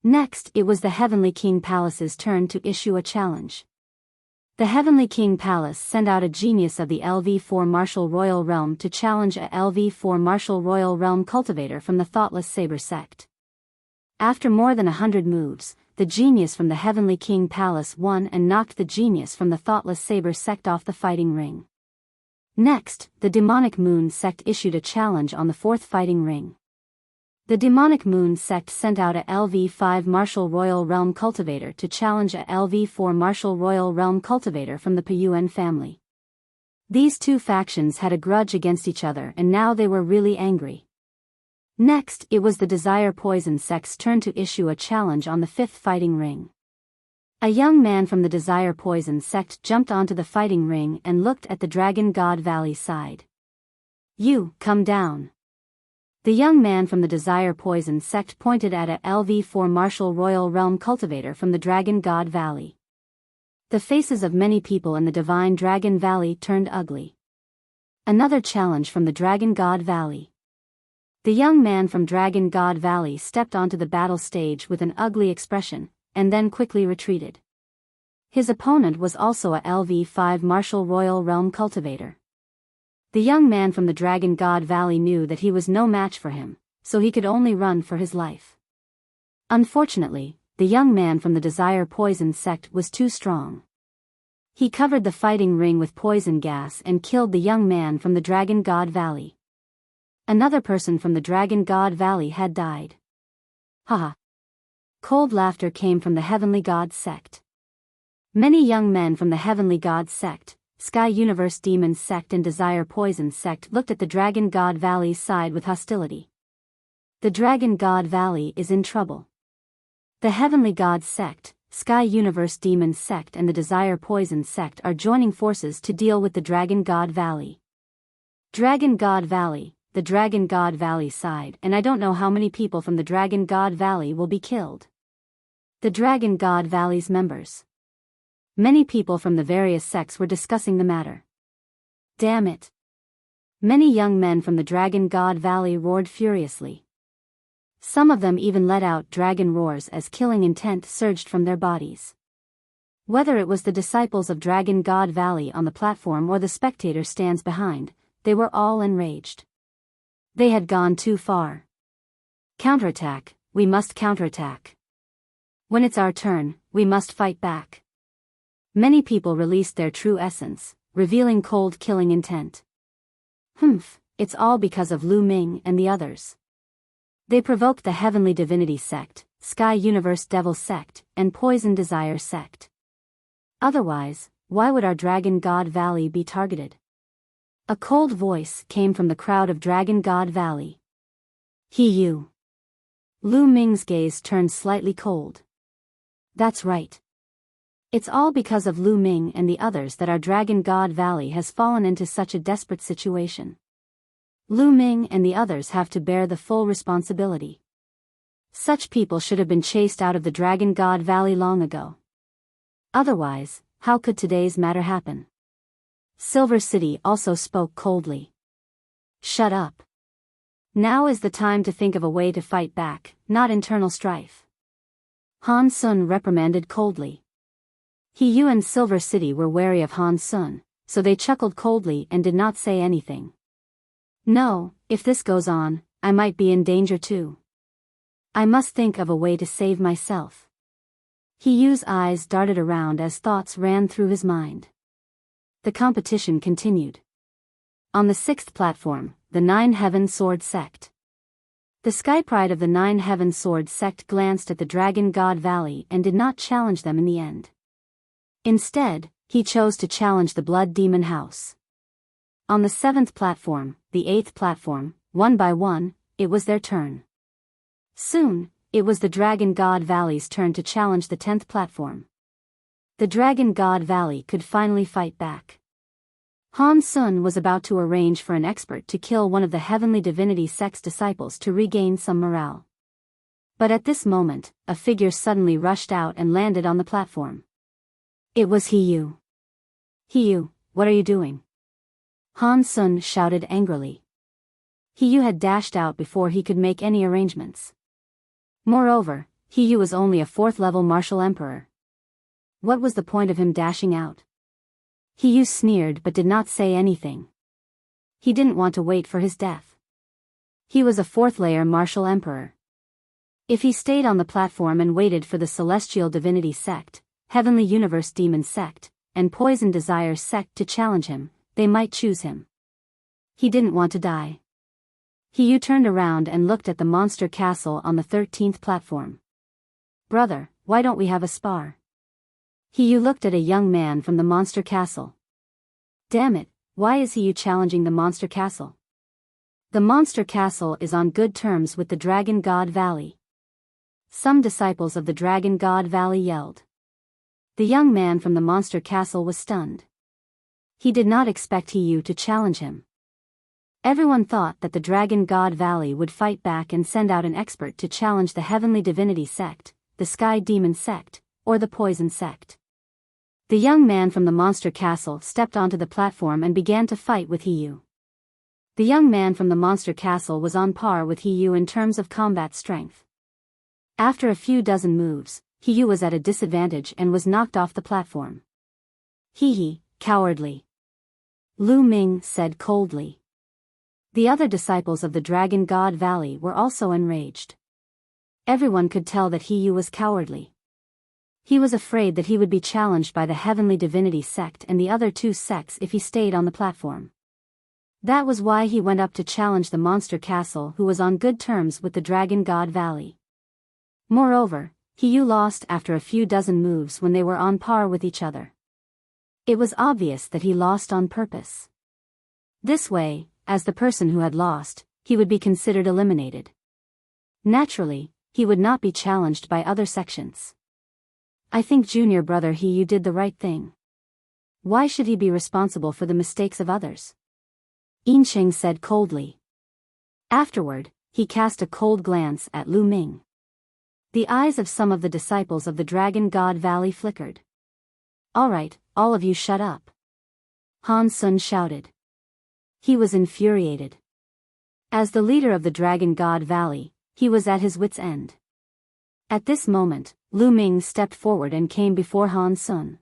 Next, it was the Heavenly King Palace's turn to issue a challenge. The Heavenly King Palace sent out a genius of the LV4 Martial Royal Realm to challenge a LV4 Martial Royal Realm cultivator from the Thoughtless Saber sect. After more than 100 moves, the genius from the Heavenly King Palace won and knocked the genius from the Thoughtless Saber sect off the fighting ring. Next, the Demonic Moon sect issued a challenge on the 4th fighting ring. The demonic moon sect sent out a LV5 Martial Royal Realm cultivator to challenge a LV4 Martial Royal Realm cultivator from the Piyuan family. These two factions had a grudge against each other and now they were really angry. Next, it was the Desire Poison sect's turn to issue a challenge on the 5th fighting ring. A young man from the Desire Poison sect jumped onto the fighting ring and looked at the Dragon God Valley side. "You, come down." The young man from the Desire Poison sect pointed at a LV4 Martial Royal Realm cultivator from the Dragon God Valley. The faces of many people in the Divine Dragon Valley turned ugly. Another challenge from the Dragon God Valley. The young man from Dragon God Valley stepped onto the battle stage with an ugly expression, and then quickly retreated. His opponent was also a LV5 Martial Royal Realm cultivator. The young man from the Dragon God Valley knew that he was no match for him, so he could only run for his life. Unfortunately, the young man from the Desire Poison sect was too strong. He covered the fighting ring with poison gas and killed the young man from the Dragon God Valley. Another person from the Dragon God Valley had died. Haha. Cold laughter came from the Heavenly God sect. Many young men from the Heavenly God sect, Sky Universe Demon sect and Desire Poison sect looked at the Dragon God Valley's side with hostility. The Dragon God Valley is in trouble. The Heavenly God sect, Sky Universe Demon sect and the Desire Poison sect are joining forces to deal with the Dragon God Valley. Dragon God Valley, the Dragon God Valley side, and I don't know how many people from the Dragon God Valley will be killed. The Dragon God Valley's members. Many people from the various sects were discussing the matter. Damn it. Many young men from the Dragon God Valley roared furiously. Some of them even let out dragon roars as killing intent surged from their bodies. Whether it was the disciples of Dragon God Valley on the platform or the spectator stands behind, they were all enraged. They had gone too far. Counterattack, we must counterattack. When it's our turn, we must fight back. Many people released their true essence, revealing cold killing intent. It's all because of Lu Ming and the others. They provoked the Heavenly Divinity sect, Sky Universe Devil sect, and Poison Desire sect. Otherwise, why would our Dragon God Valley be targeted? A cold voice came from the crowd of Dragon God Valley. You. Lu Ming's gaze turned slightly cold. That's right. It's all because of Lu Ming and the others that our Dragon God Valley has fallen into such a desperate situation. Lu Ming and the others have to bear the full responsibility. Such people should have been chased out of the Dragon God Valley long ago. Otherwise, how could today's matter happen? Silver City also spoke coldly. Shut up. Now is the time to think of a way to fight back, not internal strife. Han Sun reprimanded coldly. He and Silver City were wary of Han Sun, so they chuckled coldly and did not say anything. No, if this goes on, I might be in danger too. I must think of a way to save myself. Yu's eyes darted around as thoughts ran through his mind. The competition continued. On the 6th platform, the Nine Heaven Sword sect. The Sky Pride of the Nine Heaven Sword sect glanced at the Dragon God Valley and did not challenge them in the end. Instead, he chose to challenge the Blood Demon House. On the 7th platform, the 8th platform, one by one, it was their turn. Soon, it was the Dragon God Valley's turn to challenge the 10th platform. The Dragon God Valley could finally fight back. Han Sun was about to arrange for an expert to kill one of the Heavenly Divinity sect's disciples to regain some morale. But at this moment, a figure suddenly rushed out and landed on the platform. It was Yu. Yu, what are you doing? Han Sun shouted angrily. Yu had dashed out before he could make any arrangements. Moreover, Yu was only a 4th-level martial emperor. What was the point of him dashing out? Yu sneered but did not say anything. He didn't want to wait for his death. He was a 4th-layer martial emperor. If he stayed on the platform and waited for the Celestial Divinity sect, Heavenly Universe Demon sect, and Poison Desire sect to challenge him, they might choose him. He didn't want to die. Hiyu turned around and looked at the monster castle on the 13th platform. Brother, why don't we have a spar? Hiyu looked at a young man from the monster castle. Damn it, why is Hiyu challenging the monster castle? The monster castle is on good terms with the Dragon God Valley. Some disciples of the Dragon God Valley yelled. The young man from the monster castle was stunned. He did not expect Hiyu to challenge him. Everyone thought that the Dragon God Valley would fight back and send out an expert to challenge the Heavenly Divinity sect, the Sky Demon sect, or the Poison sect. The young man from the monster castle stepped onto the platform and began to fight with Hiyu. The young man from the monster castle was on par with Hiyu in terms of combat strength. After a few dozen moves, Hiyu was at a disadvantage and was knocked off the platform. Hee, cowardly. Lu Ming said coldly. The other disciples of the Dragon God Valley were also enraged. Everyone could tell that Hiyu was cowardly. He was afraid that he would be challenged by the Heavenly Divinity sect and the other two sects if he stayed on the platform. That was why he went up to challenge the monster castle, who was on good terms with the Dragon God Valley. Moreover, Hiyu lost after a few dozen moves when they were on par with each other. It was obvious that he lost on purpose. This way, as the person who had lost, he would be considered eliminated. Naturally, he would not be challenged by other sections. I think junior brother Hiyu did the right thing. Why should he be responsible for the mistakes of others? Incheng said coldly. Afterward, he cast a cold glance at Lu Ming. The eyes of some of the disciples of the Dragon God Valley flickered. All right, all of you shut up. Han Sun shouted. He was infuriated. As the leader of the Dragon God Valley, he was at his wits' end. At this moment, Lu Ming stepped forward and came before Han Sun.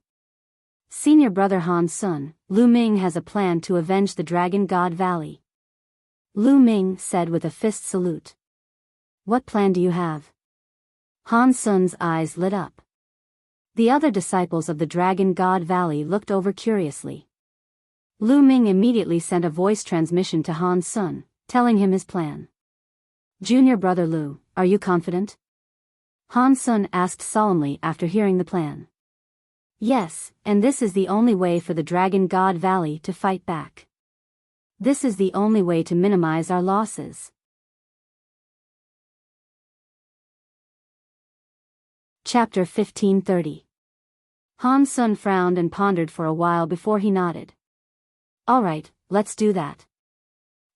Senior brother Han Sun, Lu Ming has a plan to avenge the Dragon God Valley. Lu Ming said with a fist salute. What plan do you have? Han Sun's eyes lit up. The other disciples of the Dragon God Valley looked over curiously. Lu Ming immediately sent a voice transmission to Han Sun, telling him his plan. Junior brother Lu, are you confident? Han Sun asked solemnly after hearing the plan. Yes, and this is the only way for the Dragon God Valley to fight back. This is the only way to minimize our losses. Chapter 1530. Han Sun frowned and pondered for a while before he nodded. All right, let's do that.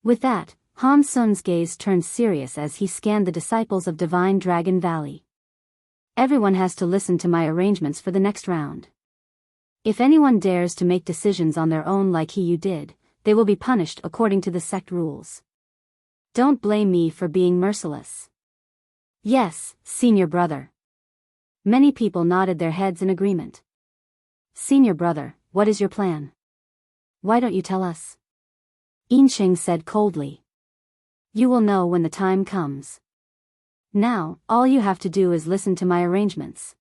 With that, Han Sun's gaze turned serious as he scanned the disciples of Divine Dragon Valley. Everyone has to listen to my arrangements for the next round. If anyone dares to make decisions on their own like Hiyu did, they will be punished according to the sect rules. Don't blame me for being merciless. Yes, senior brother. Many people nodded their heads in agreement. Senior brother, what is your plan? Why don't you tell us? Incheng said coldly. You will know when the time comes. Now, all you have to do is listen to my arrangements.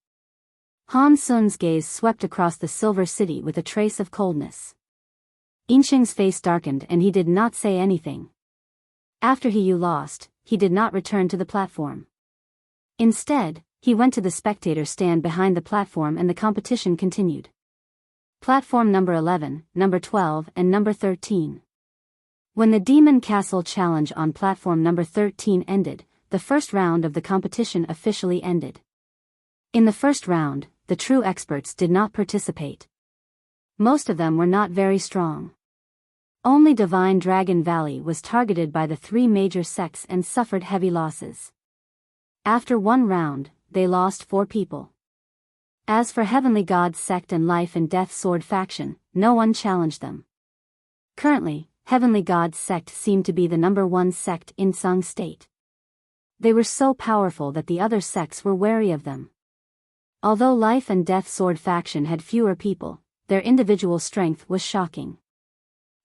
Han Sun's gaze swept across the Silver City with a trace of coldness. Incheng's face darkened and he did not say anything. After Hiyu lost, he did not return to the platform. Instead, he went to the spectator stand behind the platform and the competition continued. Platform number 11, number 12 and number 13. When the Demon Castle Challenge on platform number 13 ended, the first round of the competition officially ended. In the first round, the true experts did not participate. Most of them were not very strong. Only Divine Dragon Valley was targeted by the three major sects and suffered heavy losses. After one round, they lost 4 people. As for Heavenly God sect and Life and Death Sword faction, no one challenged them. Currently, Heavenly God sect seemed to be the number 1 sect in Sung State. They were so powerful that the other sects were wary of them. Although Life and Death Sword faction had fewer people, their individual strength was shocking.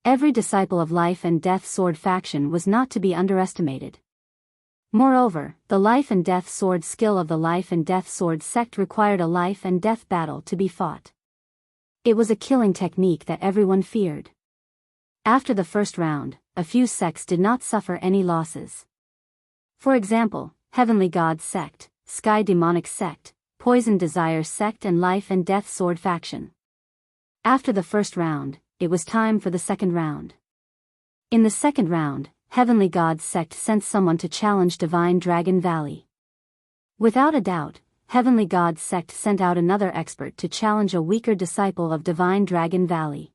Every disciple of Life and Death Sword faction was not to be underestimated. Moreover, the Life and Death Sword skill of the Life and Death Sword sect required a life and death battle to be fought. It was a killing technique that everyone feared. After the first round, a few sects did not suffer any losses. For example, Heavenly God Sect, Sky Demonic Sect, Poison Desire Sect and Life and Death Sword Faction. After the first round, it was time for the second round. In the second round, Heavenly God Sect sent someone to challenge Divine Dragon Valley. Without a doubt, Heavenly God Sect sent out another expert to challenge a weaker disciple of Divine Dragon Valley.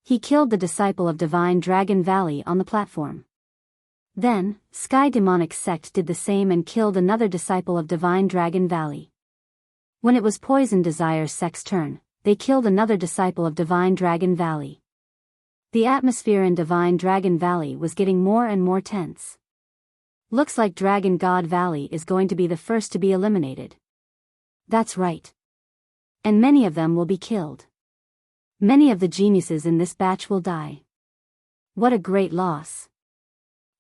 He killed the disciple of Divine Dragon Valley on the platform. Then, Sky Demonic Sect did the same and killed another disciple of Divine Dragon Valley. When it was Poison Desire Sect's turn, they killed another disciple of Divine Dragon Valley. The atmosphere in Divine Dragon Valley was getting more and more tense. Looks like Dragon God Valley is going to be the first to be eliminated. That's right. And many of them will be killed. Many of the geniuses in this batch will die. What a great loss.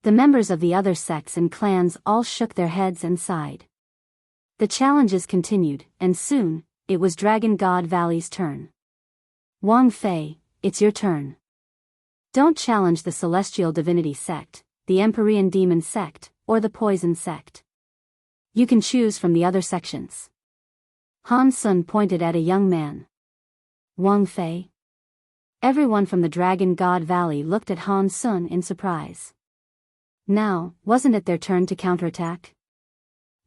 The members of the other sects and clans all shook their heads and sighed. The challenges continued, and soon, it was Dragon God Valley's turn. Wang Fei, it's your turn. Don't challenge the Celestial Divinity Sect, the Empyrean Demon Sect, or the Poison Sect. You can choose from the other sections. Han Sun pointed at a young man. Wang Fei? Everyone from the Dragon God Valley looked at Han Sun in surprise. Now, wasn't it their turn to counterattack?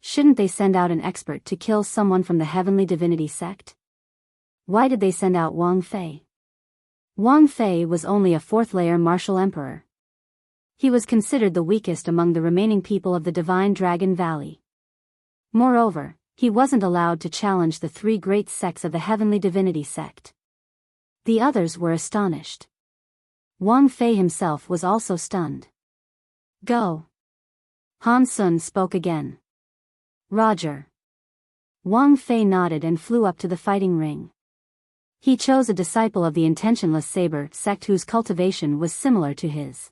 Shouldn't they send out an expert to kill someone from the Heavenly Divinity Sect? Why did they send out Wang Fei? Wang Fei was only a fourth-layer martial emperor. He was considered the weakest among the remaining people of the Divine Dragon Valley. Moreover, he wasn't allowed to challenge the three great sects of the Heavenly Divinity Sect. The others were astonished. Wang Fei himself was also stunned. Go. Han Sun spoke again. Roger. Wang Fei nodded and flew up to the fighting ring. He chose a disciple of the Intentionless Saber sect whose cultivation was similar to his.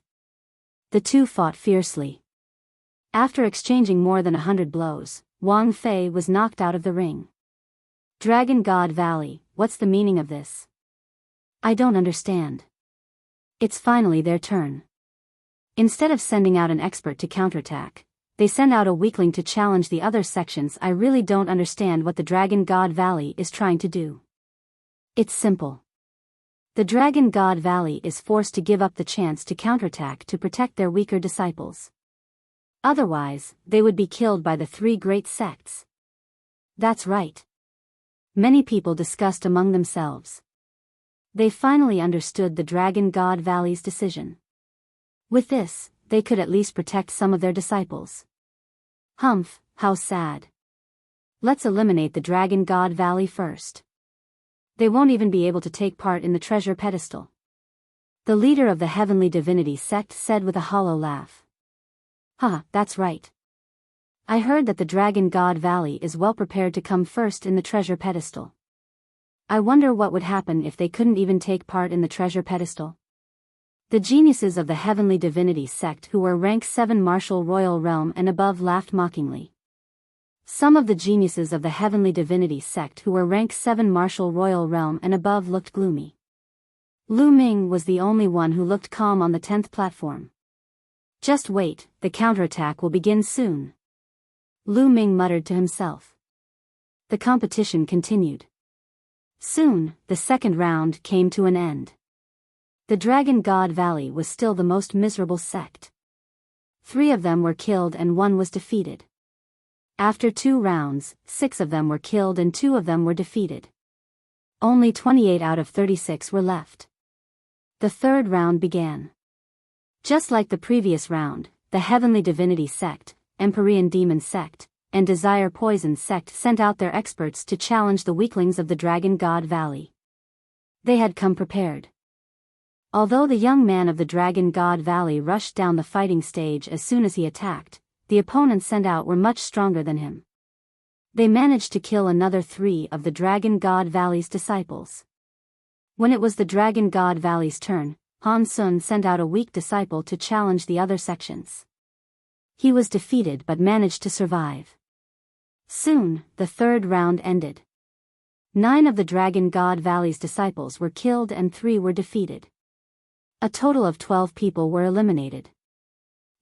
The two fought fiercely. After exchanging more than 100 blows, Wang Fei was knocked out of the ring. Dragon God Valley, what's the meaning of this? I don't understand. It's finally their turn. Instead of sending out an expert to counterattack, they send out a weakling to challenge the other sections. I really don't understand what the Dragon God Valley is trying to do. It's simple. The Dragon God Valley is forced to give up the chance to counterattack to protect their weaker disciples. Otherwise, they would be killed by the three great sects. That's right. Many people discussed among themselves. They finally understood the Dragon God Valley's decision. With this, they could at least protect some of their disciples. Humph, how sad. Let's eliminate the Dragon God Valley first. They won't even be able to take part in the treasure pedestal. The leader of the Heavenly Divinity Sect said with a hollow laugh. That's right. I heard that the Dragon God Valley is well prepared to come first in the treasure pedestal. I wonder what would happen if they couldn't even take part in the treasure pedestal. The geniuses of the Heavenly Divinity Sect who were rank 7 Martial Royal Realm and above laughed mockingly. Some of the geniuses of the Heavenly Divinity Sect who were rank 7 Martial Royal Realm and above looked gloomy. Lu Ming was the only one who looked calm on the 10th platform. Just wait, the counterattack will begin soon. Lu Ming muttered to himself. The competition continued. Soon, the second round came to an end. The Dragon God Valley was still the most miserable sect. 3 of them were killed and 1 was defeated. After 2 rounds, 6 of them were killed and 2 of them were defeated. Only 28 out of 36 were left. The third round began. Just like the previous round, the Heavenly Divinity Sect, Empyrean Demon Sect, and Desire Poison Sect sent out their experts to challenge the weaklings of the Dragon God Valley. They had come prepared. Although the young man of the Dragon God Valley rushed down the fighting stage as soon as he attacked, the opponents sent out were much stronger than him. They managed to kill another 3 of the Dragon God Valley's disciples. When it was the Dragon God Valley's turn, Han Sun sent out a weak disciple to challenge the other sections. He was defeated but managed to survive. Soon, the third round ended. 9 of the Dragon God Valley's disciples were killed and 3 were defeated. A total of 12 people were eliminated.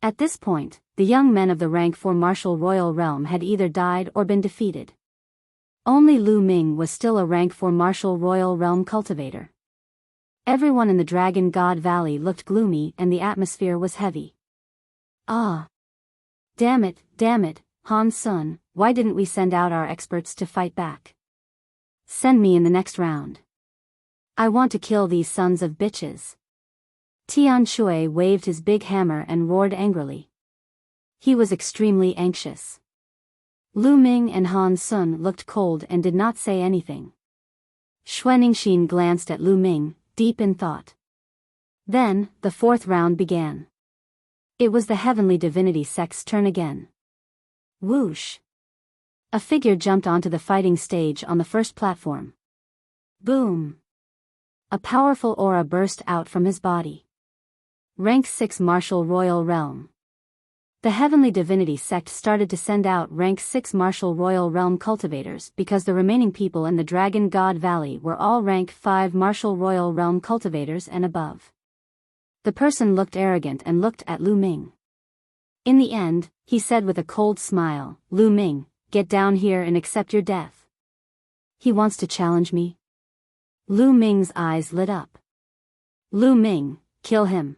At this point, the young men of the rank 4 martial royal realm had either died or been defeated. Only Lu Ming was still a rank 4 martial royal realm cultivator. Everyone in the Dragon God Valley looked gloomy and the atmosphere was heavy. Ah! Damn it, Han Sun, why didn't we send out our experts to fight back? Send me in the next round. I want to kill these sons of bitches. Tian Shui waved his big hammer and roared angrily. He was extremely anxious. Lu Ming and Han Sun looked cold and did not say anything. Xue Ningxin glanced at Lu Ming, deep in thought. Then, the 4th round began. It was the Heavenly Divinity sect's turn again. Whoosh! A figure jumped onto the fighting stage on the first platform. Boom! A powerful aura burst out from his body. Rank 6 Martial Royal Realm. The Heavenly Divinity sect started to send out rank 6 Martial Royal Realm cultivators because the remaining people in the Dragon God Valley were all rank 5 Martial Royal Realm cultivators and above. The person looked arrogant and looked at Lu Ming. In the end, he said with a cold smile, Lu Ming, get down here and accept your death. He wants to challenge me? Lu Ming's eyes lit up. Lu Ming, kill him.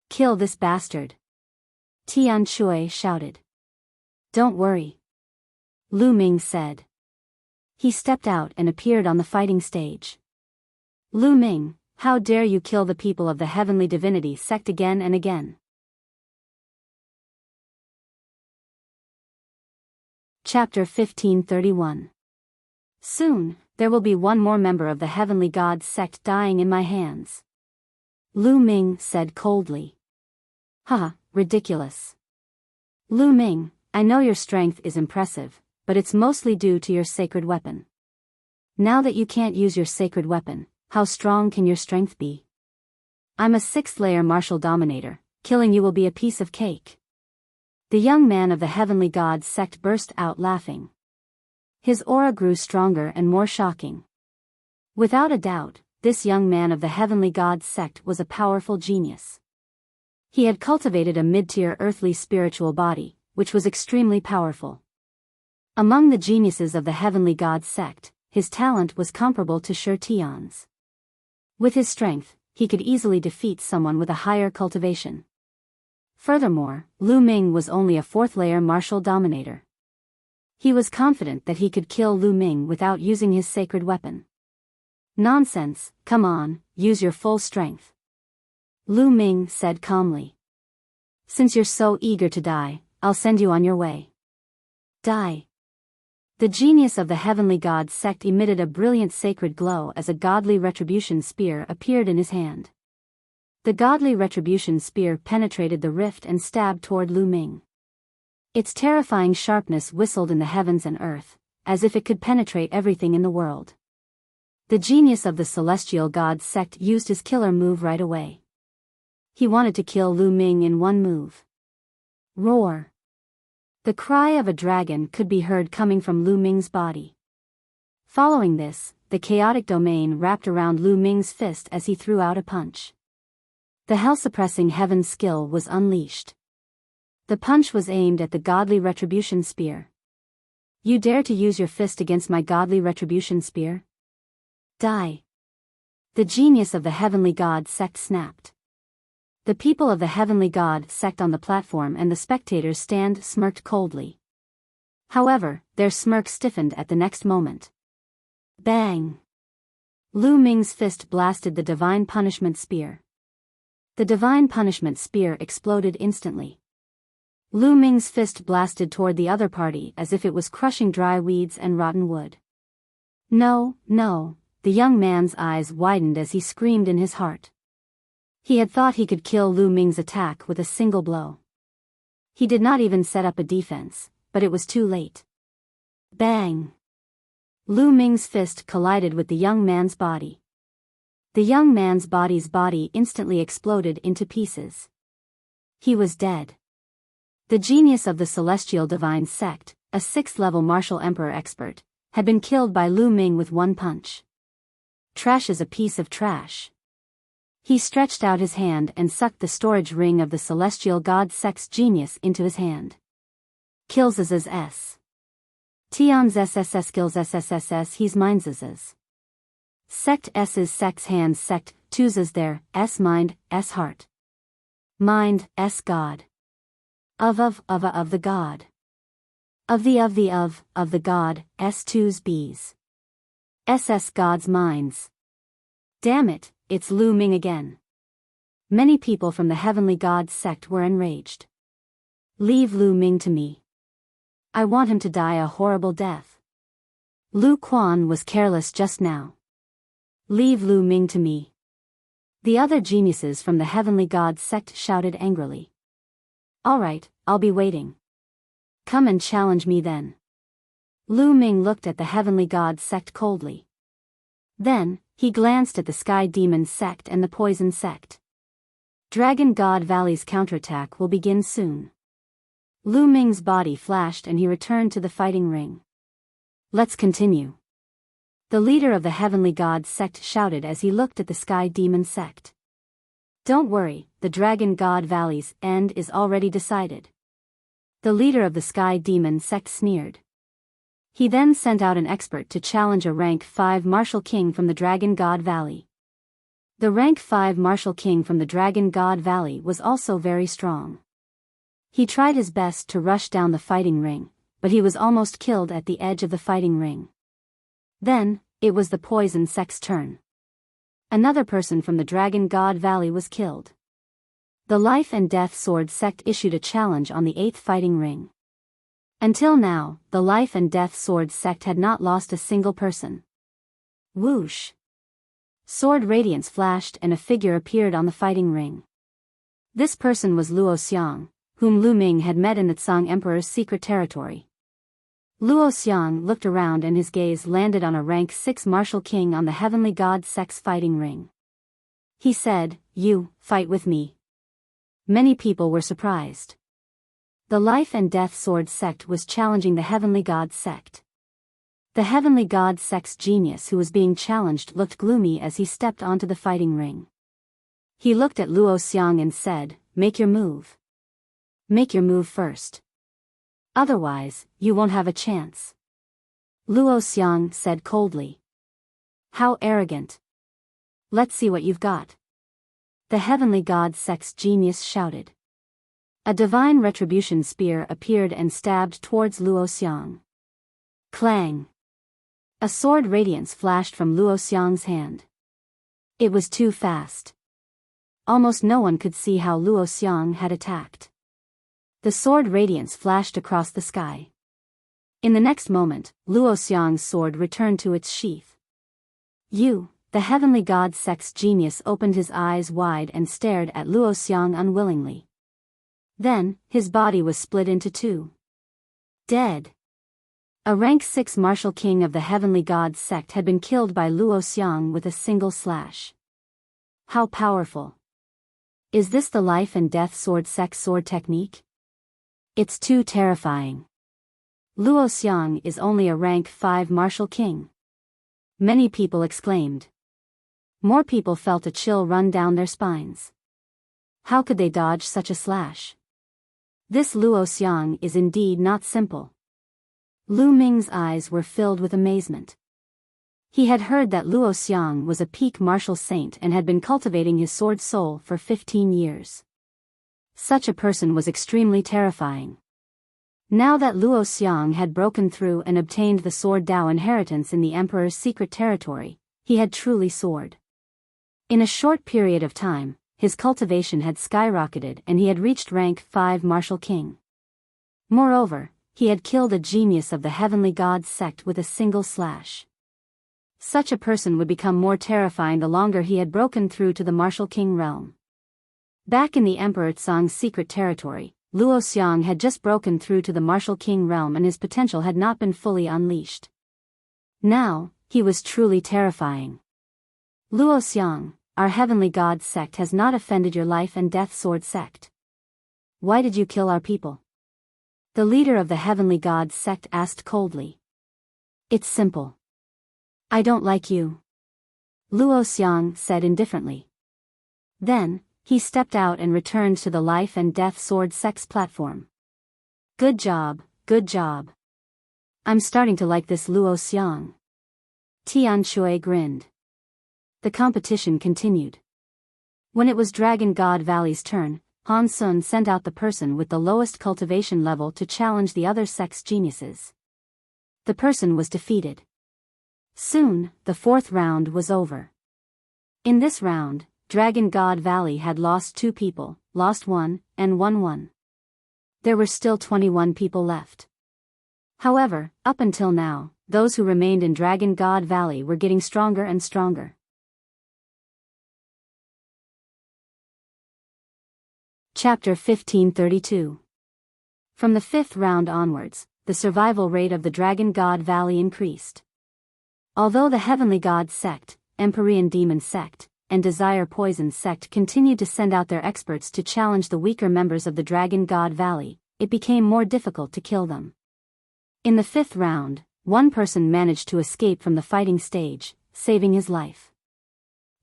Kill this bastard. Tian Shui shouted. Don't worry. Lu Ming said. He stepped out and appeared on the fighting stage. Lu Ming, how dare you kill the people of the Heavenly Divinity sect again and again? Chapter 1531. Soon, there will be one more member of the Heavenly God sect dying in my hands. Lu Ming said coldly. Haha, ridiculous. Lu Ming, I know your strength is impressive, but it's mostly due to your sacred weapon. Now that you can't use your sacred weapon, how strong can your strength be? I'm a 6th layer martial dominator, killing you will be a piece of cake. The young man of the Heavenly God sect burst out laughing. His aura grew stronger and more shocking. Without a doubt, this young man of the Heavenly God sect was a powerful genius. He had cultivated a mid-tier earthly spiritual body, which was extremely powerful. Among the geniuses of the Heavenly God sect, his talent was comparable to Shi Tian's. With his strength, he could easily defeat someone with a higher cultivation. Furthermore, Lu Ming was only a 4th layer martial dominator. He was confident that he could kill Lu Ming without using his sacred weapon. Nonsense, come on, use your full strength. Lu Ming said calmly. Since you're so eager to die, I'll send you on your way. Die. The genius of the Heavenly God sect emitted a brilliant sacred glow as a godly retribution spear appeared in his hand. The godly retribution spear penetrated the rift and stabbed toward Lu Ming. Its terrifying sharpness whistled in the heavens and earth, as if it could penetrate everything in the world. The genius of the Celestial God sect used his killer move right away. He wanted to kill Lu Ming in one move. Roar. The cry of a dragon could be heard coming from Lu Ming's body. Following this, the chaotic domain wrapped around Lu Ming's fist as he threw out a punch. The hell-suppressing heaven skill was unleashed. The punch was aimed at the godly retribution spear. You dare to use your fist against my godly retribution spear? Die. The genius of the Heavenly God sect snapped. The people of the Heavenly God sect on the platform and the spectators stand smirked coldly. However, their smirk stiffened at the next moment. Bang! Lu Ming's fist blasted the Divine Punishment Spear. The Divine Punishment Spear exploded instantly. Lu Ming's fist blasted toward the other party as if it was crushing dry weeds and rotten wood. No, the young man's eyes widened as he screamed in his heart. He had thought he could kill Lu Ming's attack with a single blow. He did not even set up a defense, but it was too late. Bang! Lu Ming's fist collided with the young man's body. The young man's body instantly exploded into pieces. He was dead. The genius of the Celestial Divine Sect, a 6th-level martial emperor expert, had been killed by Lu Ming with one punch. Trash is a piece of trash. He stretched out his hand and sucked the storage ring of the celestial god sect's genius into his hand. Kills s. Tion's sss kills sss he's minds s. Sect s's sect's hands sect, two's their, s mind, s heart. Mind, s god. Of the god. Of the god, s2's b's. SS God's minds. Damn it, it's Lu Ming again. Many people from the heavenly god sect were enraged. Leave Lu Ming to me. I want him to die a horrible death. Lu Quan was careless just now. Leave Lu Ming to me. The other geniuses from the heavenly god sect shouted angrily. All right, I'll be waiting. Come and challenge me then. Lu Ming looked at the heavenly god sect coldly. Then, he glanced at the sky demon sect and the poison sect. Dragon God Valley's counterattack will begin soon. Lu Ming's body flashed and he returned to the fighting ring. Let's continue. The leader of the heavenly god sect shouted as he looked at the sky demon sect. Don't worry, the Dragon God Valley's end is already decided. The leader of the sky demon sect sneered. He then sent out an expert to challenge a rank 5 martial king from the Dragon God Valley. The rank 5 martial king from the Dragon God Valley was also very strong. He tried his best to rush down the fighting ring, but he was almost killed at the edge of the fighting ring. Then, it was the poison sect's turn. Another person from the Dragon God Valley was killed. The Life and Death Sword sect issued a challenge on the 8th fighting ring. Until now, the Life and Death Sword sect had not lost a single person. Whoosh! Sword radiance flashed and a figure appeared on the fighting ring. This person was Luo Xiang, whom Lu Ming had met in the Tsang Emperor's secret territory. Luo Xiang looked around and his gaze landed on a rank 6 martial king on the heavenly god sect's fighting ring. He said, "You, fight with me." Many people were surprised. The Life and Death Sword sect was challenging the heavenly god sect. The heavenly god sect's genius who was being challenged looked gloomy as he stepped onto the fighting ring. He looked at Luo Xiang and said, "Make your move. Make your move first. Otherwise, you won't have a chance." Luo Xiang said coldly. "How arrogant. Let's see what you've got." The heavenly god sect's genius shouted. A divine retribution spear appeared and stabbed towards Luo Xiang. Clang! A sword radiance flashed from Luo Xiang's hand. It was too fast. Almost no one could see how Luo Xiang had attacked. The sword radiance flashed across the sky. In the next moment, Luo Xiang's sword returned to its sheath. You, the heavenly god sect's genius opened his eyes wide and stared at Luo Xiang unwillingly. Then, his body was split into two. Dead. A rank 6 martial king of the heavenly god sect had been killed by Luo Xiang with a single slash. How powerful. Is this the Life and Death Sword sect's sword technique? It's too terrifying. Luo Xiang is only a rank 5 martial king. Many people exclaimed. More people felt a chill run down their spines. How could they dodge such a slash? This Luo Xiang is indeed not simple. Lu Ming's eyes were filled with amazement. He had heard that Luo Xiang was a peak martial saint and had been cultivating his sword soul for 15 years. Such a person was extremely terrifying. Now that Luo Xiang had broken through and obtained the Sword Dao inheritance in the Emperor's secret territory, he had truly soared. In a short period of time, his cultivation had skyrocketed and he had reached rank 5 martial king. Moreover, he had killed a genius of the heavenly god sect with a single slash. Such a person would become more terrifying the longer he had broken through to the martial king realm. Back in the Emperor Tsang's secret territory, Luo Xiang had just broken through to the martial king realm and his potential had not been fully unleashed. Now, he was truly terrifying. Luo Xiang, our heavenly god sect has not offended your Life and Death Sword sect. Why did you kill our people? The leader of the heavenly god sect asked coldly. It's simple. I don't like you. Luo Xiang said indifferently. Then, he stepped out and returned to the life and death sword sex platform. Good job, good job. I'm starting to like this Luo Xiang. Tian Shui grinned. The competition continued. When it was Dragon God Valley's turn, Han Sun sent out the person with the lowest cultivation level to challenge the other sex geniuses. The person was defeated. Soon, the fourth round was over. In this round, Dragon God Valley had lost 2 people, lost 1, and won 1. There were still 21 people left. However, up until now, those who remained in Dragon God Valley were getting stronger and stronger. Chapter 1532. From the 5th round onwards, the survival rate of the Dragon God Valley increased. Although the Heavenly God sect, Empyrean Demon sect, and Desire Poison sect continued to send out their experts to challenge the weaker members of the Dragon God Valley, it became more difficult to kill them. In the 5th round, one person managed to escape from the fighting stage, saving his life.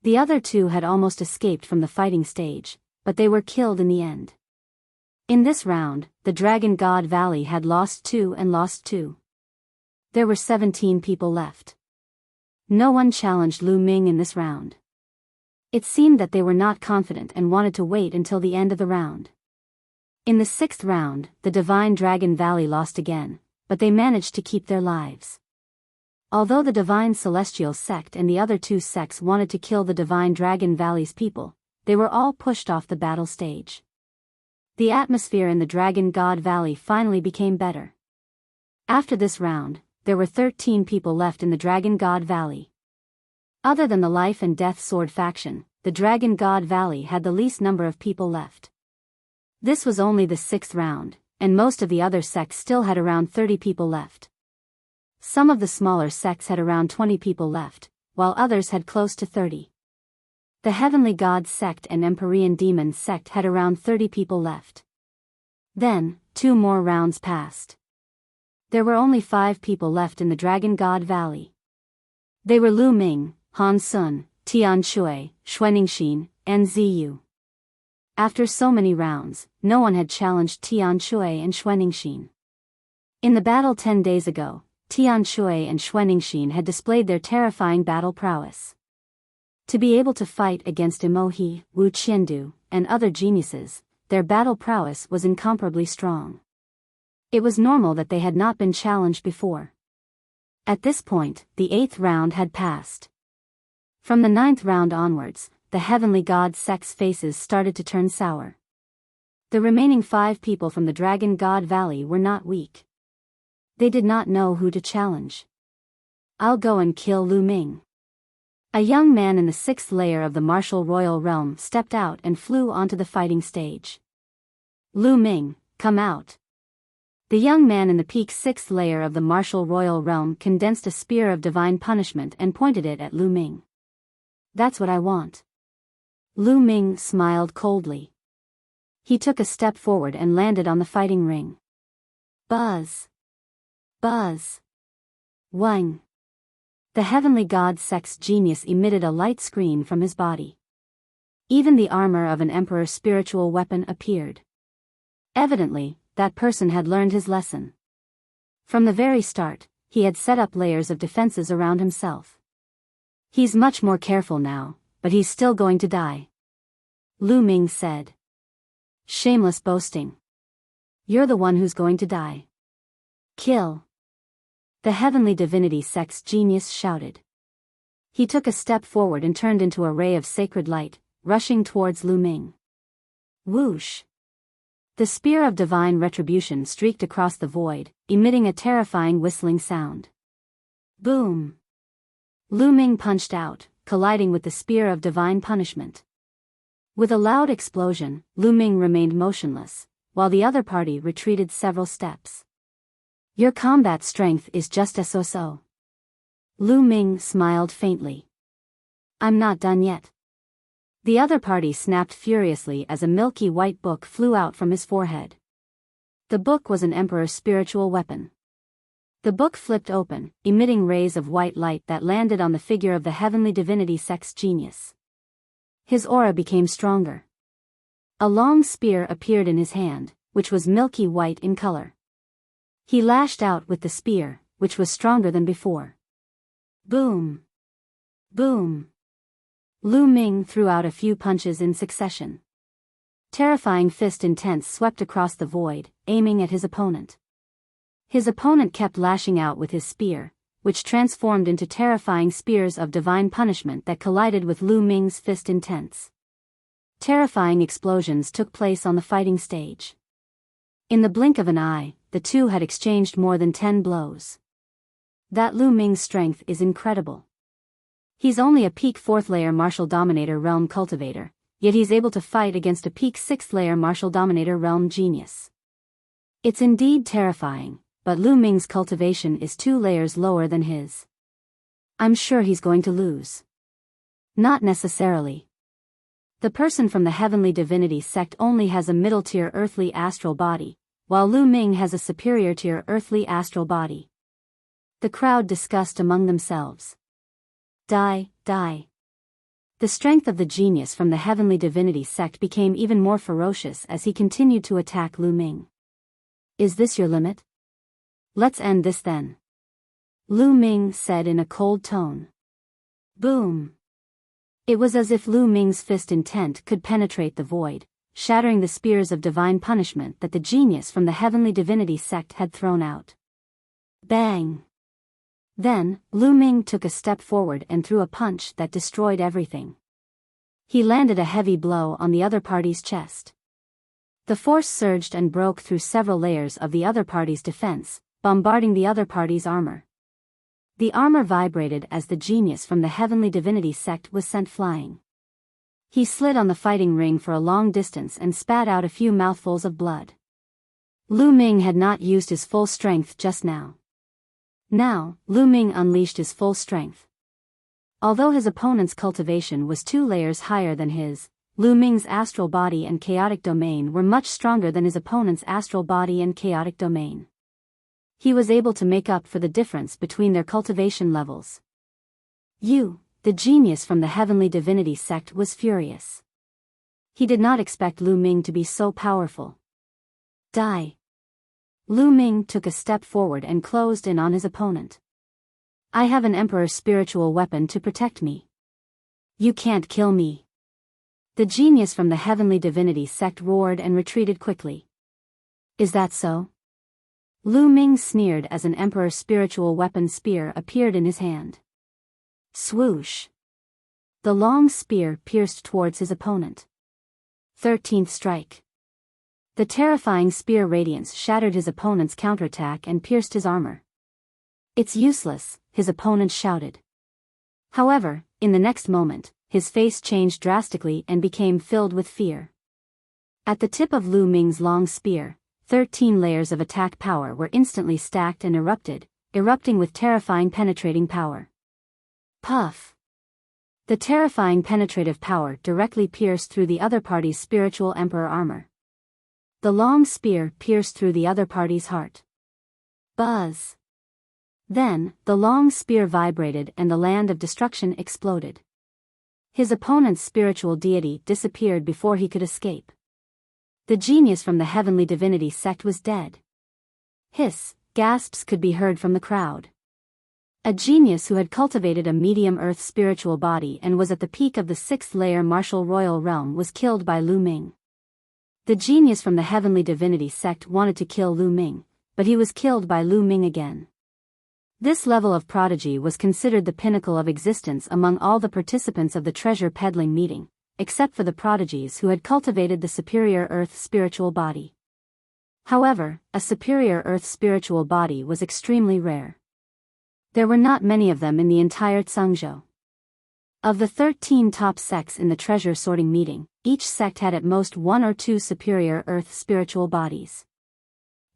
The other 2 had almost escaped from the fighting stage, but they were killed in the end. In this round, the Dragon God Valley had lost 2 and lost 2. There were 17 people left. No one challenged Lu Ming in this round. It seemed that they were not confident and wanted to wait until the end of the round. In the 6th round, the Divine Dragon Valley lost again, but they managed to keep their lives. Although the Divine Celestial sect and the other 2 sects wanted to kill the Divine Dragon Valley's people, they were all pushed off the battle stage. The atmosphere in the Dragon God Valley finally became better. After this round, there were 13 people left in the Dragon God Valley. Other than the Life and Death Sword faction, the Dragon God Valley had the least number of people left. This was only the 6th round, and most of the other sects still had around 30 people left. Some of the smaller sects had around 20 people left, while others had close to 30. The Heavenly God sect and Empyrean Demon sect had around 30 people left. Then, 2 more rounds passed. There were only 5 people left in the Dragon God Valley. They were Lu Ming, Han Sun, Tian Shui, Xuaningxin, and Ziyu. After so many rounds, no one had challenged Tian Shui and Xuaningxin. In the battle 10 days ago, Tian Shui and Xuaningxin had displayed their terrifying battle prowess. To be able to fight against Emohi, Wu Qiandu, and other geniuses, their battle prowess was incomparably strong. It was normal that they had not been challenged before. At this point, the 8th round had passed. From the 9th round onwards, the Heavenly God sect's faces started to turn sour. The remaining 5 people from the Dragon God Valley were not weak. They did not know who to challenge. I'll go and kill Lu Ming. A young man in the 6th layer of the martial royal realm stepped out and flew onto the fighting stage. Lu Ming, come out. The young man in the peak 6th layer of the martial royal realm condensed a spear of divine punishment and pointed it at Lu Ming. That's what I want. Lu Ming smiled coldly. He took a step forward and landed on the fighting ring. Buzz. Buzz. Wang. The Heavenly God sect's genius emitted a light screen from his body. Even the armor of an emperor's spiritual weapon appeared. Evidently, that person had learned his lesson. From the very start, he had set up layers of defenses around himself. He's much more careful now, but he's still going to die. Lu Ming said. Shameless boasting. You're the one who's going to die. Kill. The Heavenly Divinity sect's genius shouted. He took a step forward and turned into a ray of sacred light, rushing towards Lu Ming. Whoosh. The spear of divine retribution streaked across the void, emitting a terrifying whistling sound. Boom. Lu Ming punched out, colliding with the spear of divine punishment. With a loud explosion, Lu Ming remained motionless, while the other party retreated several steps. Your combat strength is just so. Lu Ming smiled faintly. I'm not done yet. The other party snapped furiously as a milky white book flew out from his forehead. The book was an emperor's spiritual weapon. The book flipped open, emitting rays of white light that landed on the figure of the Heavenly Divinity sect's genius. His aura became stronger. A long spear appeared in his hand, which was milky white in color. He lashed out with the spear, which was stronger than before. Boom! Boom! Lu Ming threw out a few punches in succession. Terrifying fist intense swept across the void, aiming at his opponent. His opponent kept lashing out with his spear, which transformed into terrifying spears of divine punishment that collided with Lu Ming's fist intense. Terrifying explosions took place on the fighting stage. In the blink of an eye, the two had exchanged more than 10 blows. That Lu Ming's strength is incredible. He's only a peak 4th layer martial dominator realm cultivator, yet he's able to fight against a peak 6th layer martial dominator realm genius. It's indeed terrifying, but Lu Ming's cultivation is 2 layers lower than his. I'm sure he's going to lose. Not necessarily. The person from the Heavenly Divinity sect only has a middle-tier earthly astral body, while Lu Ming has a superior-tier earthly astral body. The crowd discussed among themselves. Die, die. The strength of the genius from the Heavenly Divinity sect became even more ferocious as he continued to attack Lu Ming. Is this your limit? Let's end this then. Lu Ming said in a cold tone. Boom. It was as if Lu Ming's fist intent could penetrate the void, shattering the spears of divine punishment that the genius from the Heavenly Divinity sect had thrown out. Bang! Then, Lu Ming took a step forward and threw a punch that destroyed everything. He landed a heavy blow on the other party's chest. The force surged and broke through several layers of the other party's defense, bombarding the other party's armor. The armor vibrated as the genius from the Heavenly Divinity sect was sent flying. He slid on the fighting ring for a long distance and spat out a few mouthfuls of blood. Lu Ming had not used his full strength just now. Now, Lu Ming unleashed his full strength. Although his opponent's cultivation was 2 layers higher than his, Lu Ming's astral body and chaotic domain were much stronger than his opponent's astral body and chaotic domain. He was able to make up for the difference between their cultivation levels. The genius from the Heavenly Divinity sect was furious. He did not expect Lu Ming to be so powerful. Die. Lu Ming took a step forward and closed in on his opponent. I have an Emperor's spiritual weapon to protect me. You can't kill me. The genius from the Heavenly Divinity sect roared and retreated quickly. Is that so? Lu Ming sneered as an Emperor's spiritual weapon spear appeared in his hand. Swoosh! The long spear pierced towards his opponent. 13th strike. The terrifying spear radiance shattered his opponent's counterattack and pierced his armor. It's useless, his opponent shouted. However, in the next moment, his face changed drastically and became filled with fear. At the tip of Lu Ming's long spear, 13 layers of attack power were instantly stacked and erupting with terrifying penetrating power. Puff! The terrifying penetrative power directly pierced through the other party's spiritual emperor armor. The long spear pierced through the other party's heart. Buzz! Then, the long spear vibrated and the land of destruction exploded. His opponent's spiritual deity disappeared before he could escape. The genius from the Heavenly Divinity sect was dead. Hiss, gasps could be heard from the crowd. A genius who had cultivated a medium earth spiritual body and was at the peak of the 6th layer martial royal realm was killed by Lu Ming. The genius from the Heavenly Divinity sect wanted to kill Lu Ming, but he was killed by Lu Ming again. This level of prodigy was considered the pinnacle of existence among all the participants of the treasure peddling meeting, except for the prodigies who had cultivated the superior earth spiritual body. However, a superior earth spiritual body was extremely rare. There were not many of them in the entire Tsangzhou. Of the 13 top sects in the treasure sorting meeting, each sect had at most 1 or 2 superior earth spiritual bodies.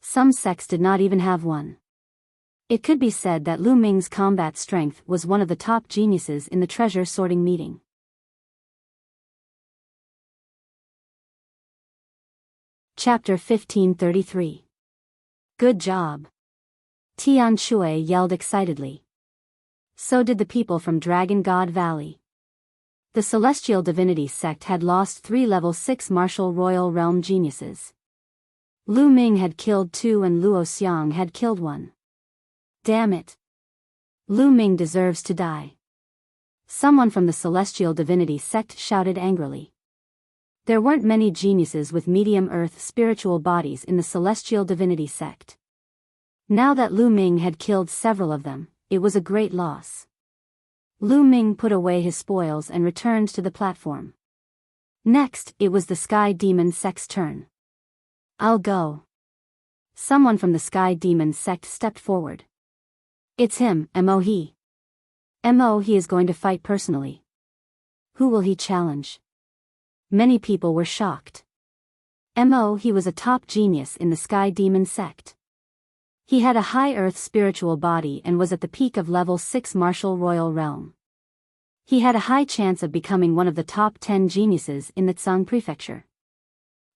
Some sects did not even have one. It could be said that Lu Ming's combat strength was one of the top geniuses in the treasure sorting meeting. Chapter 1533. Good job. Tian Shui yelled excitedly. So did the people from Dragon God Valley. The Celestial Divinity sect had lost 3 level 6 martial royal realm geniuses. Lu Ming had killed 2 and Luo Xiang had killed 1. Damn it. Lu Ming deserves to die. Someone from the Celestial Divinity sect shouted angrily. There weren't many geniuses with medium earth spiritual bodies in the Celestial Divinity sect. Now that Lu Ming had killed several of them, it was a great loss. Lu Ming put away his spoils and returned to the platform. Next, it was the Sky Demon sect's turn. I'll go. Someone from the Sky Demon sect stepped forward. It's him, Mo. Mo, he is going to fight personally. Who will he challenge? Many people were shocked. Mo, he was a top genius in the Sky Demon sect. He had a high earth spiritual body and was at the peak of level 6 martial royal realm. He had a high chance of becoming one of the top 10 geniuses in the Tsang prefecture.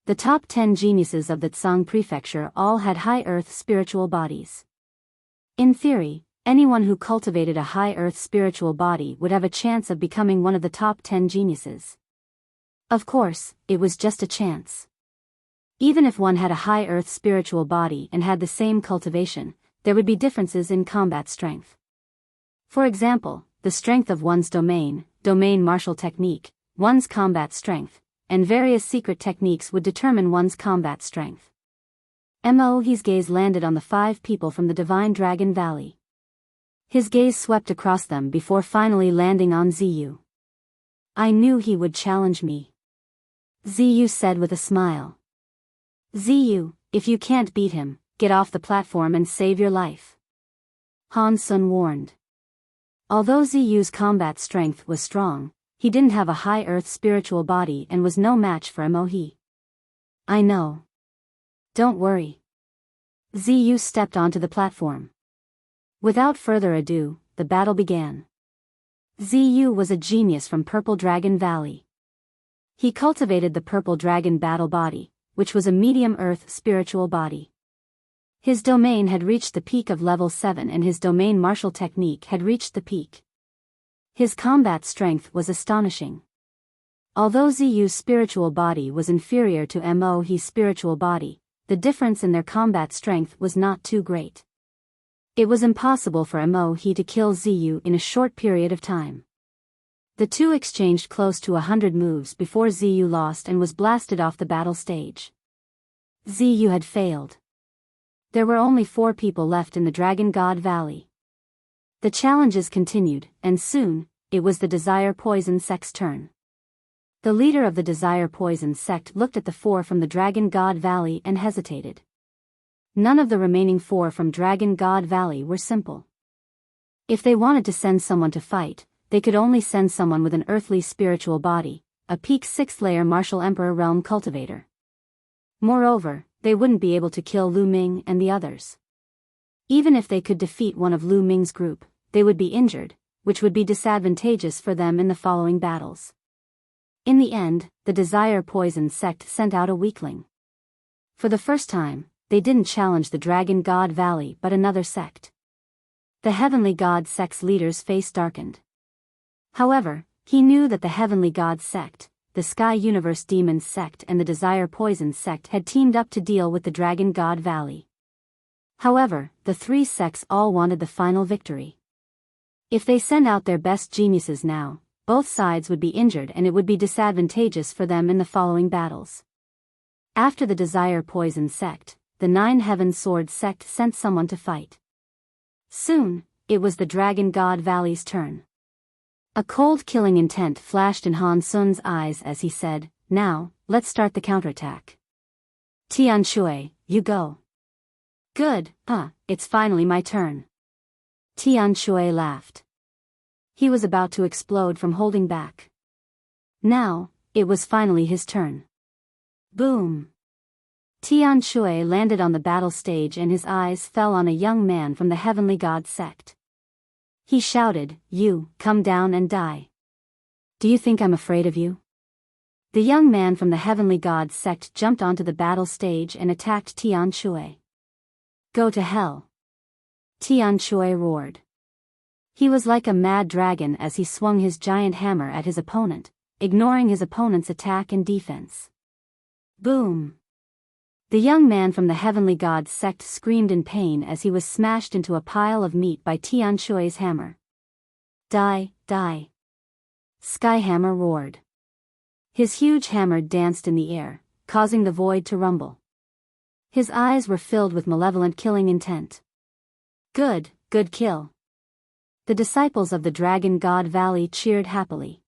The top 10 geniuses of the Tsang prefecture all had high earth spiritual bodies. In theory, anyone who cultivated a high earth spiritual body would have a chance of becoming one of the top 10 geniuses. Of course, it was just a chance. Even if one had a high earth spiritual body and had the same cultivation, there would be differences in combat strength. For example, the strength of one's domain martial technique, one's combat strength, and various secret techniques would determine one's combat strength. Mo's gaze landed on the 5 people from the Divine Dragon Valley. His gaze swept across them before finally landing on Ziyu. I knew he would challenge me. Ziyu said with a smile. Ziyu, if you can't beat him, get off the platform and save your life. Han Sun warned. Although Ziyu's combat strength was strong, he didn't have a high earth spiritual body and was no match for Mo. I know. Don't worry. Ziyu stepped onto the platform. Without further ado, the battle began. Ziyu was a genius from Purple Dragon Valley. He cultivated the Purple Dragon battle body, which was a medium earth spiritual body. His domain had reached the peak of level 7 and his domain martial technique had reached the peak. His combat strength was astonishing. Although Ziyu's spiritual body was inferior to Mo's spiritual body, the difference in their combat strength was not too great. It was impossible for Mo to kill Ziyu in a short period of time. The two exchanged close to 100 moves before Ziyu lost and was blasted off the battle stage. Ziyu had failed. There were only 4 people left in the Dragon God Valley. The challenges continued, and soon, it was the Desire Poison sect's turn. The leader of the Desire Poison sect looked at the 4 from the Dragon God Valley and hesitated. None of the remaining 4 from Dragon God Valley were simple. If they wanted to send someone to fight, they could only send someone with an earthly spiritual body, a peak 6th layer martial emperor realm cultivator. Moreover, they wouldn't be able to kill Lu Ming and the others. Even if they could defeat one of Lu Ming's group, they would be injured, which would be disadvantageous for them in the following battles. In the end, the Desire Poison sect sent out a weakling. For the first time, they didn't challenge the Dragon God Valley but another sect. The Heavenly God sect's leader's face darkened. However, he knew that the Heavenly God sect, the Sky Universe Demon sect and the Desire Poison sect had teamed up to deal with the Dragon God Valley. However, the 3 sects all wanted the final victory. If they send out their best geniuses now, both sides would be injured and it would be disadvantageous for them in the following battles. After the Desire Poison sect, the 9 Heaven Sword sect sent someone to fight. Soon, it was the Dragon God Valley's turn. A cold killing intent flashed in Han Sun's eyes as he said, now, let's start the counterattack. Tian Shui, you go. Good, it's finally my turn. Tian Shui laughed. He was about to explode from holding back. Now, it was finally his turn. Boom. Tian Shui landed on the battle stage and his eyes fell on a young man from the Heavenly God sect. He shouted, you, come down and die. Do you think I'm afraid of you? The young man from the Heavenly God sect jumped onto the battle stage and attacked Tian Shui. Go to hell. Tian Shui roared. He was like a mad dragon as he swung his giant hammer at his opponent, ignoring his opponent's attack and defense. Boom! The young man from the Heavenly God sect screamed in pain as he was smashed into a pile of meat by Tian Shui's hammer. Die, die! Skyhammer roared. His huge hammer danced in the air, causing the void to rumble. His eyes were filled with malevolent killing intent. Good, good kill. The disciples of the Dragon God Valley cheered happily.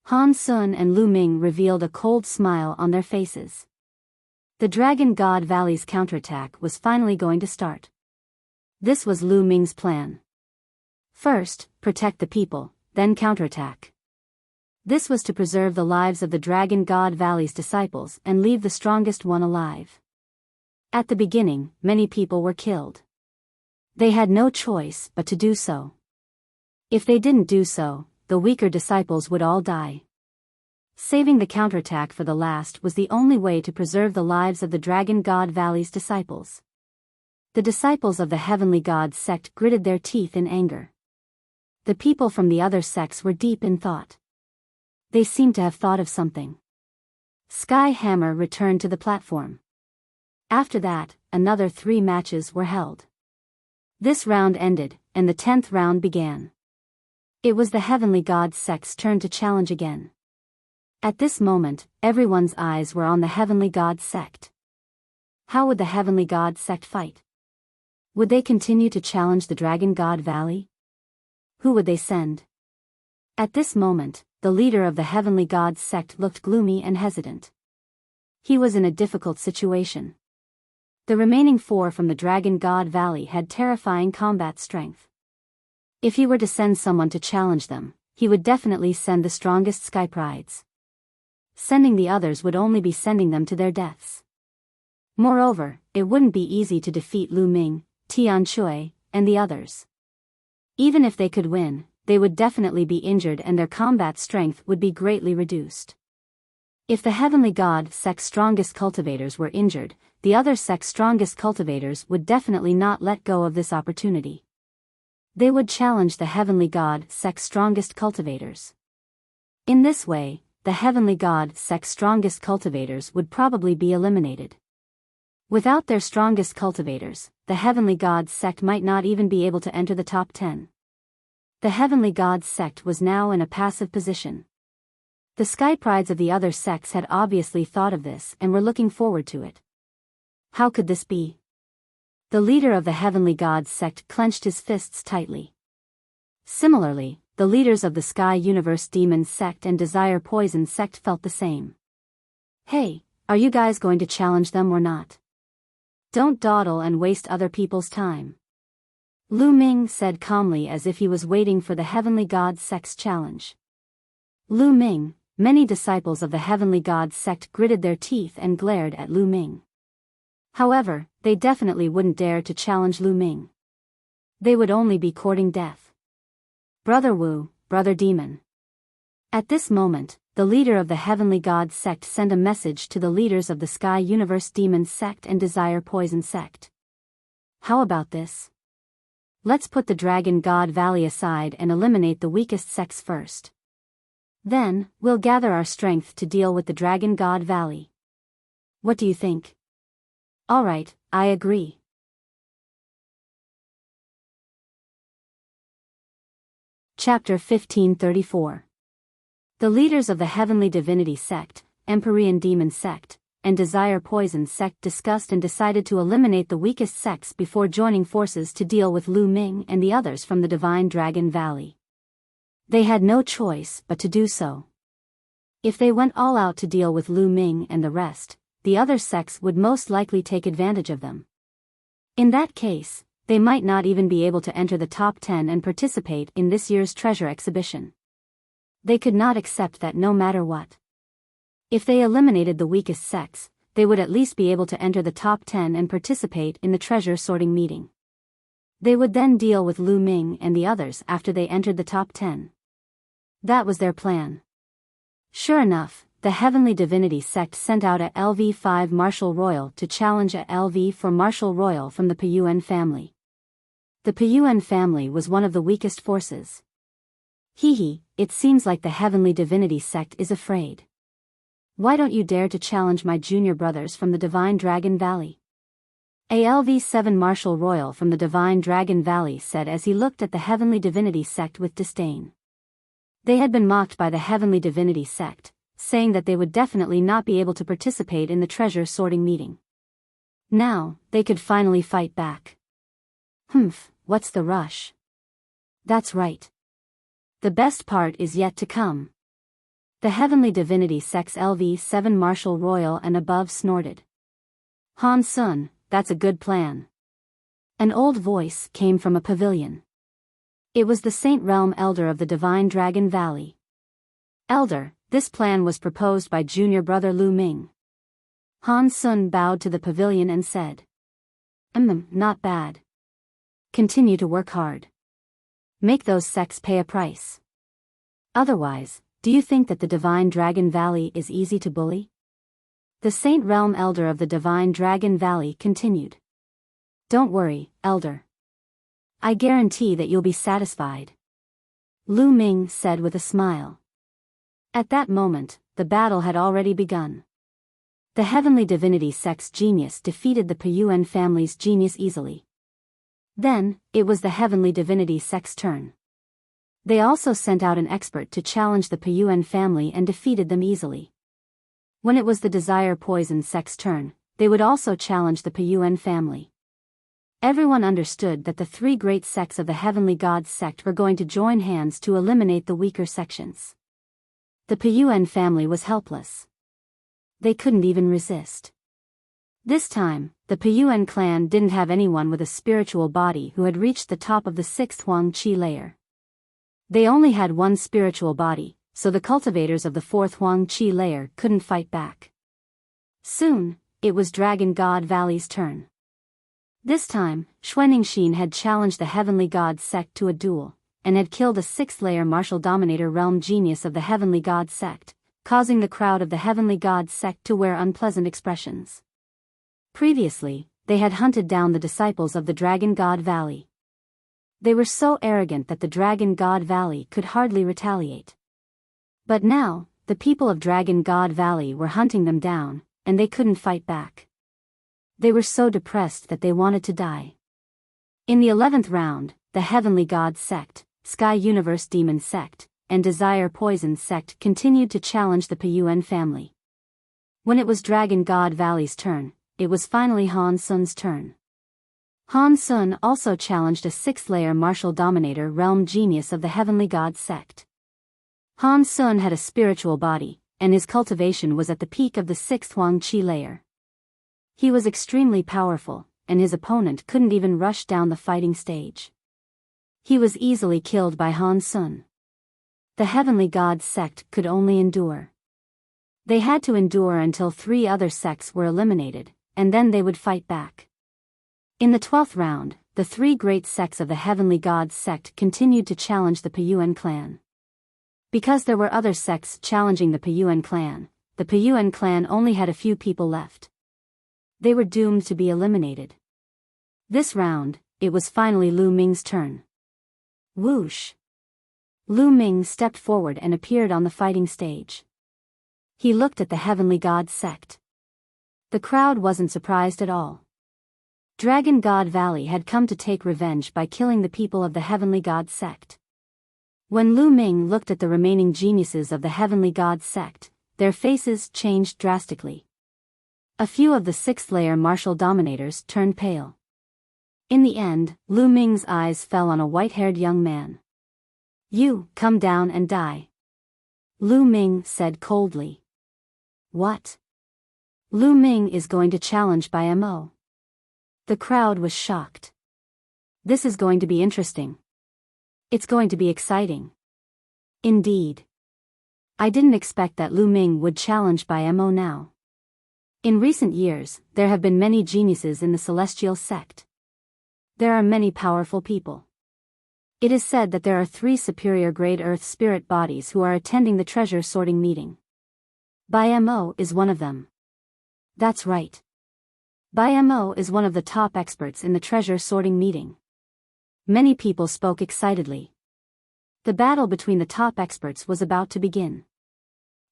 Han Sun and Lu Ming revealed a cold smile on their faces. The Dragon God Valley's counterattack was finally going to start. This was Lu Ming's plan. First, protect the people, then counterattack. This was to preserve the lives of the Dragon God Valley's disciples and leave the strongest one alive. At the beginning, many people were killed. They had no choice but to do so. If they didn't do so, the weaker disciples would all die. Saving the counterattack for the last was the only way to preserve the lives of the Dragon God Valley's disciples. The disciples of the Heavenly God sect gritted their teeth in anger. The people from the other sects were deep in thought. They seemed to have thought of something. Sky Hammer returned to the platform. After that, another 3 matches were held. This round ended, and the 10th round began. It was the Heavenly God sect's turn to challenge again. At this moment, everyone's eyes were on the Heavenly God sect. How would the Heavenly God sect fight? Would they continue to challenge the Dragon God Valley? Who would they send? At this moment, the leader of the Heavenly God sect looked gloomy and hesitant. He was in a difficult situation. The remaining 4 from the Dragon God Valley had terrifying combat strength. If he were to send someone to challenge them, he would definitely send the strongest Sky Prides. Sending the others would only be sending them to their deaths. Moreover, it wouldn't be easy to defeat Lu Ming, Tian Shui, and the others. Even if they could win, they would definitely be injured and their combat strength would be greatly reduced. If the Heavenly God sect's strongest cultivators were injured, the other sect's strongest cultivators would definitely not let go of this opportunity. They would challenge the Heavenly God sect's strongest cultivators. In this way, the Heavenly God sect's strongest cultivators would probably be eliminated. Without their strongest cultivators, the Heavenly God sect might not even be able to enter the top 10. The Heavenly God sect was now in a passive position. The Sky Prides of the other sects had obviously thought of this and were looking forward to it. How could this be? The leader of the Heavenly God sect clenched his fists tightly. Similarly, the leaders of the Sky Universe Demon sect and Desire Poison sect felt the same. Hey, are you guys going to challenge them or not? Don't dawdle and waste other people's time. Lu Ming said calmly as if he was waiting for the Heavenly God sect's challenge. Lu Ming, many disciples of the Heavenly God sect gritted their teeth and glared at Lu Ming. However, they definitely wouldn't dare to challenge Lu Ming. They would only be courting death. Brother Wu, Brother Demon. At this moment, the leader of the Heavenly God sect sent a message to the leaders of the Sky Universe Demon sect and Desire Poison sect. How about this? Let's put the Dragon God Valley aside and eliminate the weakest sects first. Then, we'll gather our strength to deal with the Dragon God Valley. What do you think? Alright, I agree. Chapter 1534. The leaders of the Heavenly Divinity sect, Empyrean Demon sect, and Desire Poison sect discussed and decided to eliminate the weakest sects before joining forces to deal with Lu Ming and the others from the Divine Dragon Valley. They had no choice but to do so. If they went all out to deal with Lu Ming and the rest, the other sects would most likely take advantage of them. In that case, they might not even be able to enter the top 10 and participate in this year's treasure exhibition. They could not accept that no matter what. If they eliminated the weakest sects, they would at least be able to enter the top 10 and participate in the treasure sorting meeting. They would then deal with Lu Ming and the others after they entered the top 10. That was their plan. Sure enough, the Heavenly Divinity sect sent out a LV5 Marshal Royal to challenge a LV4 Marshal Royal from the Piyuan family. The Piyuan family was one of the weakest forces. Hee, it seems like the Heavenly Divinity sect is afraid. Why don't you dare to challenge my junior brothers from the Divine Dragon Valley? ALV-7 Marshal Royal from the Divine Dragon Valley said as he looked at the Heavenly Divinity sect with disdain. They had been mocked by the Heavenly Divinity sect, saying that they would definitely not be able to participate in the treasure sorting meeting. Now, they could finally fight back. What's the rush? That's right. The best part is yet to come. The Heavenly Divinity sect's LV-7 Marshal Royal and above snorted. Han Sun, that's a good plan. An old voice came from a pavilion. It was the Saint Realm Elder of the Divine Dragon Valley. Elder, this plan was proposed by junior brother Lu Ming. Han Sun bowed to the pavilion and said. Not bad. Continue to work hard. Make those sects pay a price. Otherwise, do you think that the Divine Dragon Valley is easy to bully? The Saint Realm Elder of the Divine Dragon Valley continued. Don't worry, Elder. I guarantee that you'll be satisfied. Lu Ming said with a smile. At that moment, the battle had already begun. The Heavenly Divinity sect's genius defeated the Piyuan family's genius easily. Then, it was the Heavenly Divinity sect's turn. They also sent out an expert to challenge the Piyuan family and defeated them easily. When it was the Desire Poison sect's turn, they would also challenge the Piyuan family. Everyone understood that the three great sects of the Heavenly Gods sect were going to join hands to eliminate the weaker sections. The Piyuan family was helpless. They couldn't even resist. This time, the Piyuan clan didn't have anyone with a spiritual body who had reached the top of the 6th Huang Qi layer. They only had one spiritual body, so the cultivators of the 4th Huang Qi layer couldn't fight back. Soon, it was Dragon God Valley's turn. This time, Xuaningxin had challenged the Heavenly God sect to a duel, and had killed a 6th layer martial dominator realm genius of the Heavenly God sect, causing the crowd of the Heavenly God sect to wear unpleasant expressions. Previously, they had hunted down the disciples of the Dragon God Valley. They were so arrogant that the Dragon God Valley could hardly retaliate. But now, the people of Dragon God Valley were hunting them down, and they couldn't fight back. They were so depressed that they wanted to die. In the 11th round, the Heavenly God sect, Sky Universe Demon sect, and Desire Poison sect continued to challenge the Piyuan family. When it was Dragon God Valley's turn, it was finally Han Sun's turn. Han Sun also challenged a 6th layer martial dominator realm genius of the Heavenly God sect. Han Sun had a spiritual body, and his cultivation was at the peak of the 6th Huang Qi layer. He was extremely powerful, and his opponent couldn't even rush down the fighting stage. He was easily killed by Han Sun. The Heavenly God sect could only endure. They had to endure until 3 other sects were eliminated, and then they would fight back. In the 12th round, the 3 great sects of the Heavenly God sect continued to challenge the Piyuan clan. Because there were other sects challenging the Piyuan clan only had a few people left. They were doomed to be eliminated. This round, it was finally Lu Ming's turn. Whoosh! Lu Ming stepped forward and appeared on the fighting stage. He looked at the Heavenly God sect. The crowd wasn't surprised at all. Dragon God Valley had come to take revenge by killing the people of the Heavenly God sect. When Lu Ming looked at the remaining geniuses of the Heavenly God sect, their faces changed drastically. A few of the 6th layer martial dominators turned pale. In the end, Lu Ming's eyes fell on a white-haired young man. You, come down and die. Lu Ming said coldly. What? Lu Ming is going to challenge Biyao. The crowd was shocked. This is going to be interesting. It's going to be exciting. Indeed. I didn't expect that Lu Ming would challenge Biyao now. In recent years, there have been many geniuses in the Celestial sect. There are many powerful people. It is said that there are 3 superior grade Earth spirit bodies who are attending the treasure sorting meeting. Biyao is one of them. That's right. Biyao is one of the top experts in the treasure sorting meeting. Many people spoke excitedly. The battle between the top experts was about to begin.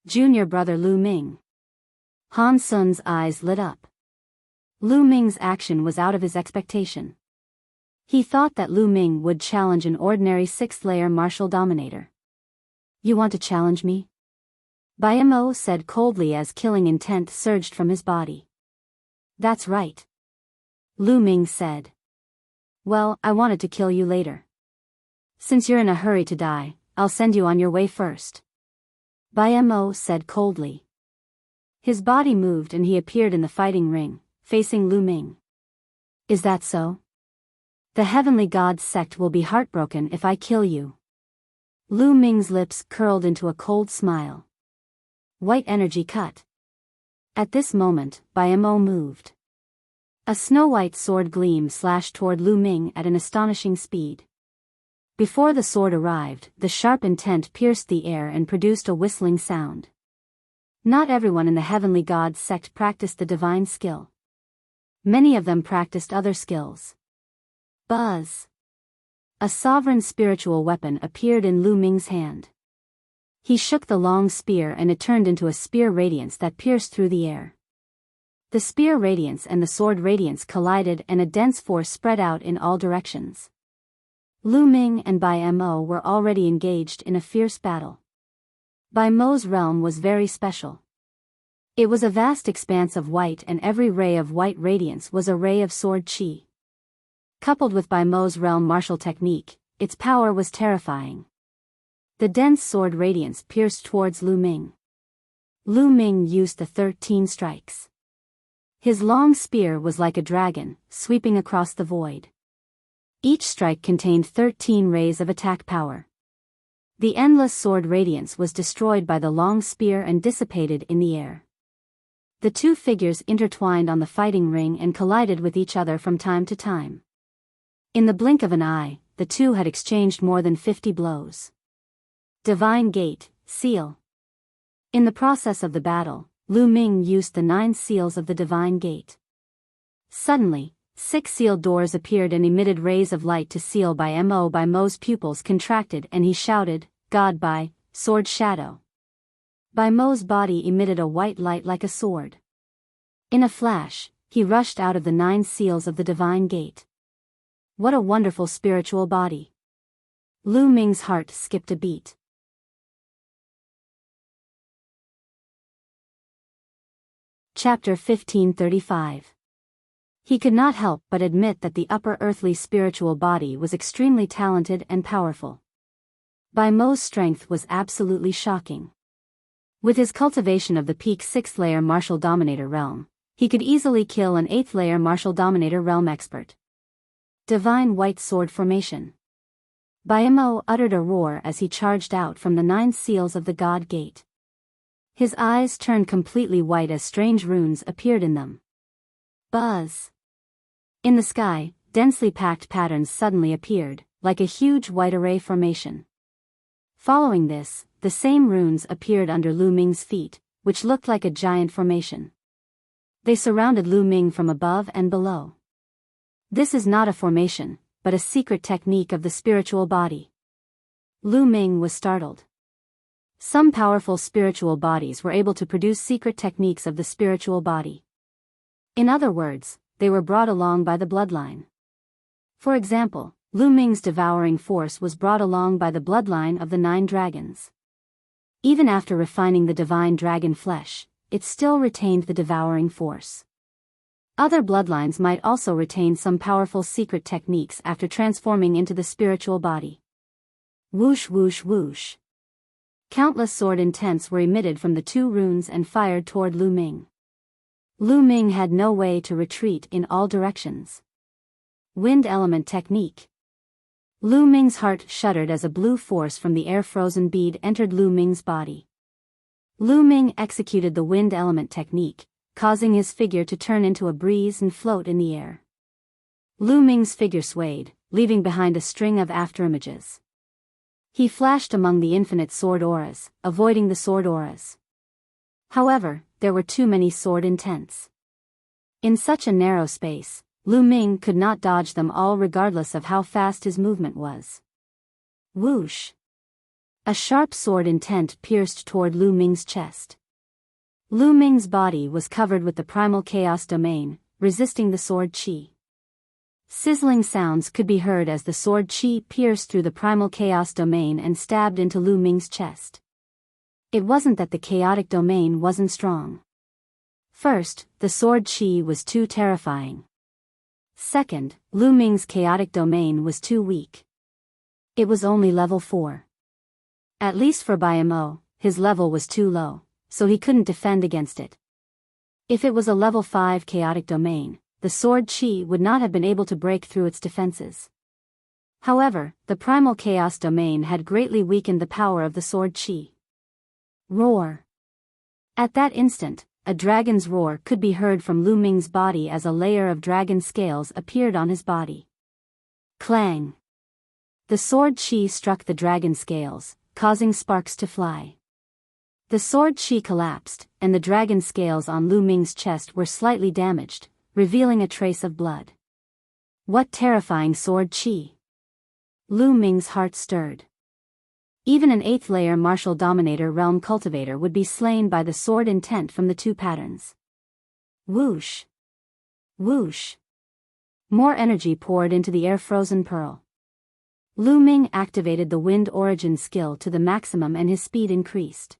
Junior brother Lu Ming. Han Sun's eyes lit up. Lu Ming's action was out of his expectation. He thought that Lu Ming would challenge an ordinary 6th-layer martial dominator. You want to challenge me? Biyao said coldly as killing intent surged from his body. That's right. Lu Ming said. Well, I wanted to kill you later. Since you're in a hurry to die, I'll send you on your way first. Biyao said coldly. His body moved and he appeared in the fighting ring, facing Lu Ming. Is that so? The Heavenly Gods sect will be heartbroken if I kill you. Lu Ming's lips curled into a cold smile. White energy cut. At this moment, Biyao moved. A snow-white sword gleam slashed toward Lu Ming at an astonishing speed. Before the sword arrived, the sharp intent pierced the air and produced a whistling sound. Not everyone in the Heavenly Gods sect practiced the divine skill. Many of them practiced other skills. Buzz. A sovereign spiritual weapon appeared in Lu Ming's hand. He shook the long spear and it turned into a spear radiance that pierced through the air. The spear radiance and the sword radiance collided and a dense force spread out in all directions. Lu Ming and Biyao were already engaged in a fierce battle. Biyao's realm was very special. It was a vast expanse of white and every ray of white radiance was a ray of sword chi. Coupled with Biyao's realm martial technique, its power was terrifying. The dense sword radiance pierced towards Lu Ming. Lu Ming used the 13 strikes. His long spear was like a dragon, sweeping across the void. Each strike contained 13 rays of attack power. The endless sword radiance was destroyed by the long spear and dissipated in the air. The two figures intertwined on the fighting ring and collided with each other from time to time. In the blink of an eye, the two had exchanged more than 50 blows. Divine Gate, Seal. In the process of the battle, Lu Ming used the 9 seals of the Divine Gate. Suddenly, 6 sealed doors appeared and emitted rays of light to seal Biyao's pupils contracted and he shouted, God by, sword shadow. Biyao's body emitted a white light like a sword. In a flash, he rushed out of the 9 seals of the Divine Gate. What a wonderful spiritual body. Lu Ming's heart skipped a beat. Chapter 1535. He could not help but admit that the upper earthly spiritual body was extremely talented and powerful. Biyao's strength was absolutely shocking. With his cultivation of the peak 6th-layer martial dominator realm, he could easily kill an 8th-layer martial dominator realm expert. Divine White Sword Formation. Biyao uttered a roar as he charged out from the 9 seals of the God Gate. His eyes turned completely white as strange runes appeared in them. Buzz. In the sky, densely packed patterns suddenly appeared, like a huge white array formation. Following this, the same runes appeared under Lu Ming's feet, which looked like a giant formation. They surrounded Lu Ming from above and below. This is not a formation, but a secret technique of the spiritual body. Lu Ming was startled. Some powerful spiritual bodies were able to produce secret techniques of the spiritual body. In other words, they were brought along by the bloodline. For example, Lu Ming's devouring force was brought along by the bloodline of the 9 dragons. Even after refining the divine dragon flesh, it still retained the devouring force. Other bloodlines might also retain some powerful secret techniques after transforming into the spiritual body. Whoosh whoosh whoosh. Countless sword intents were emitted from the 2 runes and fired toward Lu Ming. Lu Ming had no way to retreat in all directions. Wind element technique. Lu Ming's heart shuddered as a blue force from the air-frozen bead entered Lu Ming's body. Lu Ming executed the wind element technique, causing his figure to turn into a breeze and float in the air. Lu Ming's figure swayed, leaving behind a string of afterimages. He flashed among the infinite sword auras, avoiding the sword auras. However, there were too many sword intents. In such a narrow space, Lu Ming could not dodge them all regardless of how fast his movement was. Whoosh! A sharp sword intent pierced toward Lu Ming's chest. Lu Ming's body was covered with the primal chaos domain, resisting the sword chi. Sizzling sounds could be heard as the sword chi pierced through the primal chaos domain and stabbed into Lu Ming's chest. It wasn't that the chaotic domain wasn't strong. First, the sword chi was too terrifying. Second, Lu Ming's chaotic domain was too weak. It was only level 4. At least for Biyao, his level was too low, so he couldn't defend against it. If it was a level 5 chaotic domain, the sword chi would not have been able to break through its defenses. However, the primal chaos domain had greatly weakened the power of the sword chi. Roar! At that instant, a dragon's roar could be heard from Lu Ming's body as a layer of dragon scales appeared on his body. Clang! The sword chi struck the dragon scales, causing sparks to fly. The sword chi collapsed, and the dragon scales on Lu Ming's chest were slightly damaged, revealing a trace of blood. What terrifying sword chi! Lu Ming's heart stirred. Even an 8th layer martial dominator realm cultivator would be slain by the sword intent from the 2 patterns. Whoosh! Whoosh! More energy poured into the air-frozen pearl. Lu Ming activated the wind origin skill to the maximum and his speed increased.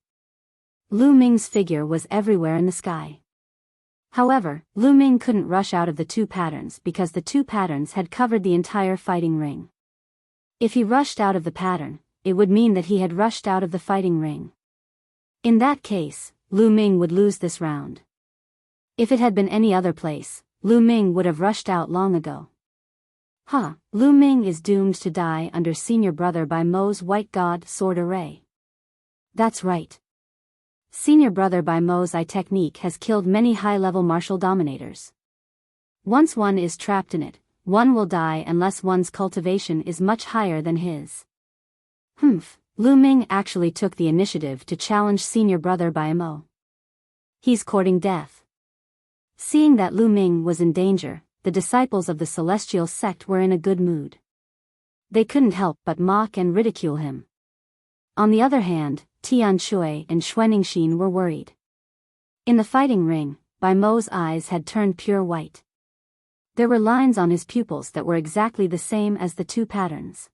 Lu Ming's figure was everywhere in the sky. However, Lu Ming couldn't rush out of the 2 patterns because the 2 patterns had covered the entire fighting ring. If he rushed out of the pattern, it would mean that he had rushed out of the fighting ring. In that case, Lu Ming would lose this round. If it had been any other place, Lu Ming would have rushed out long ago. Lu Ming is doomed to die under senior brother Biyao's White God Sword Array. That's right. Senior brother Biyao's eye technique has killed many high-level martial dominators. Once one is trapped in it, one will die unless one's cultivation is much higher than his. Lu Ming actually took the initiative to challenge senior brother Biyao. He's courting death. Seeing that Lu Ming was in danger, the disciples of the celestial sect were in a good mood. They couldn't help but mock and ridicule him. On the other hand, Tian Shui and Xuaningxin were worried. In the fighting ring, Biyao's eyes had turned pure white. There were lines on his pupils that were exactly the same as the 2 patterns.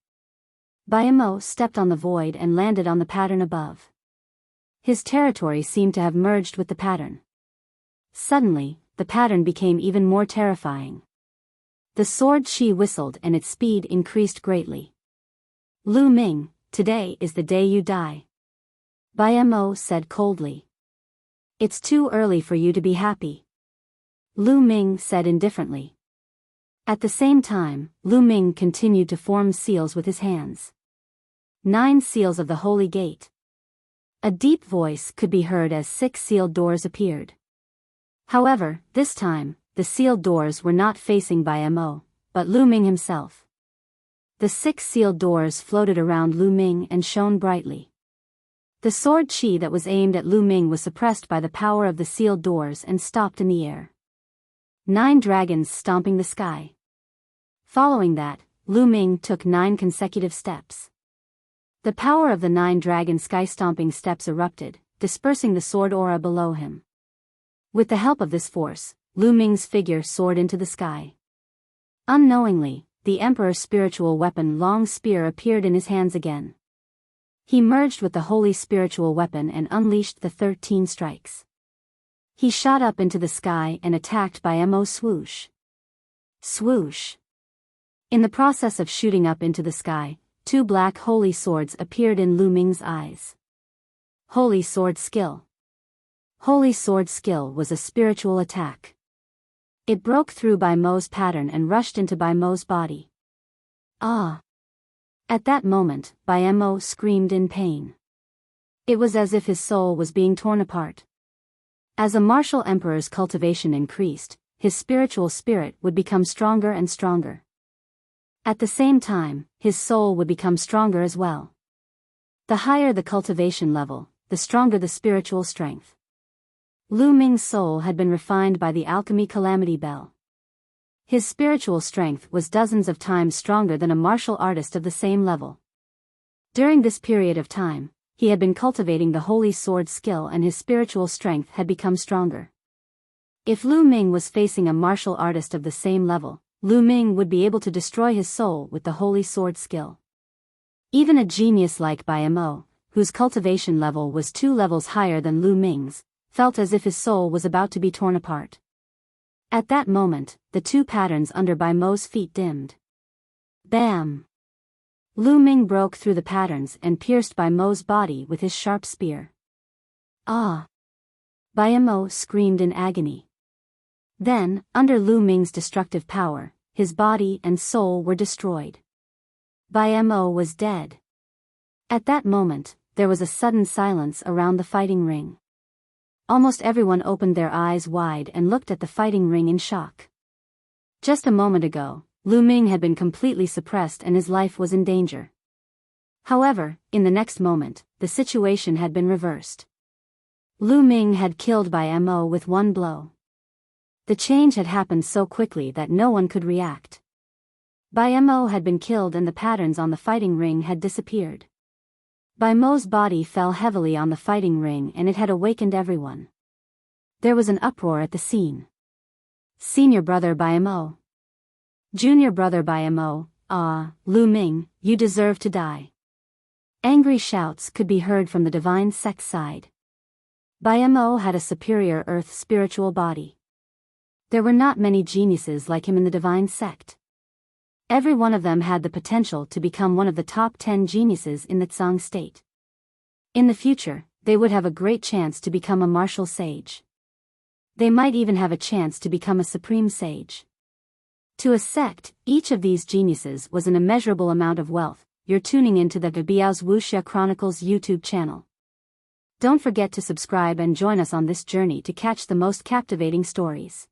Biyao stepped on the void and landed on the pattern above. His territory seemed to have merged with the pattern. Suddenly, the pattern became even more terrifying. The sword chi whistled and its speed increased greatly. Lu Ming, today is the day you die. Biyao said coldly. It's too early for you to be happy. Lu Ming said indifferently. At the same time, Lu Ming continued to form seals with his hands. 9 seals of the Holy Gate. A deep voice could be heard as 6 sealed doors appeared. However, this time, the sealed doors were not facing Biyao, but Lu Ming himself. The 6 sealed doors floated around Lu Ming and shone brightly. The sword chi that was aimed at Lu Ming was suppressed by the power of the sealed doors and stopped in the air. 9 dragons stomping the sky. Following that, Lu Ming took 9 consecutive steps. The power of the 9 dragon sky-stomping steps erupted, dispersing the sword aura below him. With the help of this force, Lu Ming's figure soared into the sky. Unknowingly, the Emperor's spiritual weapon Long Spear appeared in his hands again. He merged with the holy spiritual weapon and unleashed the 13 strikes. He shot up into the sky and attacked Biyao. Swoosh. Swoosh. In the process of shooting up into the sky, 2 black holy swords appeared in Lu Ming's eyes. Holy Sword Skill. Holy Sword Skill was a spiritual attack. It broke through Biyao's pattern and rushed into Biyao's body. Ah! At that moment, Biyao screamed in pain. It was as if his soul was being torn apart. As a martial emperor's cultivation increased, his spiritual spirit would become stronger and stronger. At the same time, his soul would become stronger as well. The higher the cultivation level, the stronger the spiritual strength. Lu Ming's soul had been refined by the alchemy Calamity Bell. His spiritual strength was dozens of times stronger than a martial artist of the same level. During this period of time, he had been cultivating the holy sword skill and his spiritual strength had become stronger. If Lu Ming was facing a martial artist of the same level, Lu Ming would be able to destroy his soul with the holy sword skill. Even a genius like Biyao, whose cultivation level was 2 levels higher than Lu Ming's, felt as if his soul was about to be torn apart. At that moment, the 2 patterns under Biyao's feet dimmed. Bam! Lu Ming broke through the patterns and pierced Biyao's body with his sharp spear. Ah! Biyao screamed in agony. Then, under Lu Ming's destructive power, his body and soul were destroyed. Biyao was dead. At that moment, there was a sudden silence around the fighting ring. Almost everyone opened their eyes wide and looked at the fighting ring in shock. Just a moment ago, Lu Ming had been completely suppressed and his life was in danger. However, in the next moment, the situation had been reversed. Lu Ming had killed Biyao with 1 blow. The change had happened so quickly that no one could react. Biyao had been killed and the patterns on the fighting ring had disappeared. Biyao's body fell heavily on the fighting ring and it had awakened everyone. There was an uproar at the scene. Senior brother Biyao. Junior brother Biyao, Lu Ming, you deserve to die. Angry shouts could be heard from the divine sect side. Biyao had a superior earth spiritual body. There were not many geniuses like him in the divine sect. Every one of them had the potential to become one of the top 10 geniuses in the Tsang state. In the future, they would have a great chance to become a martial sage. They might even have a chance to become a supreme sage. To a sect, each of these geniuses was an immeasurable amount of wealth. You're tuning into the Biyao's Wuxia Chronicles YouTube channel. Don't forget to subscribe and join us on this journey to catch the most captivating stories.